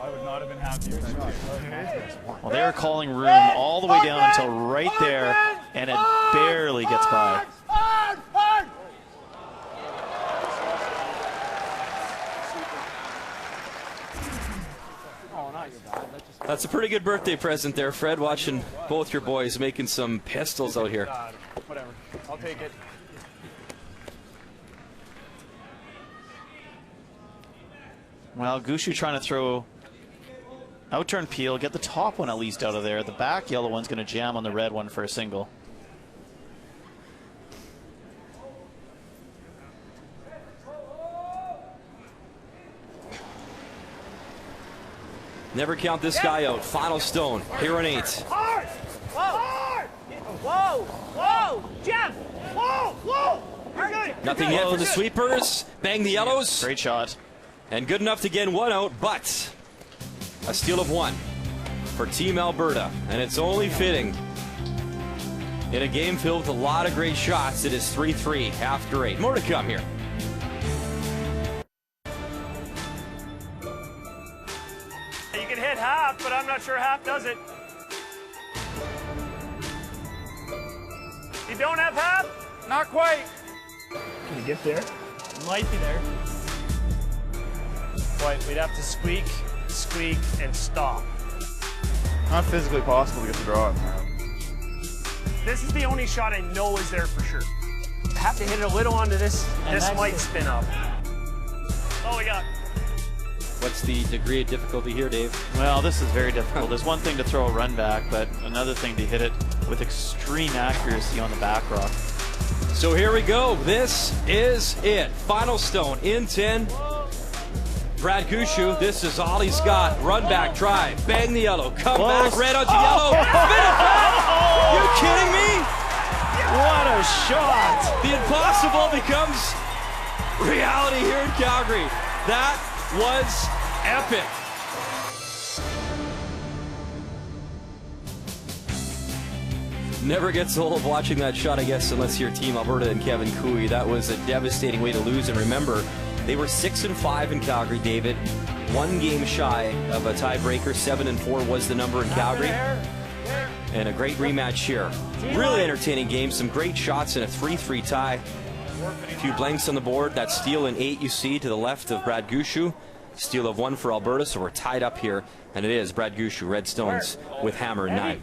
Speaker 10: I would not have been happy with that shot.
Speaker 15: Well, they were calling room all the way down until right there, and it barely gets by.
Speaker 2: That's a pretty good birthday present there, Fred, watching both your boys making some pistols out here.
Speaker 10: Whatever. I'll take it.
Speaker 15: Well, Gushue trying to throw out-turn peel, get the top one at least out of there. The back yellow one's going to jam on the red one for a single.
Speaker 2: Never count this guy out. Final stone here in 8.
Speaker 8: Hard. Hard. Whoa. Whoa. Jeff. Whoa. Whoa. You're good.
Speaker 2: Nothing yet for the sweepers. Bang the yellows.
Speaker 15: Great shot.
Speaker 2: And good enough to get 1 out, but a steal of 1 for Team Alberta. And it's only fitting. In a game filled with a lot of great shots, it is 3-3 after 8. More to come here.
Speaker 13: You can hit half, but I'm not sure half does it. You don't have half?
Speaker 10: Not quite.
Speaker 13: Can you get there? Might be there. But we'd have to squeak, squeak, and stop.
Speaker 9: Not physically possible to get the draw up.
Speaker 13: This is the only shot I know is there for sure. I have to hit it a little onto this. This might spin up. Oh, we got.
Speaker 2: What's the degree of difficulty here, Dave?
Speaker 15: Well, this is very difficult. There's one thing to throw a run back, but another thing to hit it with extreme accuracy on the back rock.
Speaker 2: So here we go. This is it. Final stone in 10. Brad Gushue, this is all he's got. Run back, try, bang the yellow, come back, red onto yellow, spin it back! You kidding me? What a shot! The impossible becomes reality here in Calgary. That was epic. Never gets old watching that shot, I guess, unless you're Team Alberta and Kevin Cooey. That was a devastating way to lose, and remember, they were 6-5 in Calgary, David. 1 game shy of a tiebreaker. 7-4 was the number in Calgary. And a great rematch here. Really entertaining game. Some great shots in a 3-3 tie. A few blanks on the board. That steal in 8 you see to the left of Brad Gushue. Steal of 1 for Alberta, so we're tied up here. And it is Brad Gushue, Red Stones, with hammer 9.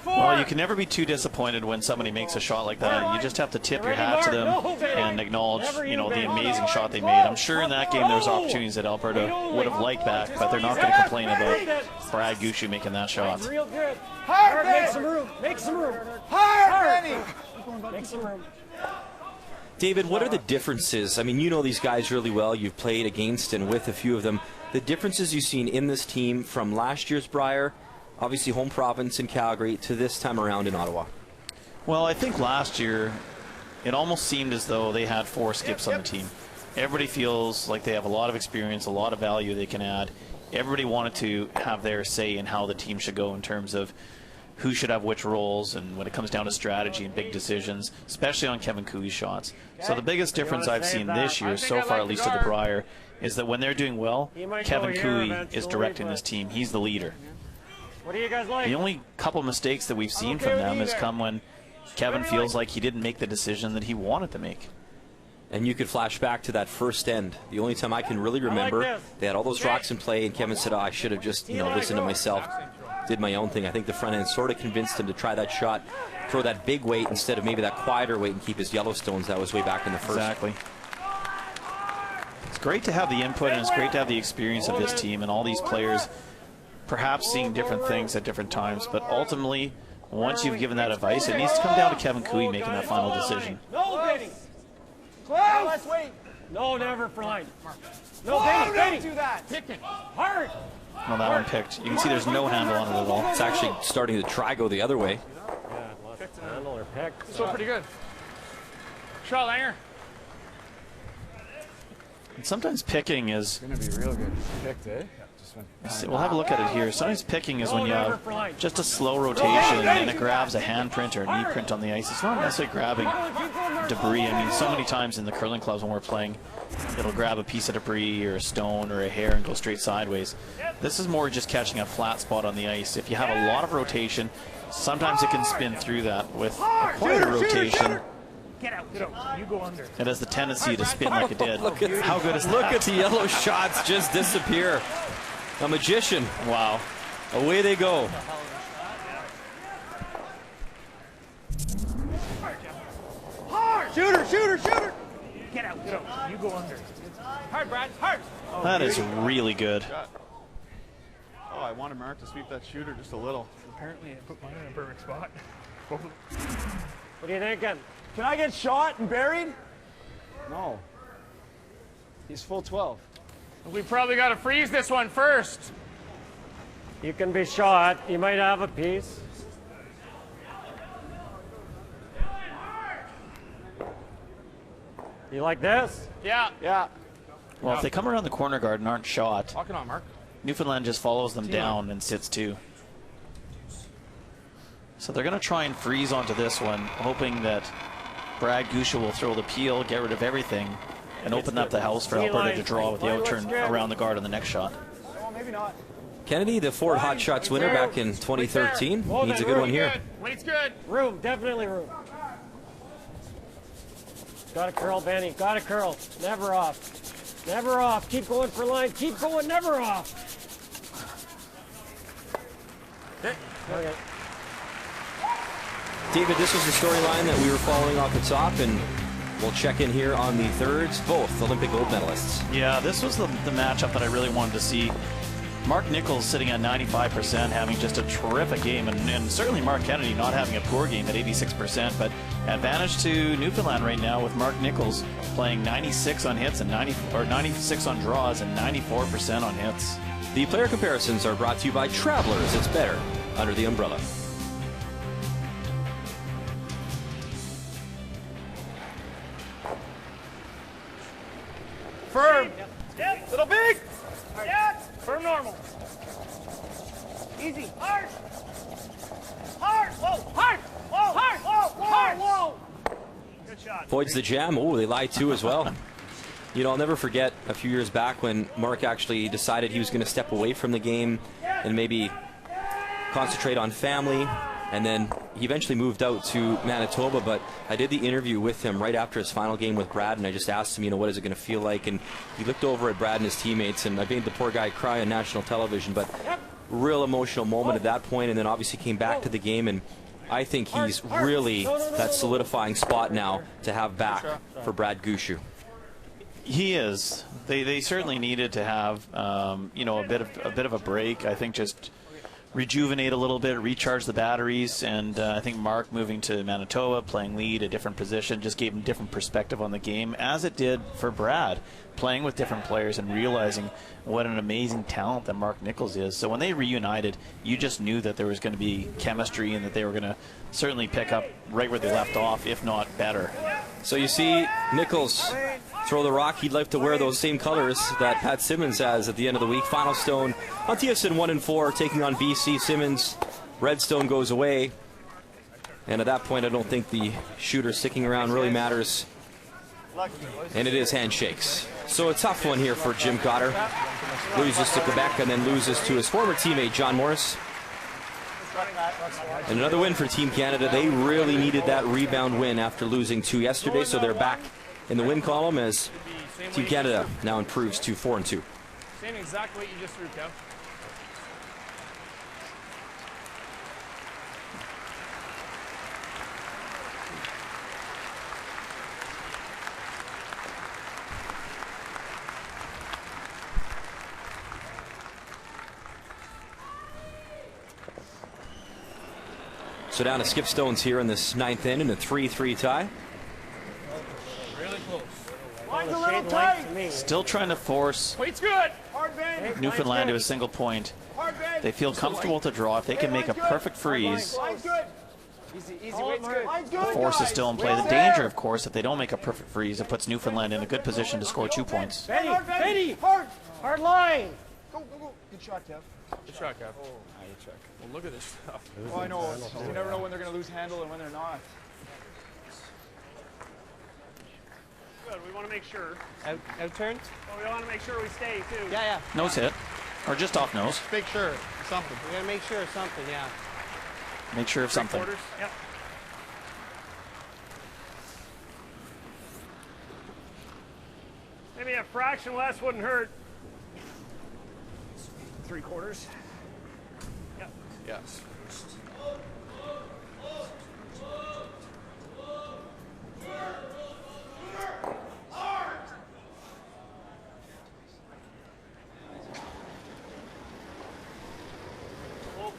Speaker 15: Well, you can never be too disappointed when somebody makes a shot like that. You just have to tip your hat to them and acknowledge, you know, the amazing shot they made. I'm sure in that game there was opportunities that Alberta would have liked back, but they're not going to complain about Brad Gushue making that shot.
Speaker 8: Real good. Hard, make some room. Make some room. Hard, Benny. Make some room.
Speaker 2: David, what are the differences? I mean, you know these guys really well. You've played against and with a few of them. The differences you've seen in this team from last year's Brier, obviously home province in Calgary, to this time around in Ottawa?
Speaker 15: Well, I think last year it almost seemed as though they had 4 skips on the team. Everybody feels like they have a lot of experience, a lot of value they can add. Everybody wanted to have their say in how the team should go in terms of who should have which roles, and when it comes down to strategy and big decisions, especially on Kevin Cooey's shots. So the biggest difference I've seen this year, so far at least at the Brier, is that when they're doing well, Kevin Cooey is directing this team. He's the leader.
Speaker 13: What do you guys like?
Speaker 15: The only couple mistakes that we've seen from them has come when Kevin feels like he didn't make the decision that he wanted to make.
Speaker 2: And you could flash back to that first end. The only time I can really remember, they had all those rocks in play, and Kevin said, oh, I should have just, listened to myself, did my own thing. I think the front end sort of convinced him to try that shot, throw that big weight instead of maybe that quieter weight and keep his Yellowstones. That was way back in the first.
Speaker 15: Exactly. It's great to have the input, and it's great to have the experience of this team and all these players perhaps seeing different things at different times, but ultimately, once you've given that advice, it needs to come down to Kevin Cooey making that final decision.
Speaker 8: No, Benny. Close. Let's wait. No, never for line. No, Benny. Benny. Do that.
Speaker 13: Picking.
Speaker 8: Hard.
Speaker 15: Well, that one picked. You can see there's no handle on it at all.
Speaker 2: It's actually starting to try go the other way.
Speaker 8: Handle or pick.
Speaker 13: Still pretty good. Shot, Langer.
Speaker 15: And sometimes picking is.
Speaker 9: Gonna be real good. Picked, eh?
Speaker 15: We'll have a look at it here. Sometimes picking is when you have just a slow rotation and it grabs a handprint or a knee print on the ice. It's not necessarily grabbing debris. I mean, so many times in the curling clubs when we're playing, it'll grab a piece of debris or a stone or a hair and go straight sideways. This is more just catching a flat spot on the ice. If you have a lot of rotation, sometimes it can spin through that. With a quieter rotation,
Speaker 8: Get out. You go under.
Speaker 15: it has the tendency to spin like it did.
Speaker 2: Look at
Speaker 15: How good is that?
Speaker 2: Look at the yellow shots just disappear. A magician. Wow. Away they go.
Speaker 8: Hard. Shooter. Get out. You go under. Hard, Brad. Hard.
Speaker 15: That is really good.
Speaker 9: Oh, I wanted Mark to sweep that shooter just a little.
Speaker 13: Apparently, I put mine in a perfect spot.
Speaker 8: What are you thinking? Can I get shot and buried?
Speaker 9: No. He's full 12.
Speaker 13: We probably got to freeze this one first.
Speaker 8: You can be shot. You might have a piece. You like this?
Speaker 13: Yeah.
Speaker 9: Yeah.
Speaker 15: Well, if they come around the corner guard and aren't shot,
Speaker 13: Walk it on, Mark.
Speaker 15: Newfoundland just follows them down and sits too. So they're going to try and freeze onto this one, hoping that Brad Gushue will throw the peel, get rid of everything, and open up the house for Alberta to draw with the outturn around the guard on the next shot.
Speaker 9: Oh, maybe not.
Speaker 2: Kennedy, the Ford Hot Shots winner back in 2013, needs a good one here.
Speaker 13: Weight's good.
Speaker 8: Room, definitely room. Got to curl, Benny. Got to curl. Never off. Never off. Keep going for line. Keep going. Never off. Okay.
Speaker 2: David, this was the storyline that we were following off the top, and we'll check in here on the thirds, both Olympic gold medalists.
Speaker 15: Yeah, this was the matchup that I really wanted to see. Mark Nichols sitting at 95%, having just a terrific game, and certainly Mark Kennedy not having a poor game at 86%, but advantage to Newfoundland right now with Mark Nichols playing 96 on hits and 96 on draws and 94% on hits.
Speaker 2: The player comparisons are brought to you by Travelers. It's better under the umbrella.
Speaker 13: Firm.
Speaker 8: Yep.
Speaker 13: Little big.
Speaker 8: Yep. Firm normal. Easy. Hard. Hard. Whoa. Hard. Whoa. Hard. Whoa. Hard. Whoa. Good shot.
Speaker 2: Avoids the jam. Oh, they lie too as well. You know, I'll never forget a few years back when Mark actually decided he was going to step away from the game and maybe concentrate on family. And then he eventually moved out to Manitoba, but I did the interview with him right after his final game with Brad, and I just asked him, you know, what is it going to feel like? And he looked over at Brad and his teammates, and I made the poor guy cry on national television, but real emotional moment at that point, and then obviously came back to the game, and I think he's really that solidifying spot now to have back for Brad Gushue.
Speaker 15: He is. They certainly needed to have you know, a bit of a break. I think just rejuvenate a little bit, recharge the batteries, and I think Mark moving to Manitoba, playing lead, a different position, just gave him different perspective on the game, as it did for Brad, playing with different players and realizing what an amazing talent that Mark Nichols is. So when they reunited, you just knew that there was going to be chemistry and that they were going to certainly pick up right where they left off, if not better.
Speaker 2: So you see Nichols throw the rock. He'd like to wear those same colors that Pat Simmons has at the end of the week. Final stone on TSN 1-4, taking on BC. Simmons. Redstone goes away. And at that point, I don't think the shooter sticking around really matters. And it is handshakes. So a tough one here for Jim Cotter. Loses to Quebec and then loses to his former teammate, John Morris. And another win for Team Canada. They really needed that rebound win after losing 2 yesterday, so they're back in the win column as Team Canada now improves to 4-2.
Speaker 13: Same exact weight you just threw, Kev.
Speaker 2: So down to skip stones here in this 9th inning, a 3-3 tie.
Speaker 8: Line's a little tight.
Speaker 15: Still trying to force
Speaker 8: Weight's good. Hard bend.
Speaker 15: Newfoundland to a single point.
Speaker 8: Hard bend.
Speaker 15: They feel comfortable to draw. If they can make a perfect freeze,
Speaker 8: Line's good. Easy, weight's good. Line's good.
Speaker 15: the force is still in play. The danger, of course, if they don't make a perfect freeze, it puts Newfoundland in a good position to score 2 points.
Speaker 8: Benny, hard line. Go. Good shot, Kev.
Speaker 12: Good shot, Kev. Oh,
Speaker 9: you check.
Speaker 12: well, look at this stuff.
Speaker 9: Oh, I know. You never know when they're going to lose handle and when they're not.
Speaker 13: Good. We want to make sure.
Speaker 11: Out turns?
Speaker 13: Well, we want to make sure we stay, too.
Speaker 11: Yeah.
Speaker 15: Nose hit. Or just off nose.
Speaker 14: Make sure. Something.
Speaker 11: We got to make sure of something, yeah.
Speaker 15: Make sure of something.
Speaker 13: Yep. Maybe a fraction less wouldn't hurt. 3/4. Yep.
Speaker 12: Yes.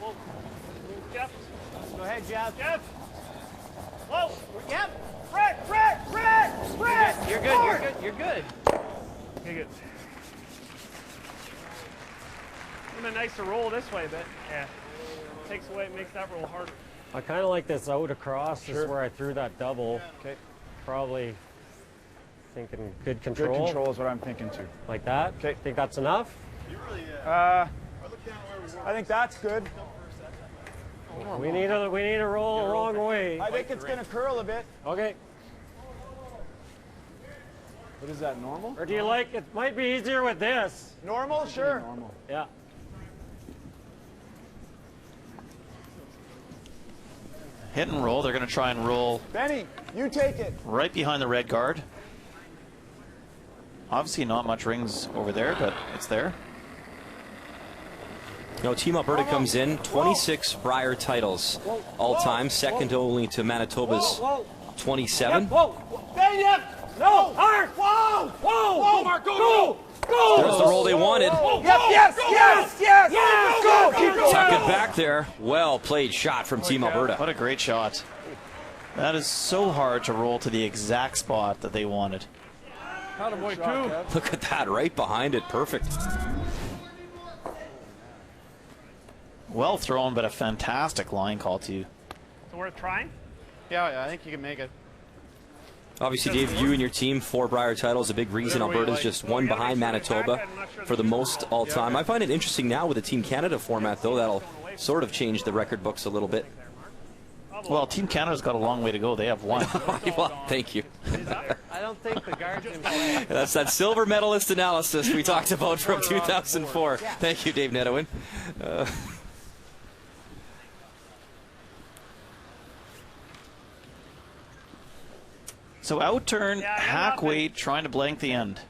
Speaker 13: Whoa. Jeff.
Speaker 11: Go ahead, Jeff.
Speaker 13: Whoa.
Speaker 11: Yep.
Speaker 13: Fred.
Speaker 11: You're good.
Speaker 13: Okay, good. Would have been nice to roll this way, but yeah, takes away, makes that roll harder.
Speaker 7: I kind of like this out across. This is where I threw that double.
Speaker 9: Okay.
Speaker 7: Probably thinking good control.
Speaker 9: Good control is what I'm thinking too.
Speaker 7: Like that?
Speaker 9: Okay.
Speaker 7: Think that's enough?
Speaker 9: I think that's good.
Speaker 7: We need to roll a long way.
Speaker 9: I think it's going to curl a bit.
Speaker 7: Okay.
Speaker 9: What is that, normal?
Speaker 7: Or do you like it? Might be easier with this.
Speaker 9: Normal? Sure.
Speaker 7: Normal. Yeah.
Speaker 15: Hit and roll. They're going to try and roll
Speaker 9: Benny, you take it.
Speaker 15: right behind the red guard. Obviously not much rings over there, but it's there.
Speaker 2: No, Team Alberta comes in, 26 Brier titles all time, second only to Manitoba's 27.
Speaker 8: Benny, no, hard. Whoa, Mark, go.
Speaker 2: There's the roll they wanted.
Speaker 8: Yes. Go.
Speaker 2: Tuck it back there. Well played shot from Team Alberta.
Speaker 15: What a great shot. That is so hard to roll to the exact spot that they wanted.
Speaker 12: Attaboy, too.
Speaker 2: Look at that, right behind it. Perfect.
Speaker 15: Well thrown, but a fantastic line call too.
Speaker 13: So worth trying?
Speaker 14: Yeah, I think you can make it.
Speaker 2: Obviously, Dave, you and your team, 4 Brier titles, a big reason Alberta's just one behind Manitoba for the most all-time. I find it interesting now with the Team Canada format, though. That'll sort of change the record books a little bit.
Speaker 15: Well, Team Canada's got a long way to go. They have one.
Speaker 2: Well, thank you.
Speaker 11: I don't think the guards in play.
Speaker 2: That's that silver medalist analysis we talked about from 2004. Thank you, Dave Nedowin.
Speaker 15: So out turn, hack weight, trying to blank the end.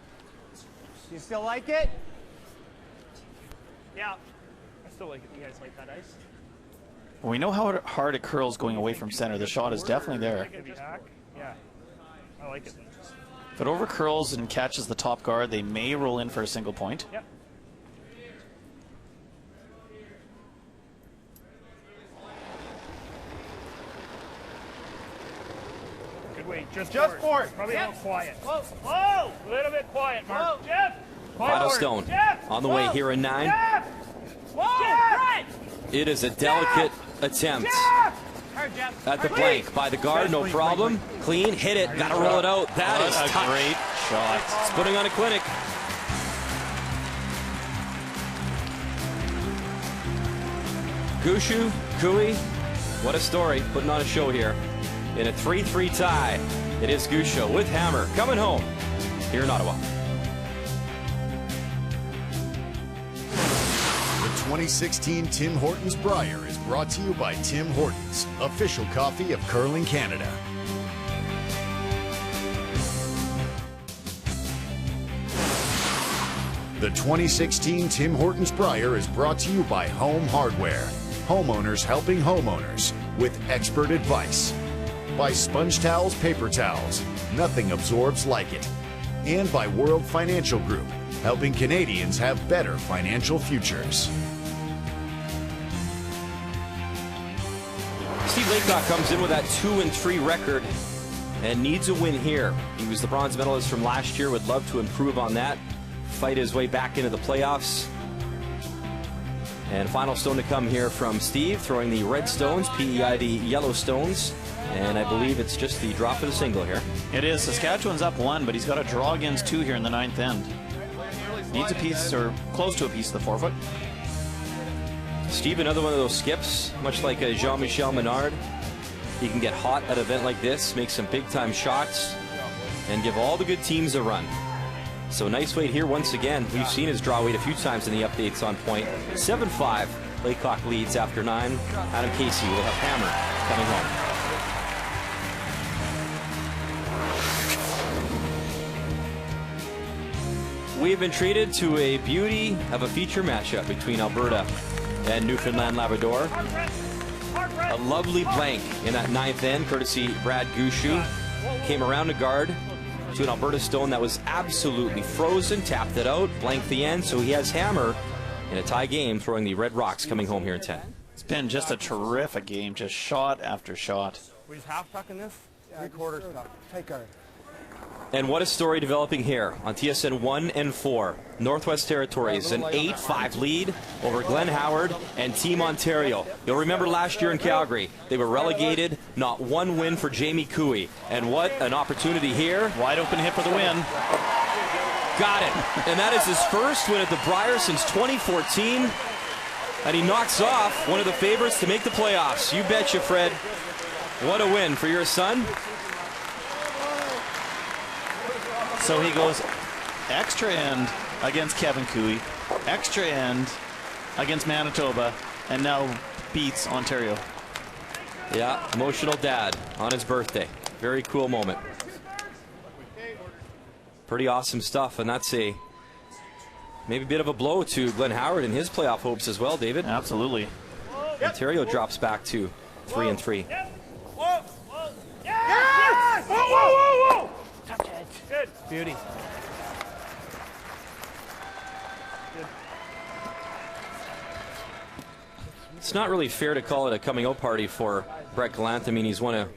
Speaker 11: You still like it?
Speaker 13: Yeah. I still like it. You guys like that ice?
Speaker 15: We know how hard it curls going away from center. The shot is definitely there.
Speaker 13: Yeah. I like it.
Speaker 15: If it over curls and catches the top guard, they may roll in for a single point.
Speaker 13: Yep. Good weight. Just forward. Probably a little quiet. Whoa! A little bit quiet, Mark. Jeff!
Speaker 2: Final stone on the way here in 9.
Speaker 13: Jeff! Whoa!
Speaker 2: It is a delicate attempt at the blank by the guard, no problem. Clean, hit it, gotta roll it out. That is
Speaker 15: a great shot.
Speaker 2: It's putting on a clinic. Gushue, Cooey, what a story, putting on a show here. In a 3-3 tie, it is Gushue with Hammer coming home here in Ottawa.
Speaker 5: The 2016 Tim Hortons Brier is brought to you by Tim Hortons, official coffee of Curling Canada. The 2016 Tim Hortons Brier is brought to you by Home Hardware, homeowners helping homeowners with expert advice. By Sponge Towels Paper Towels, nothing absorbs like it. And by World Financial Group, helping Canadians have better financial futures.
Speaker 2: Steve Laycock comes in with that 2-3 record and needs a win here. He was the bronze medalist from last year, would love to improve on that, fight his way back into the playoffs. And final stone to come here from Steve, throwing the red stones, PEID yellow stones. And I believe it's just the drop of the single here.
Speaker 15: It is. Saskatchewan's up 1, but he's got a draw against 2 here in the 9th end. Needs a piece, or close to a piece of the forefoot.
Speaker 2: Steve, another one of those skips, much like a Jean-Michel Menard. He can get hot at an event like this, make some big-time shots, and give all the good teams a run. So nice weight here once again. We've seen his draw weight a few times in the updates on point. 7-5. Laycock leads after 9. Adam Casey will have hammer coming home. We have been treated to a beauty of a feature matchup between Alberta and Newfoundland Labrador. A lovely blank in that 9th end, courtesy Brad Gushue. Came around the guard to an Alberta stone that was absolutely frozen, tapped it out, blanked the end, so he has hammer in a tie game, throwing the red rocks coming home here in 10.
Speaker 15: It's been just a terrific game, just shot after shot.
Speaker 11: We just half puck in this?
Speaker 16: Yeah, 3/4 puck. Tight guard.
Speaker 2: And what a story developing here on TSN 1 and 4. Northwest Territories, an 8-5 lead over Glen Howard and Team Ontario. You'll remember last year in Calgary, they were relegated, not one win for Jamie Cooey. And what an opportunity here.
Speaker 15: Wide open hit for the win.
Speaker 2: Got it. And that is his first win at the Brier since 2014. And he knocks off one of the favorites to make the playoffs. You betcha, Fred. What a win for your son.
Speaker 15: So he goes extra end against Kevin Cooey, extra end against Manitoba, and now beats Ontario.
Speaker 2: Yeah, emotional dad on his birthday. Very cool moment. Pretty awesome stuff, and that's maybe a bit of a blow to Glen Howard and his playoff hopes as well, David.
Speaker 15: Absolutely.
Speaker 2: Ontario drops back to 3-3.
Speaker 8: Whoa! Yes! Whoa, whoa, whoa, whoa!
Speaker 11: Touch edge.
Speaker 13: Good.
Speaker 11: Beauty.
Speaker 2: It's not really fair to call it a coming out party for Brett Gallant. I mean, he's won a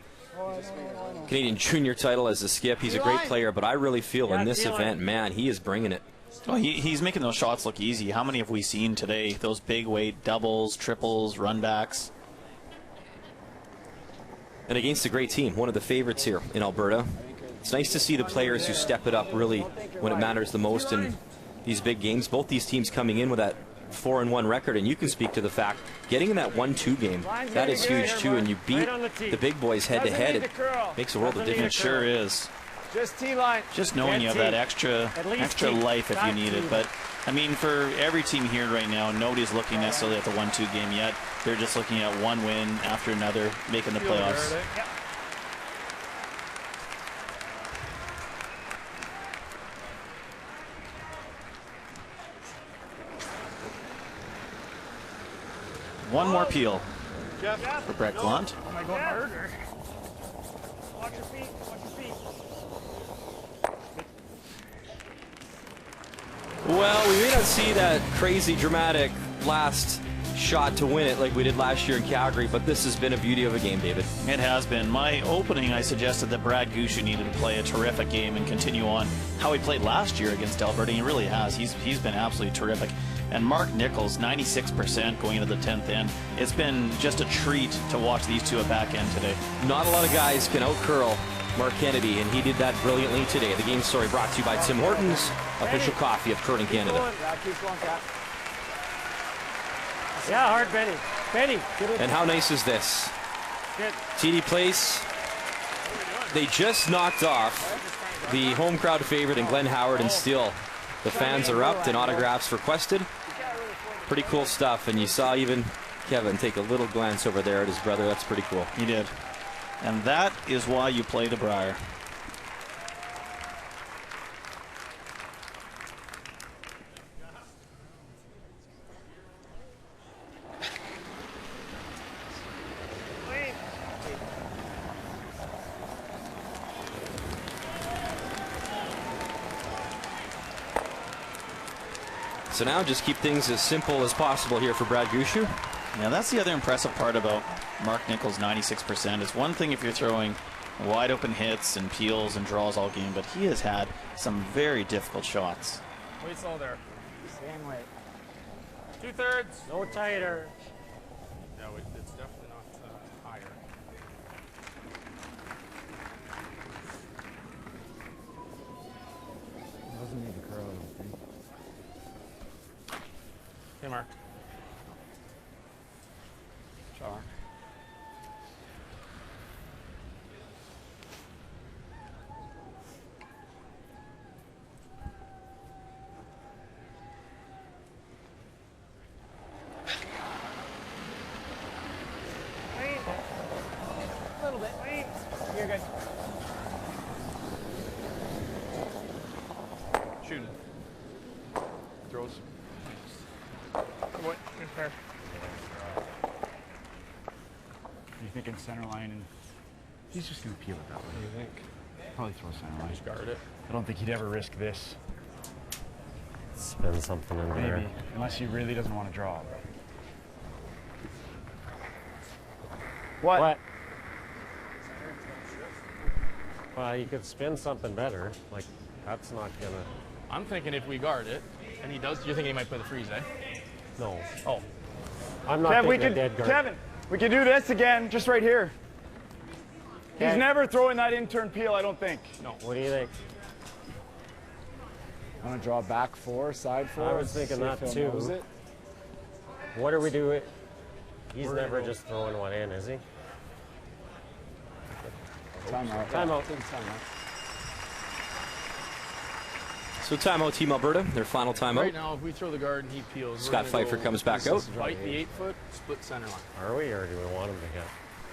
Speaker 2: Canadian junior title as a skip. He's a great player, but I really feel in this event, man, he is bringing it.
Speaker 15: Oh, he's making those shots look easy. How many have we seen today? Those big weight doubles, triples, runbacks.
Speaker 2: And against a great team, one of the favorites here in Alberta. It's nice to see the players who step it up really when it matters the most in these big games. Both these teams coming in with that 4-1 record, and you can speak to the fact getting in that 1-2 game, that is huge too, and you beat the big boys head to head. It makes a world of difference.
Speaker 15: It sure is.
Speaker 8: Just T-line.
Speaker 15: Just knowing you have that extra life if you need it. But I mean, for every team here right now, nobody's looking necessarily at the 1-2 game yet. They're just looking at one win after another, making the playoffs. One more peel for Brett Gallant.
Speaker 8: Oh my God, murder. Watch your feet. Watch your feet.
Speaker 2: Well, we may not see that crazy dramatic last shot to win it like we did last year in Calgary, but this has been a beauty of a game, David.
Speaker 15: It has been. My opening, I suggested that Brad Gushue needed to play a terrific game and continue on how he played last year against Alberta. He really has. He's been absolutely terrific. And Mark Nichols, 96% going into the 10th end. It's been just a treat to watch these two at back end today.
Speaker 2: Not a lot of guys can out-curl Mark Kennedy, and he did that brilliantly today. The game story brought to you by Tim Hortons, official coffee of Curling Canada.
Speaker 11: Yeah, hard Benny. Benny.
Speaker 2: And how nice is this? TD Place, they just knocked off the home crowd favorite in Glen Howard, and still the fans are up and autographs requested. Pretty cool stuff, and you saw even Kevin take a little glance over there at his brother. That's pretty cool.
Speaker 15: He did. And that is why you play the Brier.
Speaker 2: So now just keep things as simple as possible here for Brad Gushue.
Speaker 15: Yeah, that's the other impressive part about Mark Nichols' 96%. It's one thing if you're throwing wide open hits and peels and draws all game, but he has had some very difficult shots.
Speaker 12: Wait slow there.
Speaker 16: Same way.
Speaker 12: 2/3.
Speaker 11: No tighter.
Speaker 12: No, it's definitely not higher.
Speaker 16: Doesn't need to curl, I don't think.
Speaker 12: Hey, Mark.
Speaker 16: Char.
Speaker 8: A little bit. You're good.
Speaker 12: Shooting.
Speaker 9: Throws.
Speaker 12: What? Good pair.
Speaker 9: You thinking center line, and he's just going to peel it that way.
Speaker 12: What do you think?
Speaker 9: Probably throw center line.
Speaker 12: Just guard it.
Speaker 9: I don't think he'd ever risk this.
Speaker 7: Spin something in there.
Speaker 9: Maybe, unless he really doesn't want to draw.
Speaker 7: What? Well, you could spin something better. Like, that's not gonna.
Speaker 12: I'm thinking if we guard it, and he does, you're thinking he might play the freeze, eh?
Speaker 7: No.
Speaker 12: Oh.
Speaker 7: I'm not
Speaker 10: Kevin,
Speaker 7: thinking a dead guard.
Speaker 10: Kevin, we can do this again, just right here. He's never throwing that in-turn peel, I don't think.
Speaker 12: No.
Speaker 7: What do you think?
Speaker 16: Want to draw back 4, side 4?
Speaker 7: I was thinking
Speaker 16: see if
Speaker 7: that
Speaker 16: he'll
Speaker 7: too.
Speaker 16: nose it.
Speaker 7: What are we doing? He's never just throwing one in, is he?
Speaker 16: Timeout.
Speaker 7: Timeout.
Speaker 2: So timeout, Team Alberta. Their final timeout.
Speaker 12: Right now, if we throw the guard and he peels,
Speaker 2: Scott Pfeiffer comes back out.
Speaker 12: Bite the 8-foot, split center line.
Speaker 7: Are we, or do we want him to hit?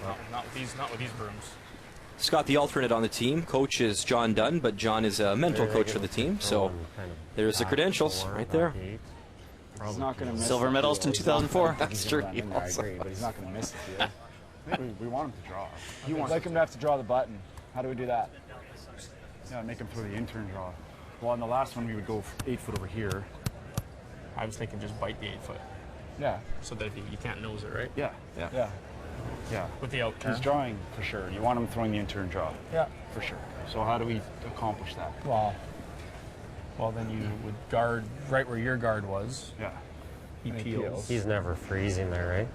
Speaker 12: No, not with these brooms.
Speaker 2: Scott, the alternate on the team. Coach is John Dunn, but John is a mental coach for the team. So there's the credentials right there.
Speaker 16: He's not going to miss
Speaker 15: Silver
Speaker 16: the
Speaker 15: medalist in
Speaker 16: field.
Speaker 15: 2004.
Speaker 2: That's true.
Speaker 16: I agree, but he's not going to miss the field.
Speaker 9: I think we want him to draw.
Speaker 16: He wants like him to have to draw the button. How do we do that?
Speaker 9: Yeah, make him throw the in-turn draw. Well, on the last one, we would go 8 foot over here.
Speaker 12: I was thinking just bite the 8-foot.
Speaker 9: Yeah.
Speaker 12: So that you can't nose it, right?
Speaker 9: Yeah. Yeah.
Speaker 16: Yeah.
Speaker 9: Yeah.
Speaker 12: With the out turn.
Speaker 9: He's drawing for sure. You want him throwing the in-turn draw.
Speaker 12: Yeah.
Speaker 9: For sure. So how do we accomplish that?
Speaker 12: Well, then you would guard right where your guard was.
Speaker 9: Yeah.
Speaker 12: He peels.
Speaker 7: He's never freezing there, right?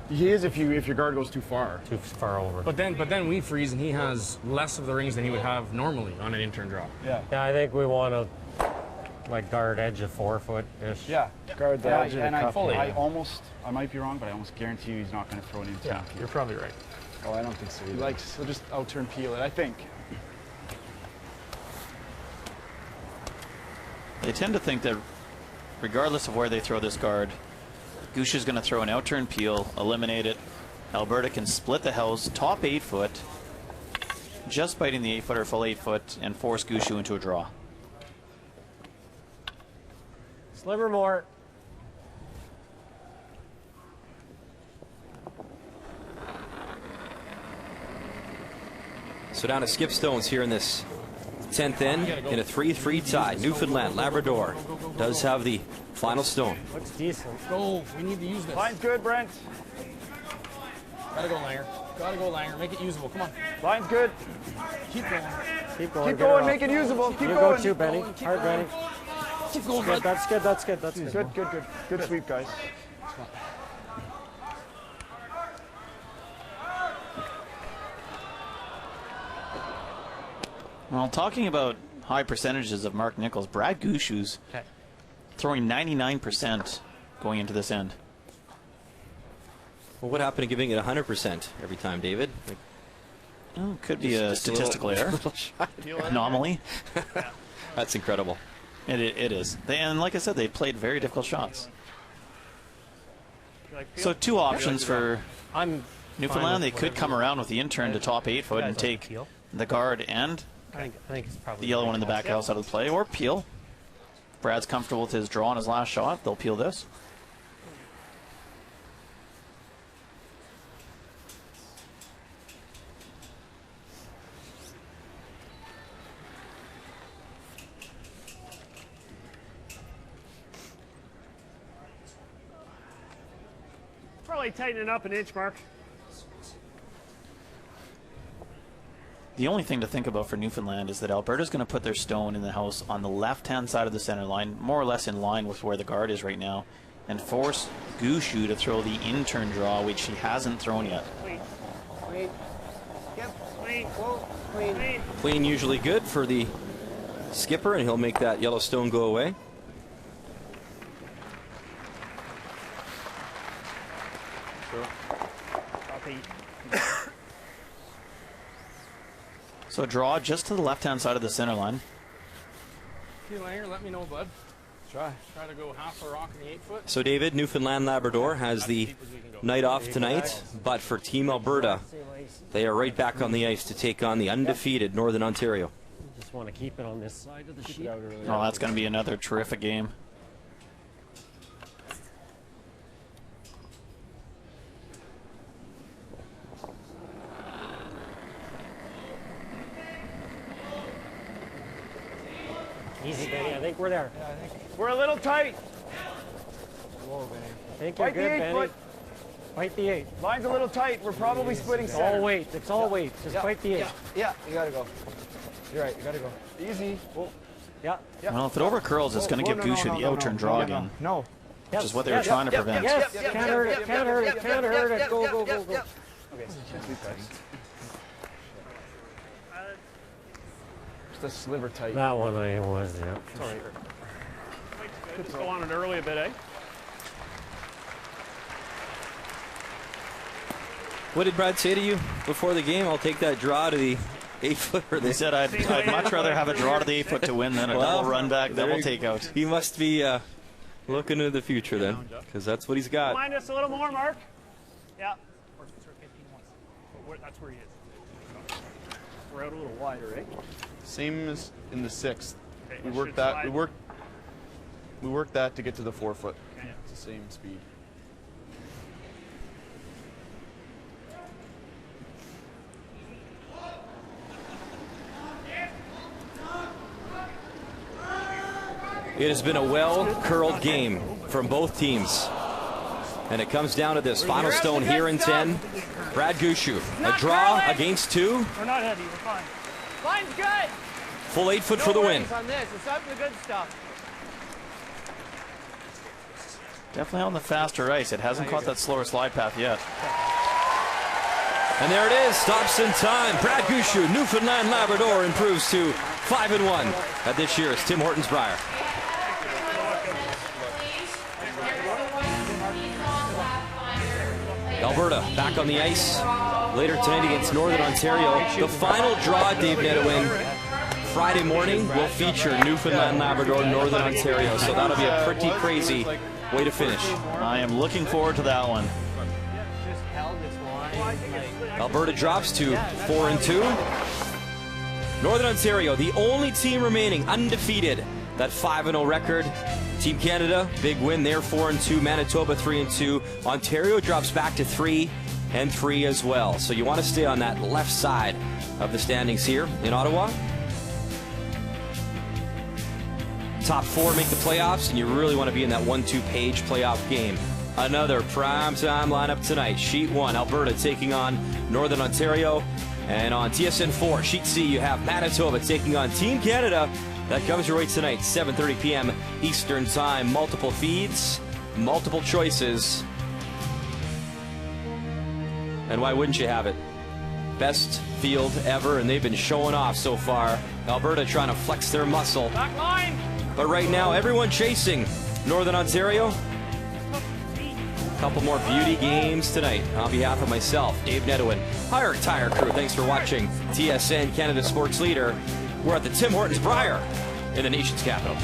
Speaker 9: He is if your guard goes too far.
Speaker 7: Too far over.
Speaker 12: But then we freeze and he has less of the rings than he would have normally on an in-turn draw.
Speaker 9: Yeah.
Speaker 7: Yeah, I think we want to like guard edge of 4-foot-ish.
Speaker 9: Yeah.
Speaker 16: Guard the edge of the cup.
Speaker 9: I might be wrong, but I almost guarantee you he's not going to throw it into
Speaker 12: Yeah, you're probably right.
Speaker 16: Oh, I don't think so either.
Speaker 9: he'll just out-turn peel it, I think.
Speaker 15: They tend to think that regardless of where they throw this guard, Gushue is going to throw an out-turn peel, eliminate it. Alberta can split the house, top 8-foot, just biting the 8-foot or full 8-foot, and force Gushue into a draw.
Speaker 7: Sliver more.
Speaker 2: So down to skip stones here in this 10th end in a 3-3 tie. Newfoundland Labrador does have the final stone.
Speaker 7: Looks decent.
Speaker 12: Go. We need to use this.
Speaker 10: Line's good, Brent.
Speaker 12: Gotta go, Langer. Gotta go, Langer. Make it usable. Come on.
Speaker 10: Line's good.
Speaker 12: Keep going.
Speaker 7: Keep going.
Speaker 10: Keep
Speaker 7: get
Speaker 10: going,
Speaker 7: her
Speaker 10: make
Speaker 7: off.
Speaker 10: it usable. Keep
Speaker 7: You
Speaker 10: going.
Speaker 7: go too, Benny. Hard, Benny.
Speaker 12: Keep going,
Speaker 7: Good,
Speaker 12: bud.
Speaker 7: that's good. That's good. That's good.
Speaker 10: Good. Good sweep, guys.
Speaker 15: Well, talking about high percentages of Mark Nichols, Brad Gushue's throwing 99% going into this end.
Speaker 2: Well, what happened to giving it 100% every time, David? Like,
Speaker 15: oh, could be a statistical error. Anomaly.
Speaker 2: That's incredible.
Speaker 15: It is. And like I said, they played very difficult shots. So 2 options for Newfoundland. They could come around with the in-turn to top 8-foot and take the guard and
Speaker 11: I think it's probably
Speaker 15: the yellow one in the back house out of the play, or peel. Brad's comfortable with his draw on his last shot. They'll peel this.
Speaker 13: Probably tighten it up an inch, Mark.
Speaker 15: The only thing to think about for Newfoundland is that Alberta's going to put their stone in the house on the left-hand side of the center line, more or less in line with where the guard is right now, and force Gushue to throw the in-turn draw, which he hasn't thrown yet.
Speaker 8: Clean. Yep. Clean. Whoa. Clean.
Speaker 2: Clean usually good for the skipper, and he'll make that yellow stone go away.
Speaker 15: So draw just to the left-hand side of the center line.
Speaker 12: Okay, Langer, let me know, bud. Try to go half a rock in the 8 foot.
Speaker 2: So David, Newfoundland Labrador has the night off tonight, but for Team Alberta, they are right back on the ice to take on the undefeated Northern Ontario.
Speaker 7: Just want to keep it on this side of the sheet.
Speaker 15: Oh, that's going to be another terrific game.
Speaker 7: Easy, Benny. I think we're there.
Speaker 8: Yeah, I think we're a little tight.
Speaker 7: Whoa, Benny. I think you're good, Benny. Fight the 8.
Speaker 8: Line's a little tight. We're probably splitting center.
Speaker 7: All weight. It's all weight. Just fight the 8.
Speaker 8: Yeah, you gotta go. You're right. You gotta go. Easy. Whoa. Yeah.
Speaker 15: Well, if it overcurls, it's going to give Gushue the out-turn draw again.
Speaker 8: No.
Speaker 15: Which is what they were trying to prevent.
Speaker 7: Yes. Can't hurt it. Can't hurt it. Can't hurt it. Go, go, go, go.
Speaker 8: Okay. Just a sliver tight.
Speaker 7: That one I was, yeah.
Speaker 8: It's all right.
Speaker 13: Just go on it early a bit, eh?
Speaker 2: What did Brad say to you before the game? I'll take that draw to the 8 foot.
Speaker 15: He said I'd much rather have a draw to the 8 foot to win than a double run back, double takeout.
Speaker 2: He must be looking into the future then, because that's what he's got.
Speaker 13: Mind us a little more, Mark. Yeah. That's where he is. We're out a little wider, eh?
Speaker 9: Same as in the 6th.
Speaker 13: Okay,
Speaker 9: We worked that. We worked that to get to the 4 foot.
Speaker 13: Okay.
Speaker 9: It's the same speed.
Speaker 2: It has been a well-curled game from both teams. And it comes down to this final stone here in 10. Brad Gushue, a draw against 2.
Speaker 13: We're not heavy, we're fine. Line's good.
Speaker 2: Full 8 foot for the win.
Speaker 8: On this. It's up to the good stuff.
Speaker 15: Definitely on the faster ice. It hasn't caught that slower slide path yet.
Speaker 2: And there it is, stops in time. Brad Gushue, Newfoundland Labrador, improves to 5-1 at this year's Tim Hortons Brier. Alberta back on the ice later tonight against Northern Ontario. The final draw, Dave Nedwin, Friday morning will feature Newfoundland Labrador, Northern Ontario. So that'll be a pretty crazy way to finish.
Speaker 15: I am looking forward to that one.
Speaker 2: Alberta drops to 4-2. Northern Ontario, the only team remaining undefeated, that 5-0 record. Team Canada, big win there, 4-2. Manitoba, 3-2. Ontario drops back to 3-3 as well. So you want to stay on that left side of the standings here in Ottawa. Top 4 make the playoffs, and you really want to be in that 1-2 page playoff game. Another primetime lineup tonight. Sheet 1, Alberta taking on Northern Ontario. And on TSN 4, Sheet C, you have Manitoba taking on Team Canada. That comes your way tonight, 7:30 p.m. Eastern Time. Multiple feeds, multiple choices. And why wouldn't you have it? Best field ever, and they've been showing off so far. Alberta trying to flex their muscle.
Speaker 13: Back line.
Speaker 2: But right now, everyone chasing Northern Ontario. A couple more beauty games tonight. On behalf of myself, Dave Nedwin, our entire crew, thanks for watching TSN Canada Sports Leader. We're at the Tim Hortons Brier in the nation's capital.